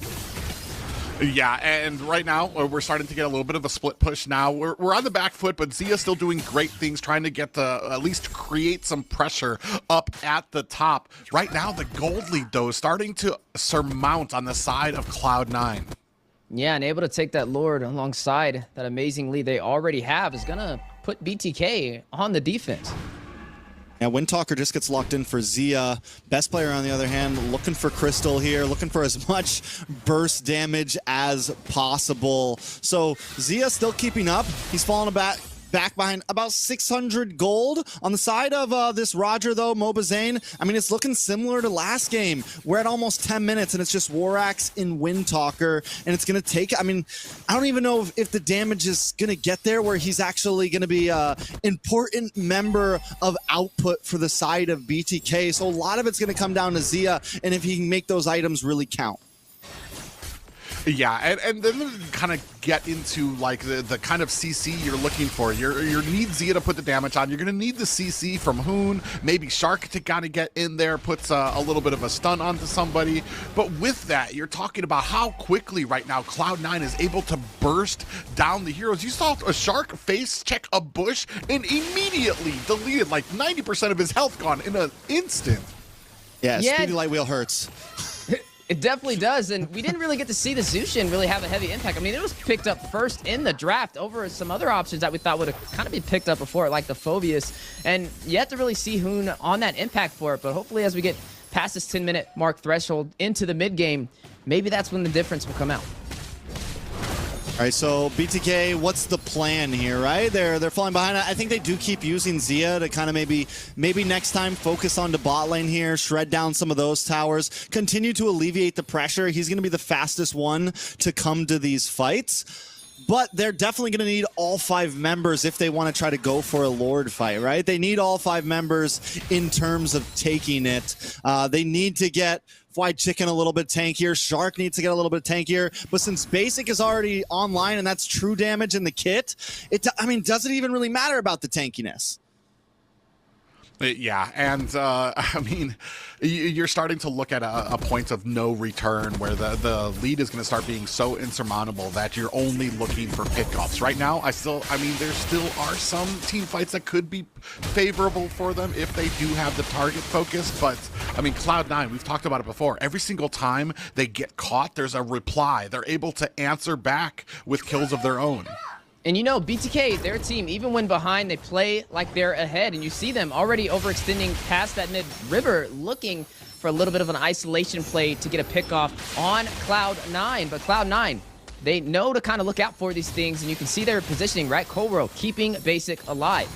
Speaker 3: Yeah, and right now, we're starting to get a little bit of a split push now. We're on the back foot, but Zia's still doing great things, trying to get at least create some pressure up at the top. Right now, the gold lead, though, is starting to surmount on the side of Cloud9.
Speaker 4: Yeah, and able to take that Lord alongside that amazing lead they already have is going to put BTK on the defense.
Speaker 5: Yeah, Windtalker just gets locked in for Zia. Best Player, on the other hand, looking for Crystal here, looking for as much burst damage as possible. So Zia still keeping up. He's falling back behind about 600 gold. On the side of this Roger, though, Mobazane, I mean, it's looking similar to last game. We're at almost 10 minutes, and it's just Warax in Windtalker, and it's going to take, I mean, I don't even know if the damage is going to get there where he's actually going to be an important member of output for the side of BTK. So a lot of it's going to come down to Zia, and if he can make those items really count.
Speaker 3: Yeah, and then kind of get into like the kind of CC you're looking for. You need Zia to put the damage on. You're going to need the CC from Hoon, maybe Shark to kind of get in there, puts a little bit of a stun onto somebody. But with that, you're talking about how quickly right now Cloud9 is able to burst down the heroes. You saw a Shark face check a bush and immediately deleted like 90% of his health gone in an instant.
Speaker 5: Yeah, Speedy Light Wheel hurts.
Speaker 4: It definitely does, and we didn't really get to see the Zushin really have a heavy impact. I mean, it was picked up first in the draft over some other options that we thought would have kind of been picked up before, like the Phobius, and yet to really see Hoon on that impact for it. But hopefully as we get past this 10-minute mark threshold into the mid-game, maybe that's when the difference will come out.
Speaker 5: All right, so BTK, what's the plan here, right? They're falling behind. I think they do keep using Zia to kind of maybe next time focus on the bot lane here, shred down some of those towers, continue to alleviate the pressure. He's going to be the fastest one to come to these fights. But they're definitely going to need all 5 members if they want to try to go for a Lord fight, right? They need all 5 members in terms of taking it. They need to get Fried Chicken a little bit tankier. Shark needs to get a little bit tankier. But since Basic is already online and that's true damage in the kit, I mean, does it even really matter about the tankiness?
Speaker 3: Yeah, and I mean, you're starting to look at a point of no return where the lead is going to start being so insurmountable that you're only looking for pickoffs. Right now, I mean, there still are some team fights that could be favorable for them if they do have the target focus, but I mean, Cloud9, we've talked about it before. Every single time they get caught, there's a reply. They're able to answer back with kills of their own.
Speaker 4: And you know, BTK, their team, even when behind, they play like they're ahead. And you see them already overextending past that mid-river, looking for a little bit of an isolation play to get a pickoff on Cloud9. But Cloud9, they know to kind of look out for these things. And you can see their positioning, right? Cold World, keeping Basic alive.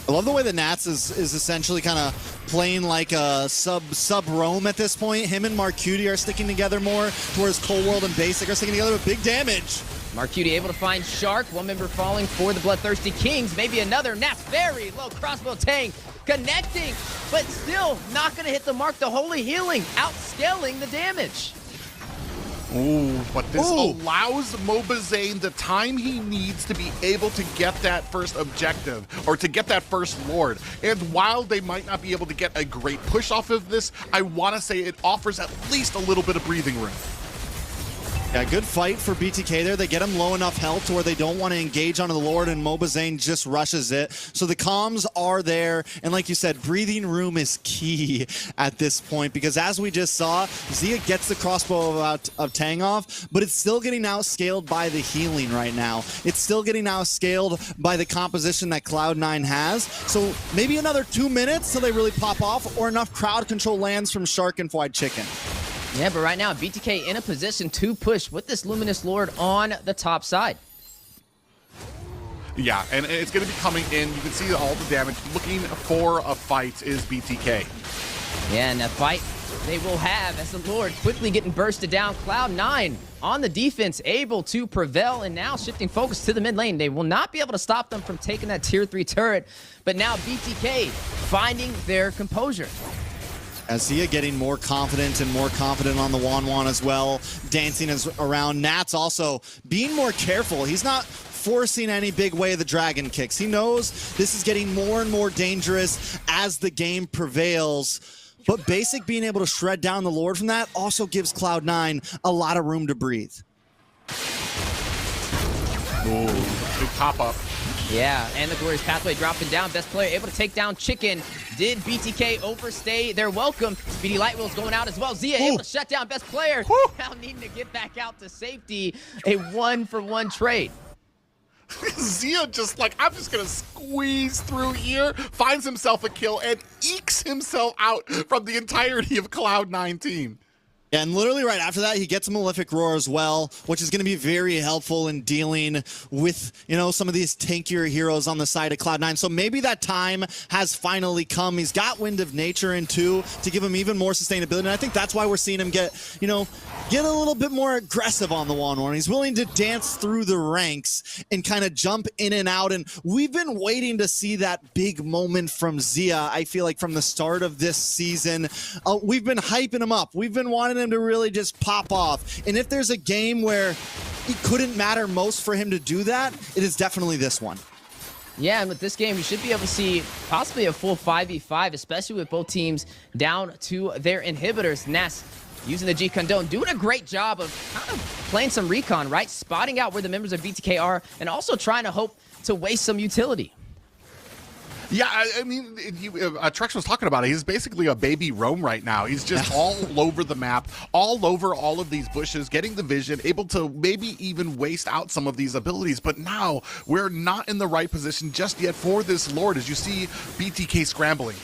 Speaker 5: I love the way the Nats is essentially kind of playing like a sub-roam at this point. Him and Marcuti are sticking together more, whereas Cold World and Basic are sticking together with big damage.
Speaker 4: Marcuti able to find Shark, one member falling for the Bloodthirsty Kings, maybe another. Nat's very low crossbow tang, connecting, but still not going to hit the mark. The Holy Healing outscaling the damage.
Speaker 3: Ooh, but this allows Mobazane the time he needs to be able to get that first objective, or to get that first Lord. And while they might not be able to get a great push off of this, I want to say it offers at least a little bit of breathing room.
Speaker 5: Yeah, good fight for BTK there. They get him low enough health to where they don't want to engage onto the Lord, and Mobazane just rushes it. So the comms are there, and like you said, breathing room is key at this point, because as we just saw, Zia gets the crossbow of Tang off, but it's still getting outscaled by the healing right now. It's still getting outscaled by the composition that Cloud9 has. So maybe another 2 minutes till they really pop off, or enough crowd control lands from Shark and Fried Chicken.
Speaker 4: Yeah, but right now, BTK in a position to push with this Luminous Lord on the top side.
Speaker 3: Yeah, and it's going to be coming in. You can see all the damage. Looking for a fight is BTK.
Speaker 4: Yeah, and that fight they will have as the Lord quickly getting bursted down. Cloud9 on the defense, able to prevail, and now shifting focus to the mid lane. They will not be able to stop them from taking that tier 3 turret, but now BTK finding their composure.
Speaker 5: As Zia getting more confident and more confident on the Wan as well, dancing around. Nat's also being more careful. He's not forcing any big way of the dragon kicks. He knows this is getting more and more dangerous as the game prevails. But Basic being able to shred down the Lord from that also gives Cloud9 a lot of room to breathe.
Speaker 3: Ooh, big pop-up.
Speaker 4: Yeah, and the Glorious Pathway dropping down. Best player able to take down Chicken. Did BTK overstay their welcome? Speedy Lightwheel's going out as well. Zia able to shut down best player. Now needing to get back out to safety. A 1-for-1 trade.
Speaker 3: Zia just like, I'm just going to squeeze through here, finds himself a kill, and ekes himself out from the entirety of Cloud9 team.
Speaker 5: Yeah, and literally right after that, he gets a Malefic Roar as well, which is going to be very helpful in dealing with, some of these tankier heroes on the side of Cloud9. So maybe that time has finally come. He's got Wind of Nature in too to give him even more sustainability. And I think that's why we're seeing him get a little bit more aggressive on the 1-1. He's willing to dance through the ranks and kind of jump in and out. And we've been waiting to see that big moment from Zia, I feel like, from the start of this season. We've been hyping him up. We've been wanting him to really just pop off. And if there's a game where it couldn't matter most for him to do that, it is definitely this one.
Speaker 4: Yeah, and with this game, you should be able to see possibly a full 5v5, especially with both teams down to their inhibitors. Ness using the G Condone, doing a great job of kind of playing some recon, right? Spotting out where the members of BTK are, and also trying to hope to waste some utility.
Speaker 3: Yeah, I mean, Trex was talking about it. He's basically a baby Roam right now. He's just all over the map, all over all of these bushes, getting the vision, able to maybe even waste out some of these abilities. But now we're not in the right position just yet for this Lord, as you see BTK scrambling.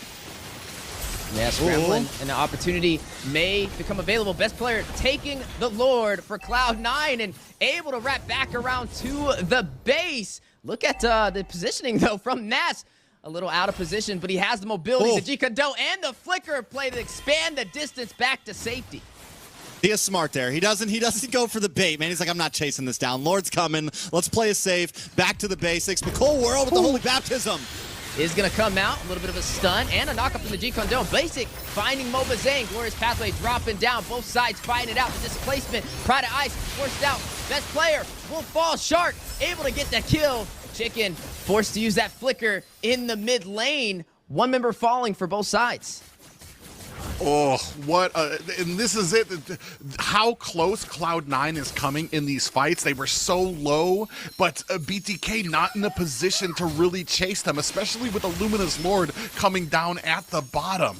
Speaker 4: Yeah, scrambling, and the opportunity may become available. Best player taking the Lord for Cloud9 and able to wrap back around to the base. Look at the positioning, though, from Nas. A little out of position, but he has the mobility, the G-Condone, and the flicker play to expand the distance back to safety.
Speaker 5: He is smart there. He doesn't go for the bait, man. He's like, I'm not chasing this down. Lord's coming. Let's play it safe. Back to the basics. McCole World with the Holy Baptism
Speaker 4: is going to come out. A little bit of a stun and a knock up from the G-Condone. Basic finding Mobazane. Glorious Pathway dropping down. Both sides fighting it out. The displacement. Pride of Ice forced out. Best player will fall. Shark able to get that kill. Chicken forced to use that flicker in the mid lane. One member falling for both sides.
Speaker 3: Oh, and this is it. How close Cloud9 is coming in these fights. They were so low, but BTK not in a position to really chase them, especially with the Luminous Lord coming down at the bottom.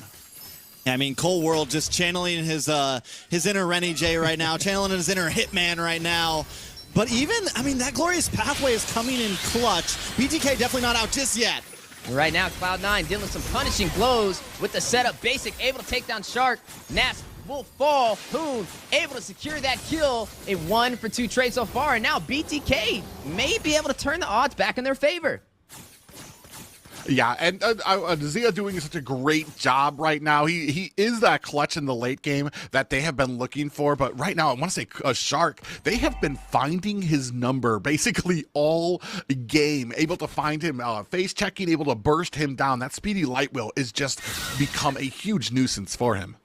Speaker 5: I mean, Cole World just channeling his inner Rennie J right now, channeling his inner Hitman right now. But that Glorious Pathway is coming in clutch. BTK definitely not out just yet.
Speaker 4: Right now, Cloud9 dealing some punishing blows with the setup. Basic able to take down Shark. Nas will fall. Poon able to secure that kill. A 1-for-2 trade so far. And now BTK may be able to turn the odds back in their favor.
Speaker 3: Yeah, and Zia doing such a great job right now. He is that clutch in the late game that they have been looking for. But right now, I want to say Shark, they have been finding his number basically all game. Able to find him, face checking, able to burst him down. That Speedy Light Wheel is just become a huge nuisance for him.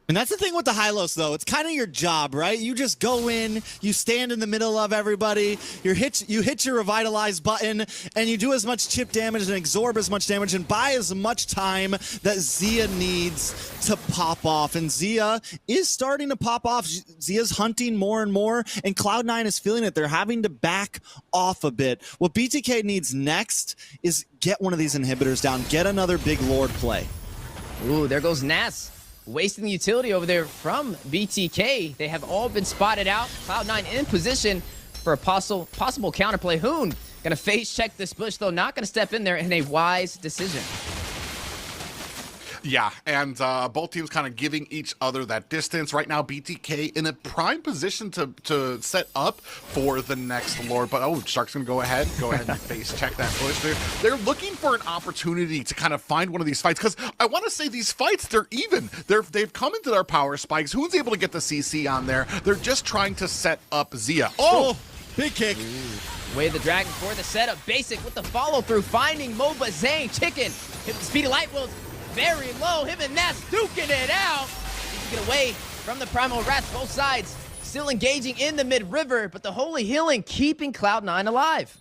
Speaker 5: And that's the thing with the Hylos, though. It's kind of your job, right? You just go in, you stand in the middle of everybody, you hit your Revitalize button, and you do as much chip damage and absorb as much damage and buy as much time that Zia needs to pop off. And Zia is starting to pop off. Zia's hunting more and more, and Cloud9 is feeling it. They're having to back off a bit. What BTK needs next is get one of these inhibitors down, get another big Lord play.
Speaker 4: Ooh, there goes Nas. Wasting the utility over there from BTK. They have all been spotted out. Cloud9 in position for a possible counterplay. Hoon gonna face check this bush, though not gonna step in there in a wise decision.
Speaker 3: Yeah, and both teams kind of giving each other that distance. Right now, BTK in a prime position to set up for the next Lord. But, oh, Shark's going to go ahead and face check that push. They're looking for an opportunity to kind of find one of these fights. Because I want to say these fights, they're even. They've come into their power spikes. Who's able to get the CC on there? They're just trying to set up Zia. Oh,
Speaker 5: big kick.
Speaker 4: Ooh. Way of the Dragon for the setup. Basic with the follow-through. Finding Moba Zane. Chicken. Hit the Speedy Light Wheels. Very low. Him and Nats duking it out. He can get away from the Primal Wrath. Both sides still engaging in the mid-river, but the Holy Healing keeping Cloud9 alive.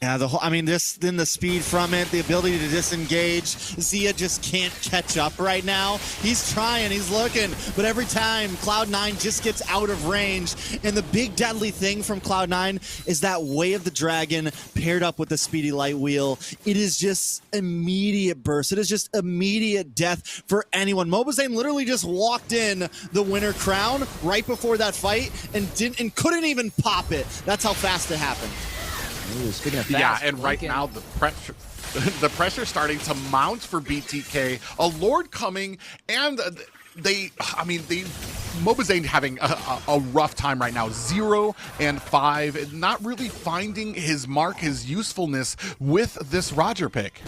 Speaker 5: Yeah, then the speed from it, the ability to disengage. Zia just can't catch up right now. He's trying, he's looking, but every time Cloud9 just gets out of range. And the big deadly thing from Cloud9 is that Way of the Dragon paired up with the Speedy Light Wheel. It is just immediate burst. It is just immediate death for anyone. Mobazane literally just walked in the winner crown right before that fight and couldn't even pop it. That's how fast it happened.
Speaker 4: Ooh, speaking of fast,
Speaker 3: yeah, and right now the pressure starting to mount for BTK. A Lord coming, and Mobazane having a rough time right now. 0 and 5, not really finding his mark, his usefulness with this Roger pick.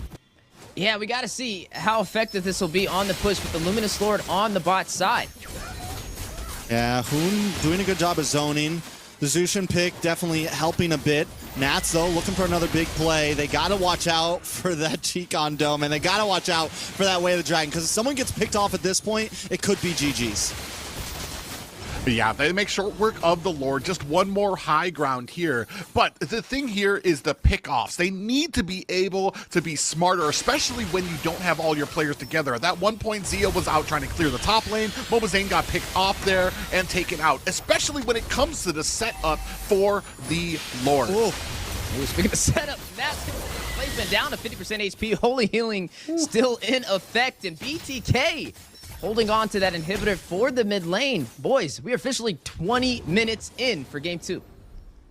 Speaker 4: Yeah, we got to see how effective this will be on the push with the Luminous Lord on the bot side.
Speaker 5: Yeah, Hoon doing a good job of zoning. The Zushin pick definitely helping a bit. Nats, though, looking for another big play. They got to watch out for that Cheekon Dome, and they got to watch out for that Way of the Dragon, because if someone gets picked off at this point, it could be GG's.
Speaker 3: But yeah, they make short work of the Lord. Just one more high ground here. But the thing here is the pickoffs. They need to be able to be smarter, especially when you don't have all your players together. At that one point, Zia was out trying to clear the top lane. Mobazane got picked off there and taken out, especially when it comes to the setup for the Lord.
Speaker 4: Ooh, speaking of setup, that's placement down to 50% HP. Holy Healing still in effect, and BTK holding on to that inhibitor for the mid lane. Boys, we are officially 20 minutes in for Game 2.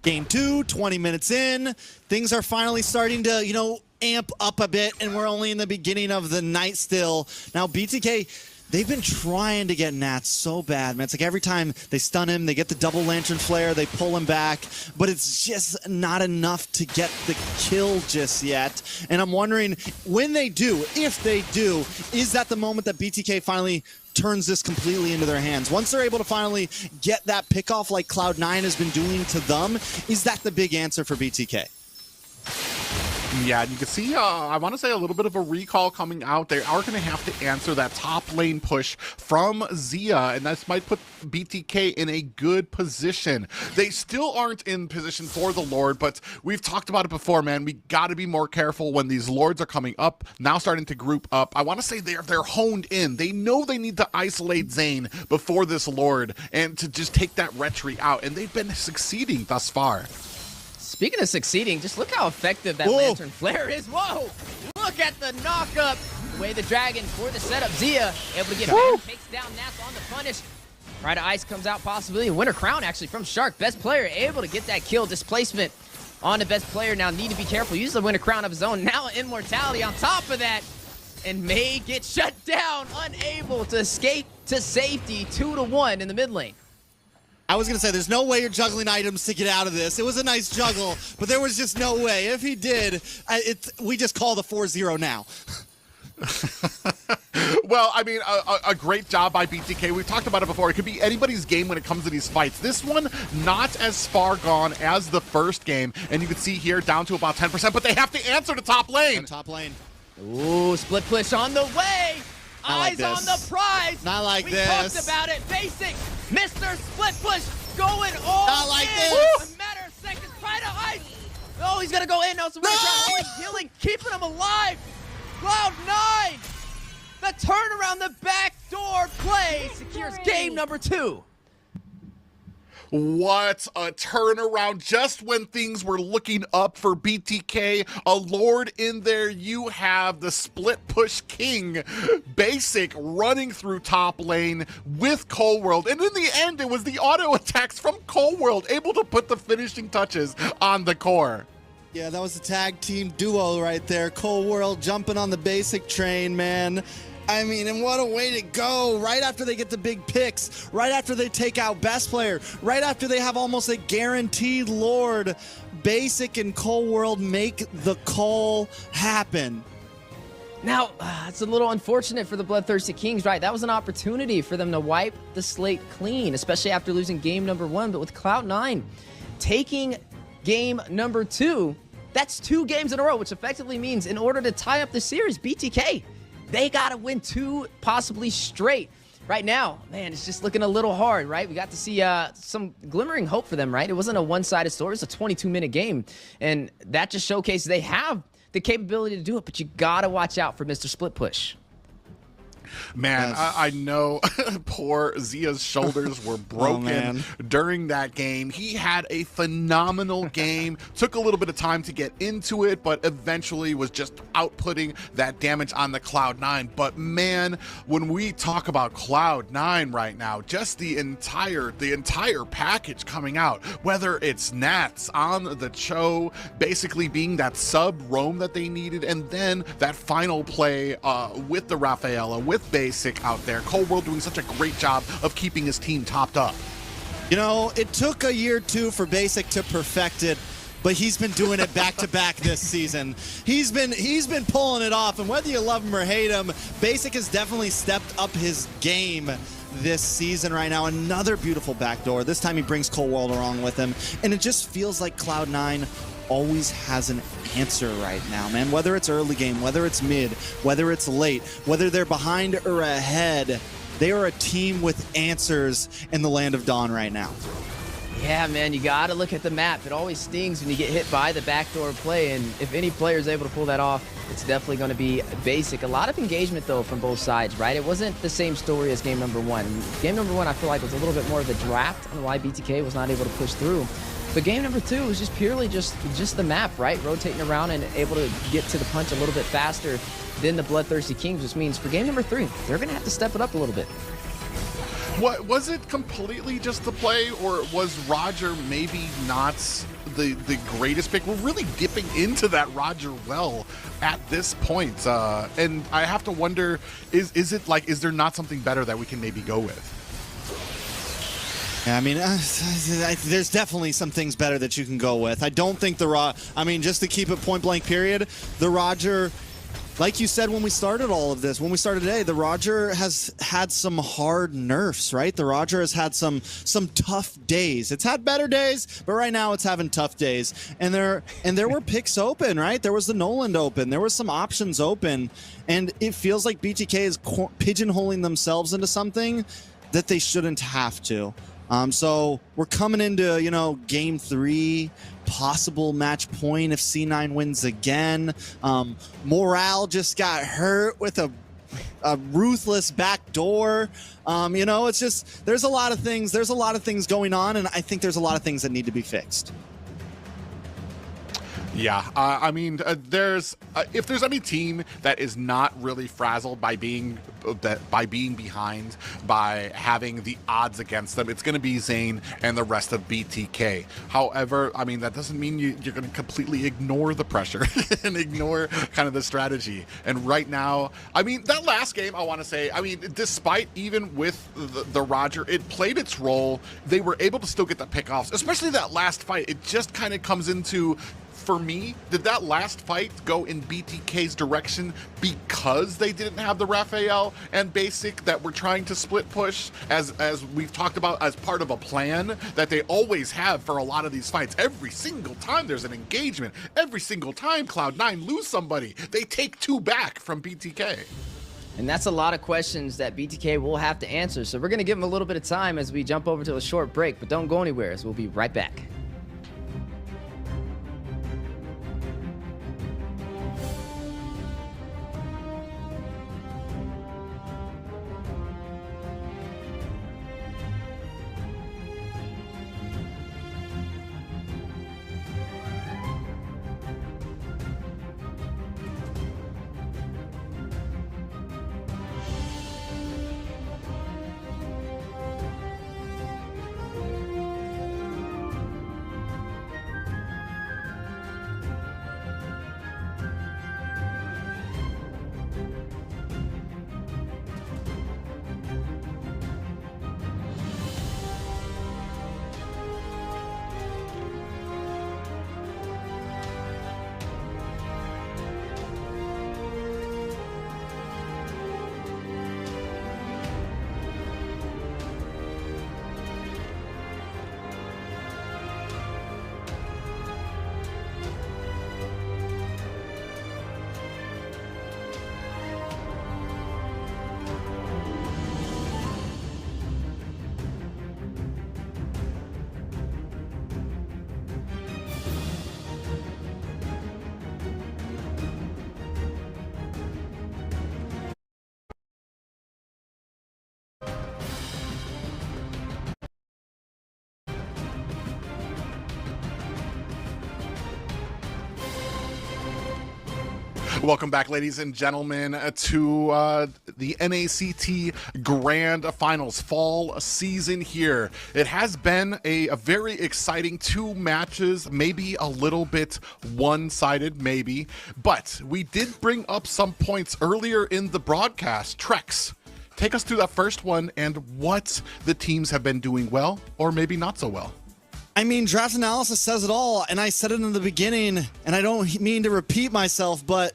Speaker 5: Game 2, 20 minutes in. Things are finally starting to, amp up a bit, and we're only in the beginning of the night still. Now, BTK, they've been trying to get Nats so bad, man. It's like every time they stun him, they get the double lantern flare, they pull him back, but it's just not enough to get the kill just yet. And I'm wondering, when they do, if they do, is that the moment that BTK finally turns this completely into their hands? Once they're able to finally get that pickoff like Cloud9 has been doing to them, is that the big answer for BTK?
Speaker 3: Yeah, and you can see, I want to say a little bit of a recall coming out. They are going to have to answer that top lane push from Zia, and this might put BTK in a good position. They still aren't in position for the Lord, but we've talked about it before, man. We got to be more careful when these Lords are coming up, now starting to group up. I want to say they're honed in. They know they need to isolate Zane before this Lord and to just take that retreat out, and they've been succeeding thus far.
Speaker 4: Speaking of succeeding, just look how effective that Lantern Flare is. Whoa! Look at the knock-up. Way the Dragon for the setup. Zia able to get back, takes down Nats on the punish. Right, Ice comes out, possibly a Winter Crown actually from Shark. Best player able to get that kill. Displacement on the best player. Now need to be careful. Use the Winter Crown of his own. Now Immortality on top of that. And may get shut down. Unable to escape to safety. 2-1 in the mid lane.
Speaker 5: I was going to say, there's no way you're juggling items to get out of this. It was a nice juggle, but there was just no way. If he did, we just call the 4-0 now.
Speaker 3: Well, I mean, a great job by BTK. We've talked about it before. It could be anybody's game when it comes to these fights. This one, not as far gone as the first game. And you can see here, down to about 10%, but they have to answer the top lane.
Speaker 5: Top lane.
Speaker 4: Ooh, split push on the way.
Speaker 5: like
Speaker 4: Eyes on
Speaker 5: this.
Speaker 4: the prize.
Speaker 5: Not like
Speaker 4: we
Speaker 5: this.
Speaker 4: talked about it. Basic. Mr. Split Push going all
Speaker 5: Not like
Speaker 4: in.
Speaker 5: this.
Speaker 4: A matter of seconds. Try to ice. Oh, he's going to go in. No, some healing, keeping him alive. Cloud9. The turnaround, the backdoor play secures game number 2.
Speaker 3: What a turnaround just when things were looking up for BTK. A Lord in there, you have the split push king, Basic, running through top lane with Cold World. And in the end, it was the auto attacks from Cold World able to put the finishing touches on the core.
Speaker 5: Yeah, that was a tag team duo right there. Cold World jumping on the Basic train, man. I mean, and what a way to go. Right after they get the big picks, right after they take out best player, right after they have almost a guaranteed Lord, Basic and Cold World make the call happen.
Speaker 4: Now, it's a little unfortunate for the Bloodthirsty Kings, right? That was an opportunity for them to wipe the slate clean, especially after losing game number 1. But with Cloud9 taking game number 2, that's 2 games in a row, which effectively means in order to tie up the series, BTK, they got to win 2, possibly straight. Right now, man, it's just looking a little hard, right? We got to see some glimmering hope for them, right? It wasn't a one-sided story. It was a 22-minute game, and that just showcased they have the capability to do it, but you got to watch out for Mr. Split Push.
Speaker 3: Man, I know poor Zia's shoulders were broken during that game. He had a phenomenal game. Took a little bit of time to get into it, but eventually was just outputting that damage on the Cloud9. But man, when we talk about Cloud9 right now, just the entire package coming out, whether it's Nats on the Cho, basically being that sub roam that they needed, and then that final play with the Rafaela, with Basic out there. Cold World doing such a great job of keeping his team topped up.
Speaker 5: You know, it took a year or 2 for Basic to perfect it, but he's been doing it back-to-back this season. He's been pulling it off, and whether you love him or hate him, Basic has definitely stepped up his game this season right now. Another beautiful backdoor. This time he brings Cold World along with him, and it just feels like Cloud9 always has an answer right now, man. Whether it's early game, whether it's mid, whether it's late, whether they're behind or ahead, they are a team with answers in the Land of Dawn right now.
Speaker 4: Yeah, man, you got to look at the map. It always stings when you get hit by the backdoor play, and if any player is able to pull that off, it's definitely going to be Basic. A lot of engagement, though, from both sides, right? It wasn't the same story as game number 1. Game number 1, I feel like, was a little bit more of a draft on why BTK was not able to push through. But game number 2 was just purely just the map, right? Rotating around and able to get to the punch a little bit faster than the Bloodthirsty Kings, which means for game number 3, they're going to have to step it up a little bit.
Speaker 3: What was it completely just the play, or was Roger maybe not the greatest pick? We're really dipping into that Roger well at this point. And I have to wonder, is it like, is there not something better that we can maybe go with?
Speaker 5: Yeah, I mean, there's definitely some things better that you can go with. I don't think just to keep it point blank period, the Roger, like you said when we started all of this, when we started today, the Roger has had some hard nerfs, right? The Roger has had some tough days. It's had better days, but right now it's having tough days. And there were picks open, right? There was the Noland open. There was some options open. And it feels like BTK is pigeonholing themselves into something that they shouldn't have to. So we're coming into, game 3, possible match point if C9 wins again. Morale just got hurt with a ruthless backdoor. It's just, there's a lot of things going on, and I think there's a lot of things that need to be fixed.
Speaker 3: Yeah, I mean, if there's any team that is not really frazzled by being behind, by having the odds against them, it's going to be Zain and the rest of BTK. However, I mean, that doesn't mean you're going to completely ignore the pressure and ignore kind of the strategy. And right now, I mean, that last game, I want to say, I mean, despite even with the Roger, it played its role. They were able to still get the pickoffs, especially that last fight. It just kind of comes into, for me, did that last fight go in BTK's direction because they didn't have the Raphael and Basic that were trying to split push, as we've talked about, as part of a plan that they always have for a lot of these fights? Every single time there's an engagement, every single time Cloud9 lose somebody, they take 2 back from BTK.
Speaker 4: And that's a lot of questions that BTK will have to answer. So we're going to give them a little bit of time as we jump over to a short break, but don't go anywhere as we'll be right back.
Speaker 3: Welcome back, ladies and gentlemen, to the NACT Grand Finals fall season here. It has been a very exciting 2 matches, maybe a little bit one-sided, maybe, but we did bring up some points earlier in the broadcast. Trex, take us through that first one and what the teams have been doing well or maybe not so well.
Speaker 5: I mean, draft analysis says it all, and I said it in the beginning, and I don't mean to repeat myself, but,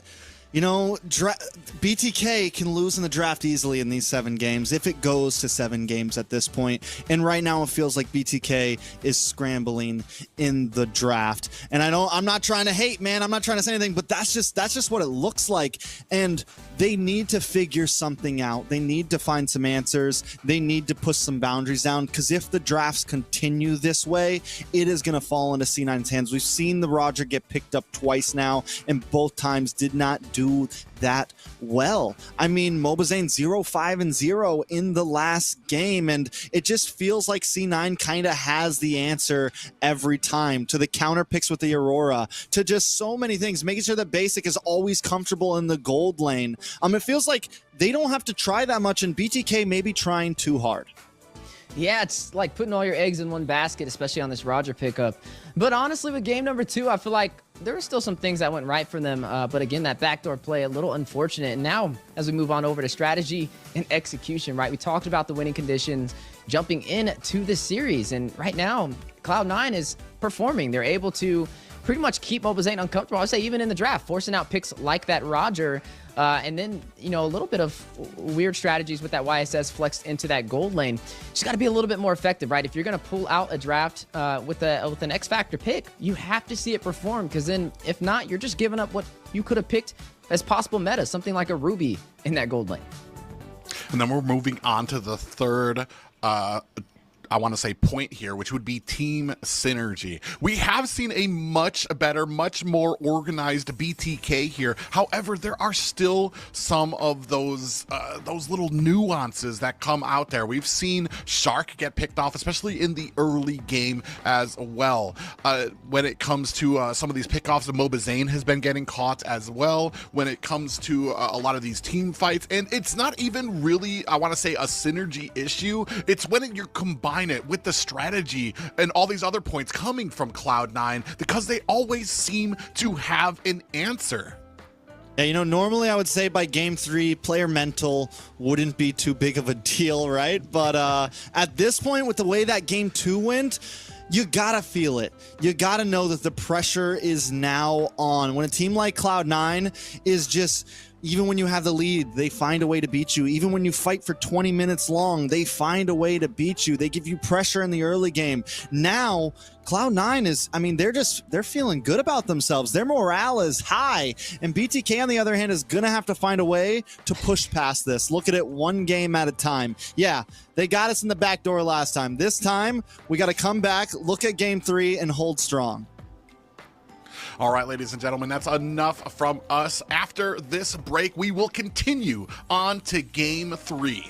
Speaker 5: you know, BTK can lose in the draft easily in these 7 games if it goes to 7 games at this point. And right now it feels like BTK is scrambling in the draft. And I'm not trying to hate, man. I'm not trying to say anything, but that's just what it looks like. And they need to figure something out. They need to find some answers. They need to push some boundaries down, because if the drafts continue this way, it is going to fall into C9's hands. We've seen the Roger get picked up twice now, and both times did not do that well. I mean, Mobazane 0-5-0 in the last game, and it just feels like C9 kind of has the answer every time, to the counter picks with the Aurora, to just so many things, making sure that Basic is always comfortable in the gold lane. It feels like they don't have to try that much, and BTK may be trying too hard.
Speaker 4: Yeah, it's like putting all your eggs in one basket, especially on this Roger pickup. But honestly, with game number 2, I feel like there were still some things that went right for them. But again, that backdoor play, a little unfortunate. And now, as we move on over to strategy and execution, right? We talked about the winning conditions jumping into the series. And right now, Cloud9 is performing. They're able to pretty much keep Mobazane uncomfortable. I would say even in the draft, forcing out picks like that Roger. And then, you know, a little bit of weird strategies with that YSS flexed into that gold lane. Just got to be a little bit more effective, right? If you're going to pull out a draft with an X Factor pick, you have to see it perform, because then if not, you're just giving up what you could have picked as possible meta, something like a Ruby in that gold lane.
Speaker 3: And then we're moving on to the third I want to say point here, which would be team synergy. We have seen a much better, much more organized BTK here. However, there are still some of those little nuances that come out there. We've seen Shark get picked off, especially in the early game as well. When it comes to some of these pickoffs, Mobazane has been getting caught as well when it comes to a lot of these team fights. And it's not even really, I want to say, a synergy issue. It's when you're combining it with the strategy and all these other points coming from Cloud9, because they always seem to have an answer.
Speaker 5: Yeah, you know, normally I would say by game 3, player mental wouldn't be too big of a deal, right? But at this point, with the way that game 2 went, you gotta feel it. You gotta know that the pressure is now on. When a team like Cloud9 is just, Even when you have the lead, they find a way to beat you. Even when you fight for 20 minutes long, they find a way to beat you. They give you pressure in the early game. Now, Cloud9 is, I mean, they're feeling good about themselves. Their morale is high. And BTK, on the other hand, is going to have to find a way to push past this. Look at it one game at a time. Yeah, they got us in the back door last time. This time, we got to come back, look at game 3, and hold strong.
Speaker 3: All right, ladies and gentlemen, that's enough from us. After this break, we will continue on to game 3.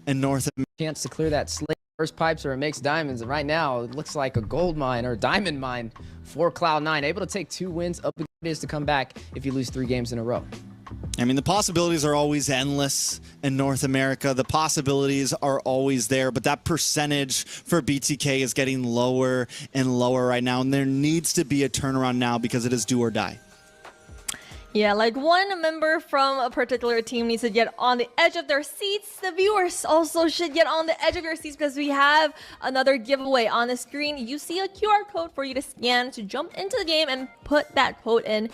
Speaker 5: And North
Speaker 4: Chance to clear that slate. First pipes or it makes diamonds. And right now, it looks like a gold mine or a diamond mine for Cloud9. Able to take 2 wins. Up it is to come back if you lose 3 games in a row.
Speaker 5: I mean, the possibilities are always endless in North America. The possibilities are always there, but that percentage for BTK is getting lower and lower right now, and there needs to be a turnaround now because it is do or die.
Speaker 2: Yeah, like one member from a particular team needs to get on the edge of their seats. The viewers also should get on the edge of their seats because we have another giveaway on the screen. You see a QR code for you to scan to jump into the game and put that code in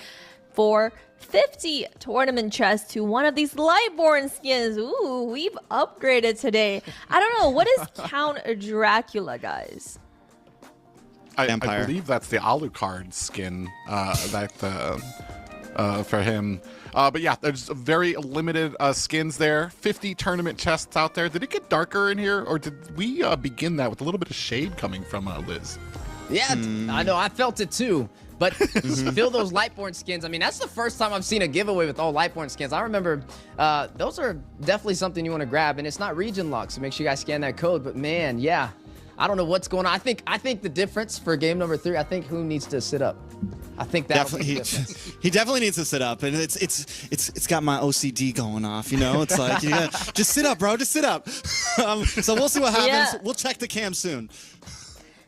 Speaker 2: for 50 tournament chests to one of these Lightborn skins. Ooh, we've upgraded today. I don't know, what is Count Dracula, guys?
Speaker 3: I believe that's the Alucard skin for him. But yeah, there's very limited skins there. 50 tournament chests out there. Did it get darker in here, or did we begin that with a little bit of shade coming from Liz?
Speaker 4: Yeah, I know. I felt it too. But fill those Lightborn skins. I mean, that's the first time I've seen a giveaway with all Lightborn skins. I remember those are definitely something you want to grab, and it's not region locked, so make sure you guys scan that code. But man, yeah, I don't know what's going on. I think the difference for game number 3, I think who needs to sit up. I think that
Speaker 5: he definitely needs to sit up, and it's got my OCD going off. You know, it's like just sit up, bro, just sit up. So we'll see what happens.
Speaker 2: Yeah.
Speaker 5: We'll check the cam soon.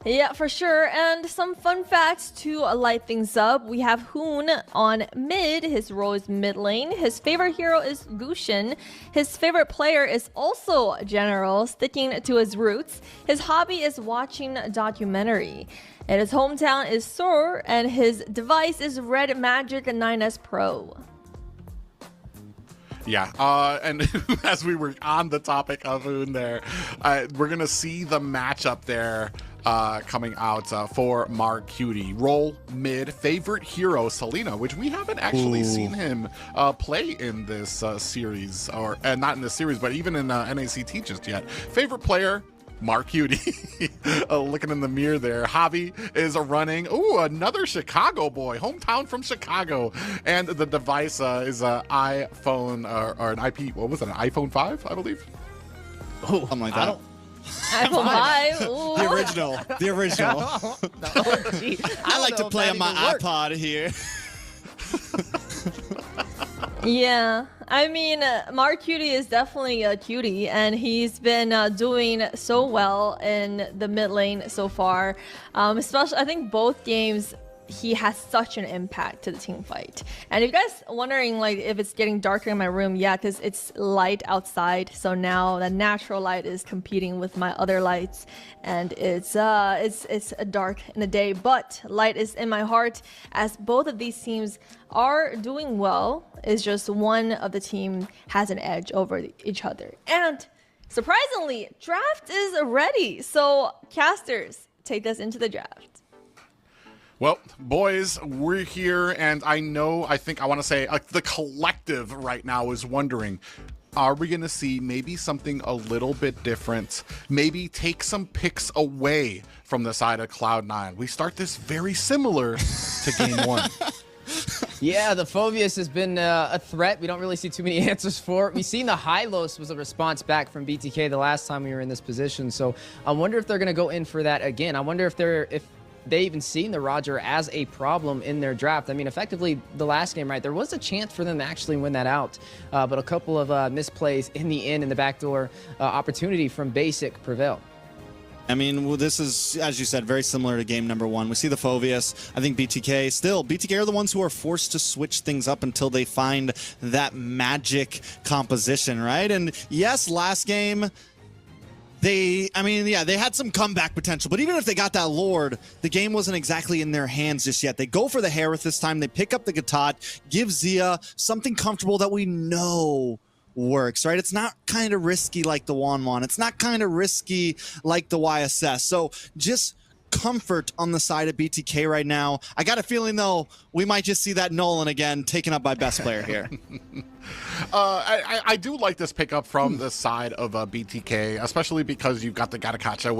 Speaker 2: Yeah, for sure. And some fun facts to light things up. We have Hoon on mid. His role is mid lane. His favorite hero is Gusion. His favorite player is also General, sticking to his roots. His hobby is watching a documentary. And his hometown is Seoul, and his device is Red Magic 9S Pro.
Speaker 3: Yeah, and as we were on the topic of Un there, we're going to see the matchup there coming out for Marcutie. Role mid, favorite hero, Selena, which we haven't actually seen him play in this series, or not in this series, but even in NACT just yet. Favorite player, Marcutie. Looking in the mirror there. Javi is running. Ooh, another Chicago boy. Hometown from Chicago. And the device is an iPhone or an IP. What was it? An iPhone 5, I believe?
Speaker 5: Oh, something like that.
Speaker 2: iPhone 5. Ooh.
Speaker 5: The original. The original. I like to play on my iPod here.
Speaker 2: Yeah, I mean, Marcutie is definitely a cutie, and he's been doing so well in the mid lane so far. Especially, I think both games, he has such an impact to the team fight. And if you guys wondering like if it's getting darker in my room, yeah, because it's light outside, so now the natural light is competing with my other lights, and it's dark in the day, but light is in my heart, as both of these teams are doing well. It's just one of the team has an edge over each other. And surprisingly, draft is ready, so casters, take us into the draft.
Speaker 3: Well, boys, we're here, and I think I want to say the collective right now is wondering, are we going to see maybe something a little bit different? Maybe take some picks away from the side of Cloud9. We start this very similar to game one.
Speaker 4: Yeah, the Phoveus has been a threat. We don't really see too many answers for it. We've seen the Hylos was a response back from BTK the last time we were in this position, so I wonder if they're going to go in for that again. I wonder if they even seen the Roger as a problem in their draft. I mean, effectively, the last game, right, there was a chance for them to actually win that out, but a couple of misplays in the end in the backdoor opportunity from Basic prevailed.
Speaker 5: I mean, well, this is, as you said, very similar to game number one. We see the Phoveus. I think BTK are the ones who are forced to switch things up until they find that magic composition, right? And yes, last game, they had some comeback potential, but even if they got that Lord, the game wasn't exactly in their hands just yet. They go for the Harith this time. They pick up the Gatot, give Zia something comfortable that we know works, right? It's not kind of risky like the Wanwan. It's not kind of risky like the YSS. So just comfort on the side of BTK right now. I got a feeling, though, we might just see that Nolan again taken up by best player here.
Speaker 3: I do like this pickup from the side of BTK, especially because you've got the Gatakacha,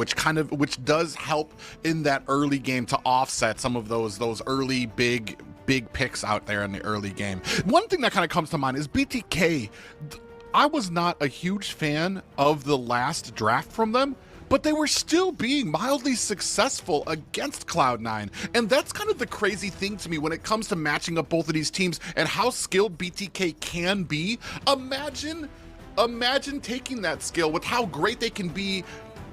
Speaker 3: which does help in that early game to offset some of those early big picks out there in the early game. One thing that kind of comes to mind is BTK. I was not a huge fan of the last draft from them, but they were still being mildly successful against Cloud9. And that's kind of the crazy thing to me when it comes to matching up both of these teams and how skilled BTK can be. Imagine taking that skill with how great they can be,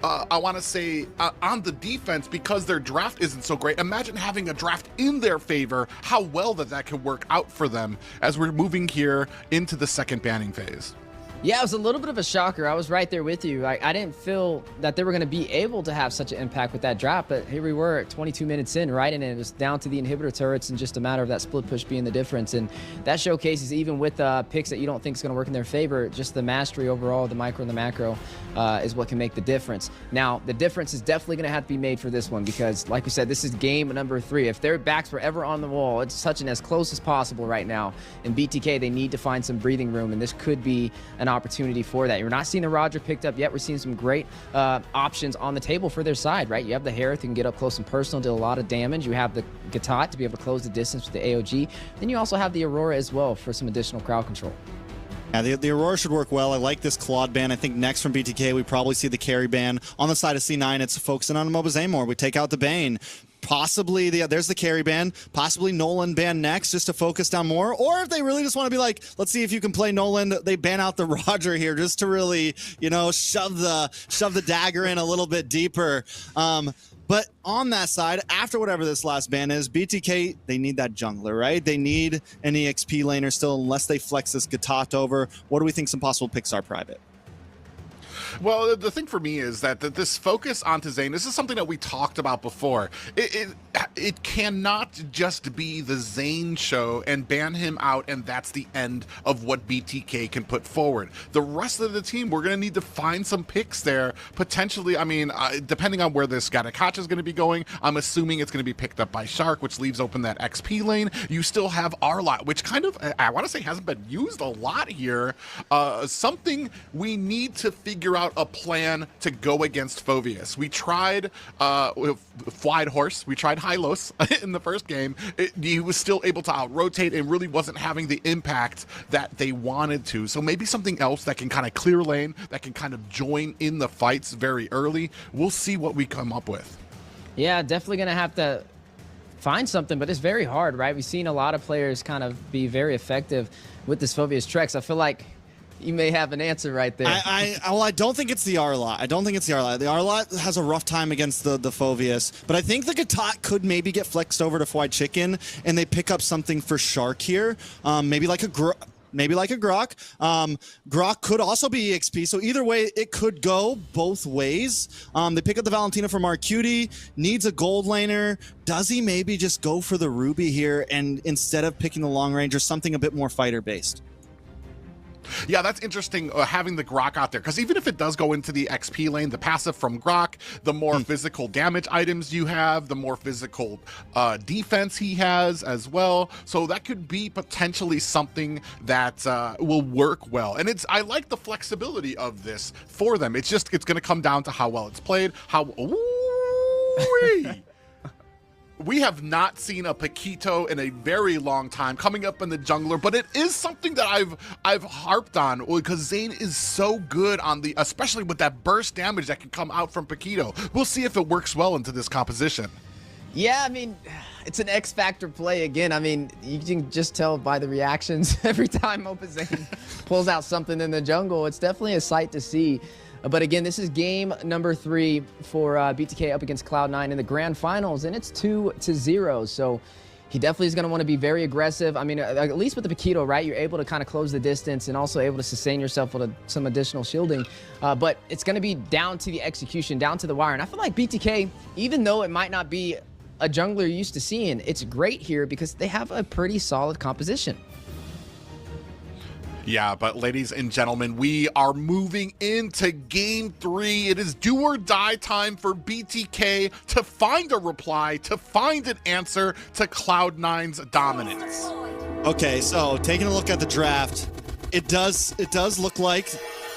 Speaker 3: I want to say, on the defense, because their draft isn't so great. Imagine having a draft in their favor, how well that could work out for them as we're moving here into the second banning phase.
Speaker 4: Yeah, it was a little bit of a shocker. I was right there with you. I didn't feel that they were going to be able to have such an impact with that drop, but here we were at 22 minutes in, right? And it was down to the inhibitor turrets and just a matter of that split push being the difference. And that showcases, even with picks that you don't think is going to work in their favor, just the mastery overall, the micro and the macro is what can make the difference. Now, the difference is definitely going to have to be made for this one because, like we said, this is game number 3. If their backs were ever on the wall, it's touching as close as possible right now. In BTK, they need to find some breathing room, and this could be an opportunity for that. You're not seeing the Roger picked up yet. We're seeing some great options on the table for their side, right? You have the Harith who can get up close and personal, do a lot of damage. You have the Gatot to be able to close the distance with the AOG. Then you also have the Aurora as well for some additional crowd control.
Speaker 5: Yeah, the Aurora should work well. I like this Claude ban. I think next from BTK, we probably see the carry ban. On the side of C9, it's focusing on Mobazay more. We take out the Bane. Possibly, there's the carry ban. Possibly Nolan ban next just to focus down more. Or if they really just want to be like, let's see if you can play Nolan, they ban out the Roger here just to really, shove the dagger in a little bit deeper. But on that side, after whatever this last ban is, BTK, they need that jungler, right? They need an EXP laner still, unless they flex this Gatot over. What do we think some possible picks are, Private?
Speaker 3: Well, the thing for me is that this focus onto Zayn, this is something that we talked about before. It cannot just be the Zayn show and ban him out, and that's the end of what BTK can put forward. The rest of the team, we're going to need to find some picks there. Potentially, I mean, depending on where this Gatakacha is going to be going, I'm assuming it's going to be picked up by Shark, which leaves open that XP lane. You still have Arlot, which kind of, I want to say, hasn't been used a lot here. Something we need to figure out a plan to go against Phoveus. We tried with Flied Horse, we tried Hylos in the first game. He was still able to out-rotate and really wasn't having the impact that they wanted to. So maybe something else that can kind of clear lane, that can kind of join in the fights very early. We'll see what we come up with.
Speaker 4: Yeah, definitely going to have to find something, but it's very hard, right? We've seen a lot of players kind of be very effective with this Phoveus Trex. I feel like you may have an answer right there.
Speaker 5: Well, I don't think it's the Arlot. I don't think it's the Arlot. The Arlot has a rough time against the Phoveus, but I think the Gatot could maybe get flexed over to Fried Chicken, and they pick up something for Shark here. Maybe like a Grok. Grok could also be EXP, so either way, it could go both ways. They pick up the Valentina from Arcuti, needs a gold laner. Does he maybe just go for the Ruby here, and instead of picking the long range or something a bit more fighter-based?
Speaker 3: Yeah, that's interesting, having the Grok out there, because even if it does go into the XP lane, the passive from Grok, the more physical damage items you have, the more physical defense he has as well. So that could be potentially something that will work well. And I like the flexibility of this for them. It's going to come down to how well it's played, how... Ooh-wee. We have not seen a Paquito in a very long time coming up in the jungler, but it is something that I've harped on because Zayn is so good on the, especially with that burst damage that can come out from Paquito. We'll see if it works well into this composition.
Speaker 4: Yeah, I mean, it's an X Factor play again. I mean, you can just tell by the reactions every time Zayn pulls out something in the jungle. It's definitely a sight to see. But again, this is game number 3 for BTK up against Cloud9 in the grand finals, and it's 2-0. So he definitely is going to want to be very aggressive. I mean, at least with the Paquito, right? You're able to kind of close the distance and also able to sustain yourself with some additional shielding. But it's going to be down to the execution, down to the wire. And I feel like BTK, even though it might not be a jungler you're used to seeing, it's great here because they have a pretty solid composition.
Speaker 3: Yeah, but ladies and gentlemen, we are moving into game 3. It is do or die time for BTK to find a reply, to find an answer to Cloud9's dominance.
Speaker 5: Okay, so taking a look at the draft, it does look like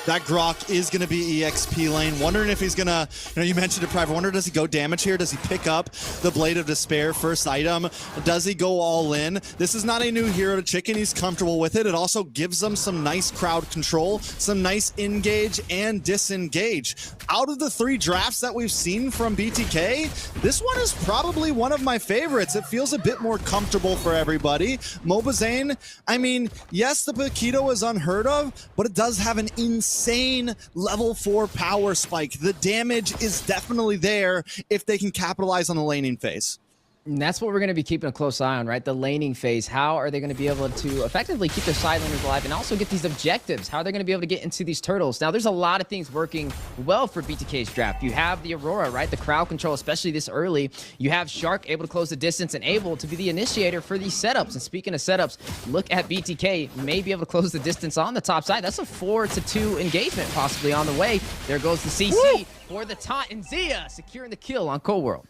Speaker 5: that Grok is going to be EXP lane. Wondering if he's going to, you mentioned it, Private. Wonder, does he go damage here? Does he pick up the Blade of Despair first item? Does he go all in? This is not a new hero to Chicken. He's comfortable with it. It also gives them some nice crowd control, some nice engage and disengage. Out of the 3 drafts that we've seen from BTK, this one is probably one of my favorites. It feels a bit more comfortable for everybody. Mobazane, I mean, yes, the Paquito is unheard of, but it does have an insane level 4 power spike. The damage is definitely there if they can capitalize on the laning phase.
Speaker 4: And that's what we're going to be keeping a close eye on, right? The laning phase. How are they going to be able to effectively keep their side laners alive and also get these objectives? How are they going to be able to get into these turtles? Now, there's a lot of things working well for BTK's draft. You have the Aurora, right? The crowd control, especially this early. You have Shark able to close the distance and able to be the initiator for these setups. And speaking of setups, look at BTK. May be able to close the distance on the top side. That's a 4-2 engagement possibly on the way. There goes the CC for the taunt, and Zia securing the kill on Cold World.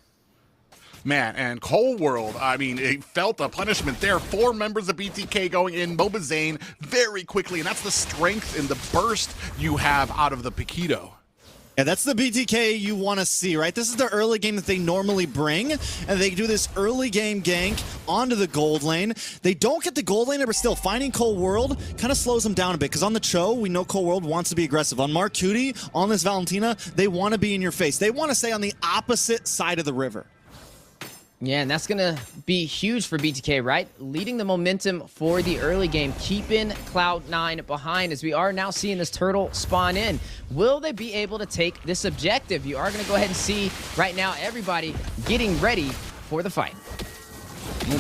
Speaker 3: Man, and Cold World, I mean, it felt a punishment there. 4 members of BTK going in, Mobazane very quickly, and that's the strength and the burst you have out of the Paquito.
Speaker 5: Yeah, that's the BTK you want to see, right? This is the early game that they normally bring, and they do this early game gank onto the gold lane. They don't get the gold lane, but still finding Cold World kind of slows them down a bit, because on the Cho, we know Cold World wants to be aggressive. On Marcuti, on this Valentina, they want to be in your face. They want to stay on the opposite side of the river.
Speaker 4: Yeah, and that's going to be huge for BTK, right? Leading the momentum for the early game, keeping Cloud9 behind as we are now seeing this turtle spawn in. Will they be able to take this objective? You are going to go ahead and see right now everybody getting ready for the fight.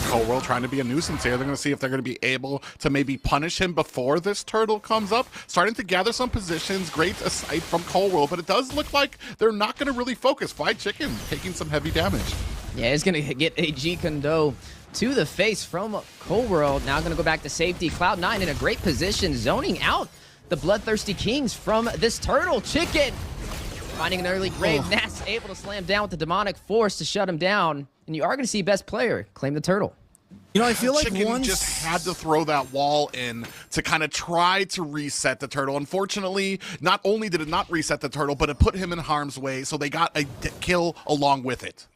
Speaker 3: Cold World trying to be a nuisance here. They're going to see if they're going to be able to maybe punish him before this turtle comes up. Starting to gather some positions. Great aside from Cold World, but it does look like they're not going to really focus. Fried Chicken taking some heavy damage.
Speaker 4: Yeah, it's going to get a G Kondo to the face from Cold World. Now going to go back to safety. Cloud9 in a great position, zoning out the Bloodthirsty Kings from this turtle. Chicken finding an early grave. Nas able to slam down with the demonic force to shut him down. And you are going to see best player claim the turtle.
Speaker 5: You know, I feel like
Speaker 3: Chicken just had to throw that wall in to kind of try to reset the turtle. Unfortunately, not only did it not reset the turtle, but it put him in harm's way, so they got a kill along with it.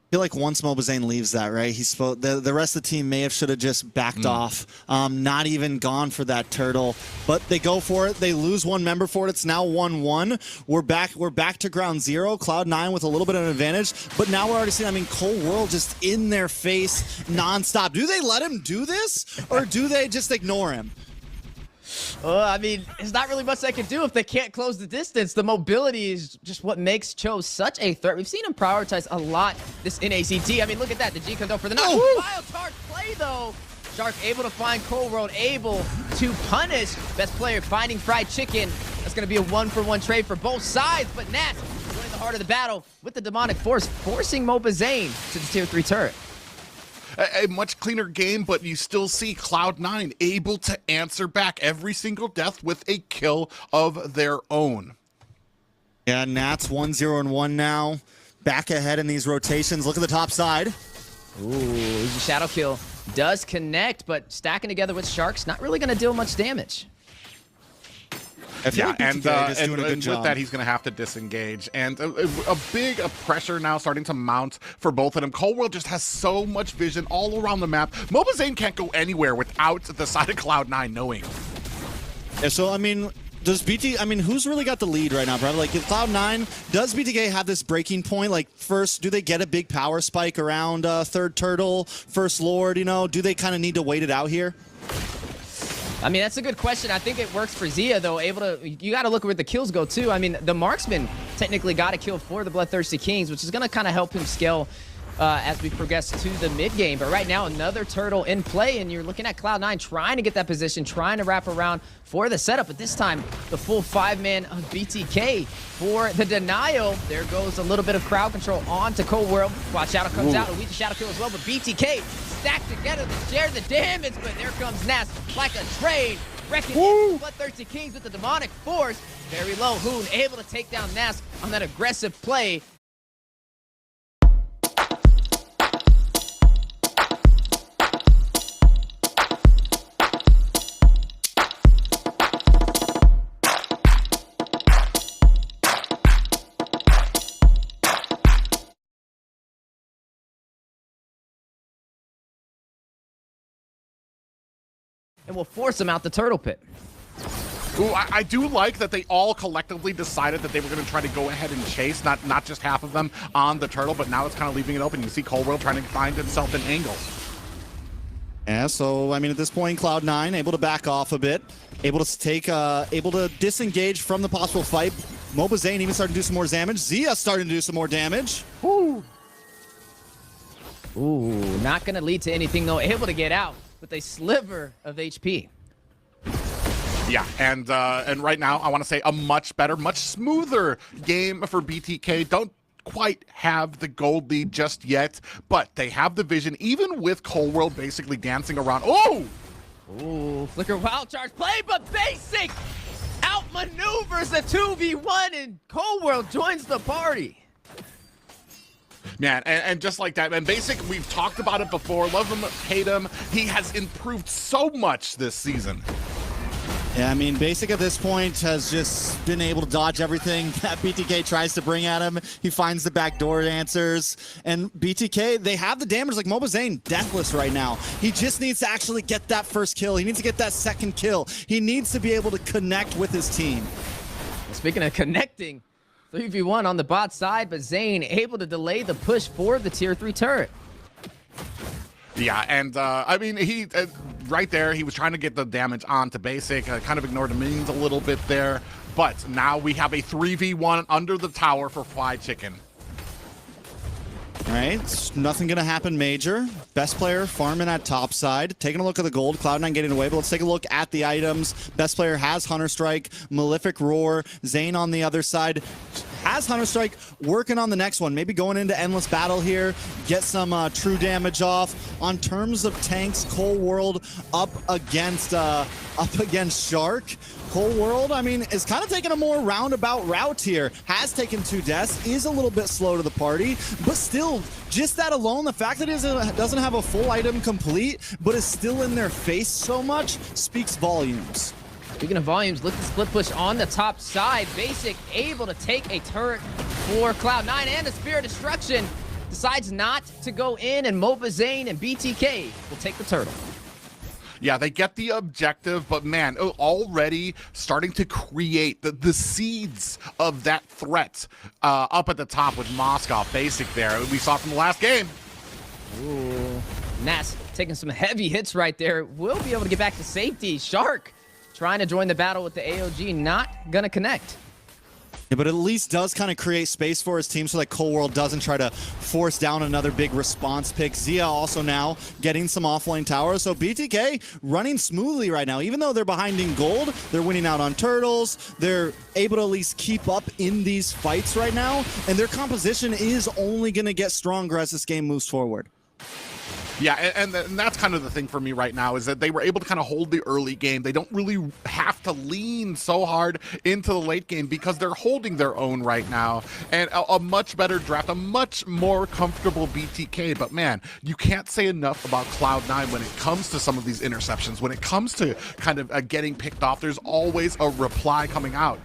Speaker 5: I feel like once Mobazane leaves that, right, the rest of the team may have should have just backed off, not even gone for that turtle, but they go for it. They lose one member for it. It's now 1-1. We're back to ground zero. Cloud9 with a little bit of an advantage, but now we're already seeing, I mean, Cold World just in their face nonstop. Do they let him do this, or do they just ignore him?
Speaker 4: I mean, there's not really much they can do if they can't close the distance. The mobility is just what makes Cho such a threat. We've seen him prioritize a lot this NACT. I mean, look at that. The G Kondo for the knock. Wild charge play, though. Shark able to find Cold World, able to punish best player, finding Fried Chicken. That's going to be a 1-for-1 trade for both sides, but Nats joining the heart of the battle with the demonic force, forcing Mobazane to the tier 3 turret.
Speaker 3: A much cleaner game, but you still see Cloud9 able to answer back every single death with a kill of their own.
Speaker 5: Yeah, Nats 1-0-1 now. Back ahead in these rotations. Look at the top side.
Speaker 4: Ooh, easy shadow kill. Does connect, but stacking together with Sharks, not really going to deal much damage.
Speaker 3: Yeah, and with
Speaker 5: job.
Speaker 3: that, he's going to have to disengage. And a big pressure now starting to mount for both of them. Cold World just has so much vision all around the map. Mobazane can't go anywhere without the side of Cloud9 knowing.
Speaker 5: Yeah, so, I mean, who's really got the lead right now, bro? Like, if Cloud9, does BTK have this breaking point? Like, first, do they get a big power spike around third turtle, first Lord, you know? Do they kind of need to wait it out here?
Speaker 4: I mean, that's a good question. I think it works for Zia, though. You got to look at where the kills go, too. I mean, the marksman technically got a kill for the Bloodthirsty Kings, which is going to kind of help him scale as we progress to the mid game. But right now, another turtle in play, and you're looking at Cloud9 trying to get that position, trying to wrap around for the setup. But this time, the full 5-man of BTK for the denial. There goes a little bit of crowd control on to Cold World. Watch Shadow comes out, a weak shadow kill as well, but BTK stacked together to share the damage, but there comes Nas like a train, wrecking the Bloodthirsty Kings with the demonic force. Very low, Hoon able to take down Nas on that aggressive play. And will force him out the turtle pit.
Speaker 3: Ooh, I do like that they all collectively decided that they were going to try to go ahead and chase, not just half of them on the turtle, but now it's kind of leaving it open. You see Cold World trying to find himself an angle.
Speaker 5: Yeah, so, I mean, at this point, Cloud9 able to back off a bit, able to disengage from the possible fight. Mobazane even starting to do some more damage. Zia starting to do some more damage.
Speaker 4: Ooh, not going to lead to anything, though. Able to get out with a sliver of HP.
Speaker 3: Yeah, and right now, I want to say a much better, much smoother game for BTK. Don't quite have the gold lead just yet, but they have the vision, even with Cold World basically dancing around.
Speaker 4: Ooh, Flicker wild charge play, but Basic outmaneuvers the 2v1, and Cold World joins the party.
Speaker 3: Man, and just like that, and Basic, we've talked about it before, love him, hate him, he has improved so much this season.
Speaker 5: Yeah, I mean, Basic at this point has just been able to dodge everything that BTK tries to bring at him. He finds the backdoor answers, and BTK, they have the damage like Mobazane, deathless right now. He just needs to actually get that first kill. He needs to get that second kill. He needs to be able to connect with his team.
Speaker 4: Speaking of connecting, 3v1 on the bot side, but Zane able to delay the push for the tier 3 turret.
Speaker 3: Yeah, and I mean, he right there, he was trying to get the damage onto Basic, kind of ignored the minions a little bit there, but now we have a 3v1 under the tower for Fried Chicken.
Speaker 5: All right, nothing gonna happen major. Best player farming at top side. Taking a look at the gold. Cloud9 getting away, but let's take a look at the items. Best player has Hunter Strike, Malefic Roar. Zane on the other side has Hunter Strike, working on the next one. Maybe going into Endless Battle here, get some true damage off. On terms of tanks, Cold World up against Shark. Cold World, I mean, is kind of taking a more roundabout route here. Has taken 2 deaths, is a little bit slow to the party, but still, just that alone, the fact that it doesn't have a full item complete, but is still in their face so much, speaks volumes.
Speaker 4: Speaking of volumes, look at the split push on the top side. Basic able to take a turret for Cloud9 and the Spear of Destruction. Decides not to go in, and Moba Zane and BTK will take the turtle.
Speaker 3: Yeah, they get the objective, but man, already starting to create the seeds of that threat up at the top with Moscow Basic there. We saw from the last game.
Speaker 4: Ooh, Nas taking some heavy hits right there. Will be able to get back to safety. Shark trying to join the battle with the AOG, not gonna connect.
Speaker 5: Yeah, but at least does kind of create space for his team so that Cold World doesn't try to force down another big response pick. Zia also now getting some offlane towers. So BTK running smoothly right now. Even though they're behind in gold, they're winning out on turtles. They're able to at least keep up in these fights right now. And their composition is only going to get stronger as this game moves forward.
Speaker 3: Yeah, and that's kind of the thing for me right now, is that they were able to kind of hold the early game. They don't really have to lean so hard into the late game because they're holding their own right now. And a much better draft, a much more comfortable BTK. But man, you can't say enough about Cloud9 when it comes to some of these interceptions. When it comes to kind of getting picked off, there's always a reply coming out.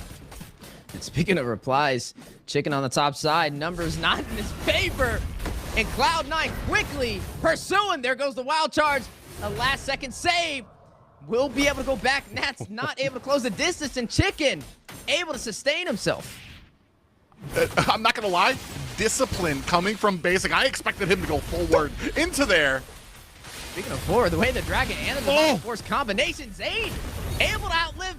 Speaker 4: And speaking of replies, Chicken on the top side, numbers not in his favor. And Cloud9 quickly pursuing. There goes the wild charge. A last second save. Will be able to go back. Nat's not able to close the distance, and Chicken able to sustain himself.
Speaker 3: I'm not going to lie. Discipline coming from Basic. I expected him to go forward into there.
Speaker 4: Speaking of forward, the way the Dragon and the Divine Force combination, Zane able to outlive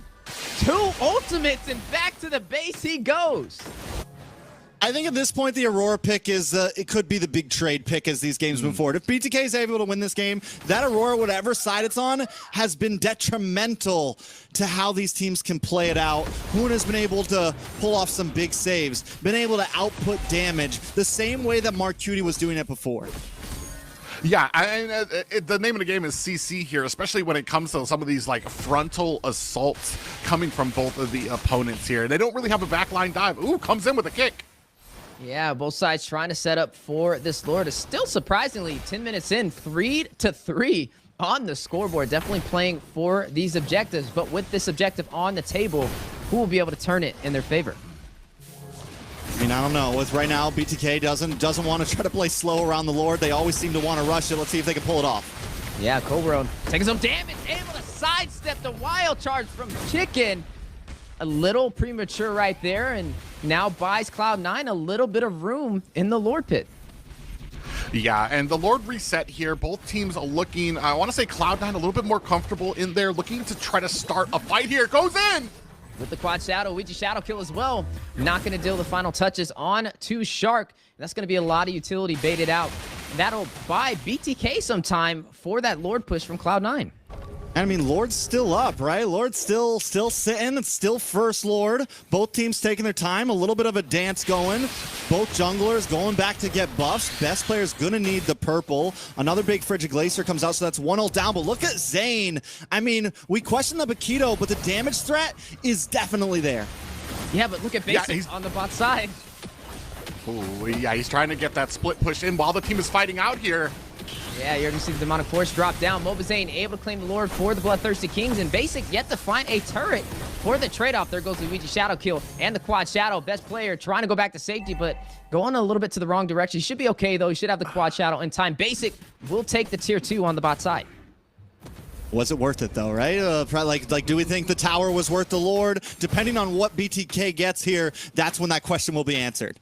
Speaker 4: 2 ultimates, and back to the base he goes.
Speaker 5: I think at this point, the Aurora pick is, it could be the big trade pick as these games move forward. If BTK is able to win this game, that Aurora, whatever side it's on, has been detrimental to how these teams can play it out. Hoon has been able to pull off some big saves, been able to output damage the same way that Mark Cutie was doing it before.
Speaker 3: Yeah, the name of the game is CC here, especially when it comes to some of these like frontal assaults coming from both of the opponents here. They don't really have a backline dive. Ooh, comes in with a kick.
Speaker 4: Yeah, both sides trying to set up for this Lord. Is still surprisingly 10 minutes in, 3-3 on the scoreboard. Definitely playing for these objectives, but with this objective on the table, who will be able to turn it in their favor?
Speaker 5: I mean, I don't know. With right now, BTK doesn't want to try to play slow around the Lord. They always seem to want to rush it. Let's see if they can pull it off.
Speaker 4: Yeah, Cold World taking some damage, able to sidestep the wild charge from Chicken. A little premature right there, and now buys Cloud9 a little bit of room in the Lord pit.
Speaker 3: Yeah, and the Lord reset here. Both teams are looking, I want to say Cloud9 a little bit more comfortable in there, looking to try to start a fight here. Goes in!
Speaker 4: With the quad shadow, Ouija shadow kill as well. Not going to deal the final touches on to Shark. That's going to be a lot of utility baited out. That'll buy BTK some time for that Lord push from Cloud9.
Speaker 5: I mean, Lord's still up, right? Lord's still sitting. It's still first Lord. Both teams taking their time. A little bit of a dance going. Both junglers going back to get buffs. Best player's gonna need the purple. Another big Frigid Glacier comes out, so that's 1-0 down. But look at Zane. I mean, we question the Bakito, but the damage threat is definitely there.
Speaker 4: Yeah, but look at Basic on the bot side.
Speaker 3: Ooh, yeah, he's trying to get that split push in while the team is fighting out here.
Speaker 4: Yeah, you're going to see the Demonic Force drop down. Mobazane able to claim the Lord for the Bloodthirsty Kings, and Basic yet to find a turret for the trade-off. There goes the Luigi Shadow kill and the Quad Shadow. Best player trying to go back to safety, but going a little bit to the wrong direction. He should be okay, though. He should have the Quad Shadow in time. Basic will take the tier 2 on the bot side.
Speaker 5: Was it worth it, though, right? Like, do we think the tower was worth the Lord? Depending on what BTK gets here, that's when that question will be answered.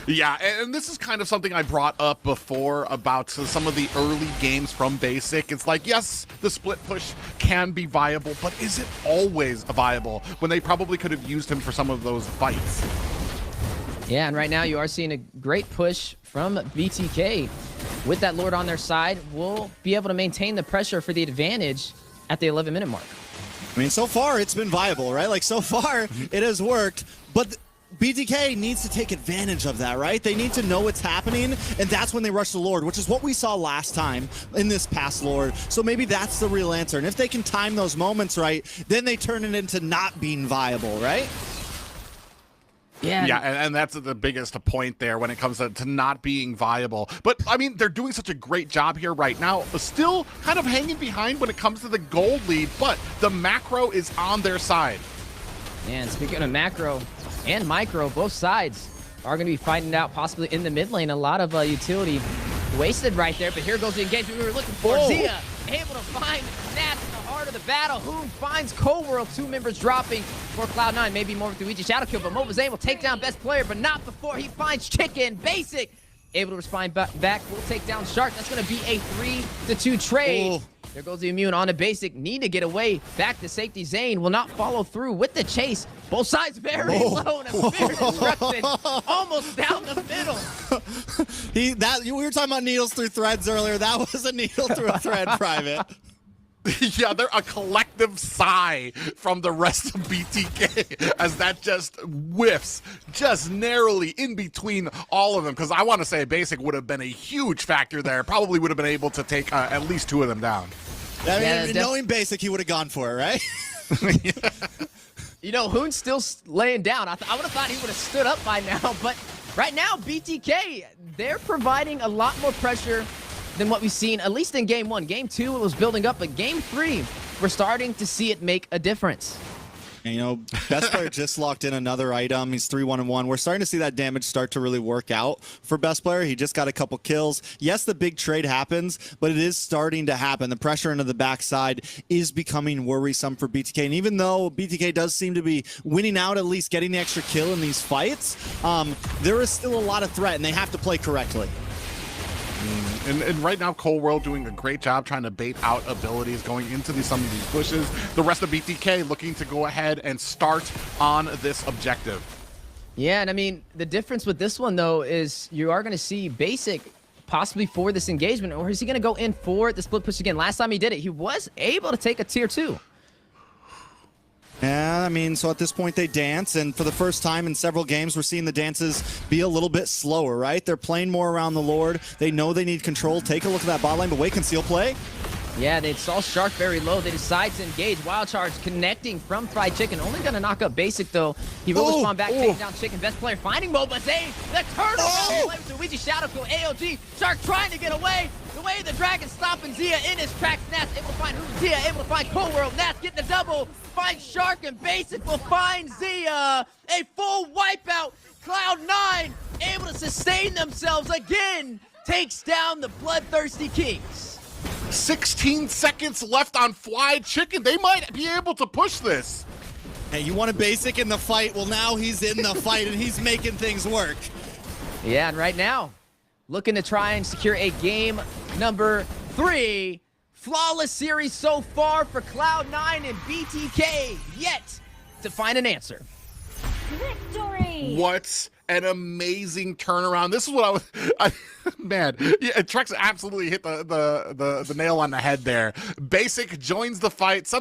Speaker 3: Yeah, and this is kind of something I brought up before about some of the early games from Basic. It's like, yes, the split push can be viable, but is it always viable when they probably could have used him for some of those fights?
Speaker 4: Yeah, and right now you are seeing a great push from BTK. With that Lord on their side, we'll be able to maintain the pressure for the advantage at the 11-minute mark.
Speaker 5: I mean, so far it's been viable, right? Like, so far it has worked, but BTK needs to take advantage of that, right? They need to know what's happening, and that's when they rush the Lord, which is what we saw last time in this past Lord. So maybe that's the real answer. And if they can time those moments right, then they turn it into not being viable, right?
Speaker 3: Yeah, and that's the biggest point there when it comes to not being viable. But, I mean, they're doing such a great job here right now. Still kind of hanging behind when it comes to the gold lead, but the macro is on their side.
Speaker 4: And speaking of macro and micro, both sides are going to be fighting it out possibly in the mid lane. A lot of utility wasted right there, but here goes the engagement we were looking for. Zia able to find NACT in the heart of the battle. Hoon finds Cold World, 2 members dropping for Cloud9. Maybe more with the Ouija Shadow Kill, but Moba's able to take down best player, but not before he finds Chicken. Basic able to respond back. Will take down Shark. That's going to be a 3-2 trade. There goes the Immune on a Basic. Need to get away. Back to safety. Zane will not follow through with the chase. Both sides very low and a fair disruption. Almost down the middle.
Speaker 5: We were talking about needles through threads earlier. That was a needle through a thread, Private.
Speaker 3: Yeah, they're a collective sigh from the rest of BTK as that just whiffs just narrowly in between all of them. Because I want to say Basic would have been a huge factor there. Probably would have been able to take at least 2 of them down.
Speaker 5: I mean, knowing Basic, he would have gone for it, right?
Speaker 4: You know, Hoon's still laying down. I would have thought he would have stood up by now. But right now, BTK, they're providing a lot more pressure than what we've seen, at least in Game 1. Game 2, it was building up, but Game 3, we're starting to see it make a difference.
Speaker 5: And, you know, best player just locked in another item. He's 3-1-1. We're starting to see that damage start to really work out for best player. He just got a couple kills. Yes, the big trade happens, but it is starting to happen. The pressure into the backside is becoming worrisome for BTK. And even though BTK does seem to be winning out, at least getting the extra kill in these fights, there is still a lot of threat, and they have to play correctly.
Speaker 3: And right now, Cold World doing a great job trying to bait out abilities going into some of these pushes. The rest of BTK looking to go ahead and start on this objective.
Speaker 4: Yeah, and I mean, the difference with this one, though, is you are going to see Basic possibly for this engagement, or is he going to go in for the split push again? Last time he did it, he was able to take a tier 2.
Speaker 5: Yeah, I mean, so at this point they dance, and for the first time in several games, we're seeing the dances be a little bit slower, right? They're playing more around the Lord. They know they need control. Take a look at that bot lane, but wait, conceal play.
Speaker 4: Yeah, they saw Shark very low. They decide to engage. Wild Charge connecting from Fried Chicken. Only going to knock up Basic, though. He will respond back, taking down Chicken. Best player finding Moba. Zane, the turnaround play with the Ouija Shadow Kill. AOG, Shark trying to get away. The way the Dragon stopping Zia in his tracks. Nats able to find Zia, able to find Cold World. Nats getting the double. Find Shark, and Basic will find Zia. A full wipeout. Cloud9 able to sustain themselves again. Takes down the Bloodthirsty Kings.
Speaker 3: 16 seconds left on Fried Chicken. They might be able to push this.
Speaker 5: Hey, you want a Basic in the fight? Well, now he's in the fight, and he's making things work.
Speaker 4: Yeah, and right now, looking to try and secure a game number 3. Flawless series so far for Cloud9 and BTK, yet to find an answer.
Speaker 7: Victory!
Speaker 3: What an amazing turnaround. This is what man, yeah, Trex absolutely hit the nail on the head there. Basic joins the fight,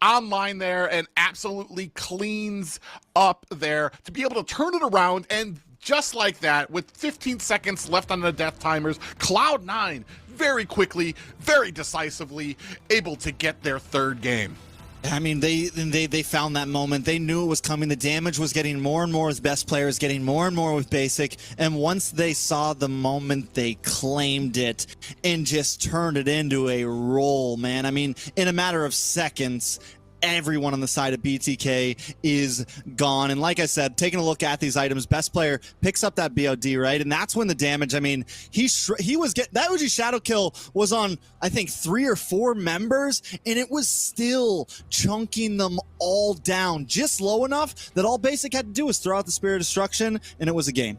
Speaker 3: online there, and absolutely cleans up there to be able to turn it around. And just like that, with 15 seconds left on the death timers, Cloud9 very quickly, very decisively able to get their 3rd game.
Speaker 5: I mean, they found that moment. They knew it was coming. The damage was getting more and more as best players, getting more and more with Basic. And once they saw the moment, they claimed it and just turned it into a roll, man. I mean, in a matter of seconds, everyone on the side of BTK is gone. And like I said, taking a look at these items, best player picks up that BOD, right? And that's when the damage, I mean, that OG Shadow Kill was on, I think, 3 or 4 members, and it was still chunking them all down just low enough that all Basic had to do was throw out the Spirit of Destruction, and it was a game.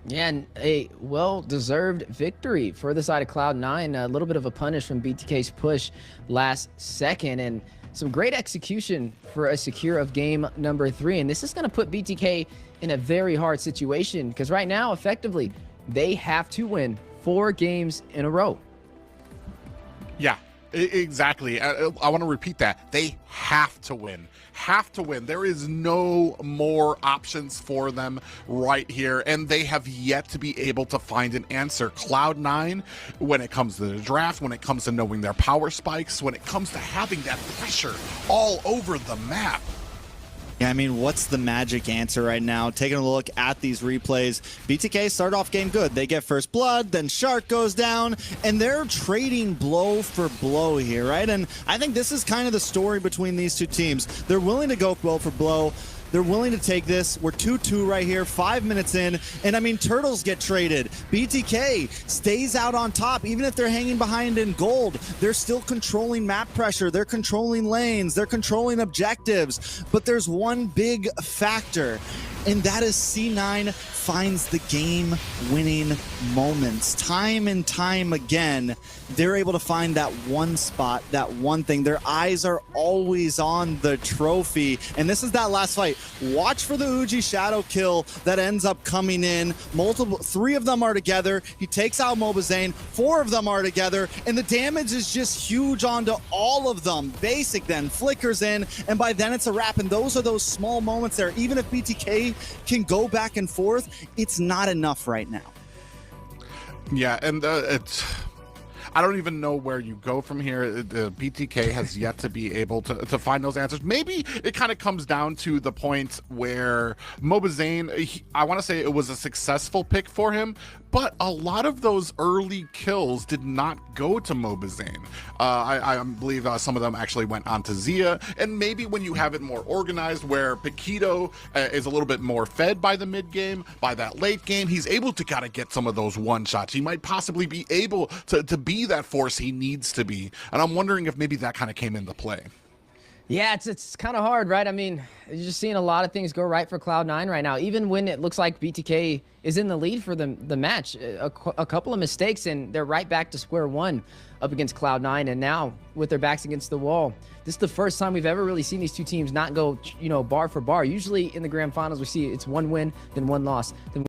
Speaker 4: Yeah, and a well-deserved victory for the side of Cloud9. A little bit of a punish from BTK's push last second, and some great execution for a secure of game number 3. And this is going to put BTK in a very hard situation because right now, effectively, they have to win 4 games in a row.
Speaker 3: Yeah, exactly. I want to repeat that. They have to win. Have to win. There is no more options for them right here, and they have yet to be able to find an answer. Cloud9, when it comes to the draft, when it comes to knowing their power spikes, when it comes to having that pressure all over the map.
Speaker 5: Yeah, I mean, what's the magic answer right now? Taking a look at these replays, BTK start off game good. They get first blood, then Shark goes down, and they're trading blow for blow here, right? And I think this is kind of the story between these two teams. They're willing to go blow for blow. They're willing to take this. We're 2-2 right here, 5 minutes in. And I mean, Turtles get traded. BTK stays out on top. Even if they're hanging behind in gold, they're still controlling map pressure. They're controlling lanes. They're controlling objectives. But there's one big factor, and that is C9 finds the game-winning moments. Time and time again, they're able to find that one spot, that one thing. Their eyes are always on the trophy. And this is that last fight. Watch for the Uji Shadow kill that ends up coming in. 3 of them are together. He takes out Mobazane. 4 of them are together. And the damage is just huge onto all of them. Basic then flickers in, and by then it's a wrap. And those are those small moments there. Even if BTK can go back and forth, it's not enough right now.
Speaker 3: Yeah, and I don't even know where you go from here. The BTK has yet to be able to find those answers. Maybe it kind of comes down to the point where Mobazane, I want to say it was a successful pick for him, but a lot of those early kills did not go to Mobazane. I believe some of them actually went on to Zia, and maybe when you have it more organized, where Paquito is a little bit more fed by the mid game, by that late game, he's able to kind of get some of those one shots. He might possibly be able to be that force he needs to be, and I'm wondering if maybe that kind of came into play.
Speaker 4: Yeah, it's kind of hard, right? I mean, you're just seeing a lot of things go right for Cloud9 right now. Even when it looks like BTK is in the lead for the match, a couple of mistakes, and they're right back to square one up against Cloud9. And now, with their backs against the wall, this is the first time we've ever really seen these two teams not go, bar for bar. Usually in the grand finals, we see it's one win, then one loss, then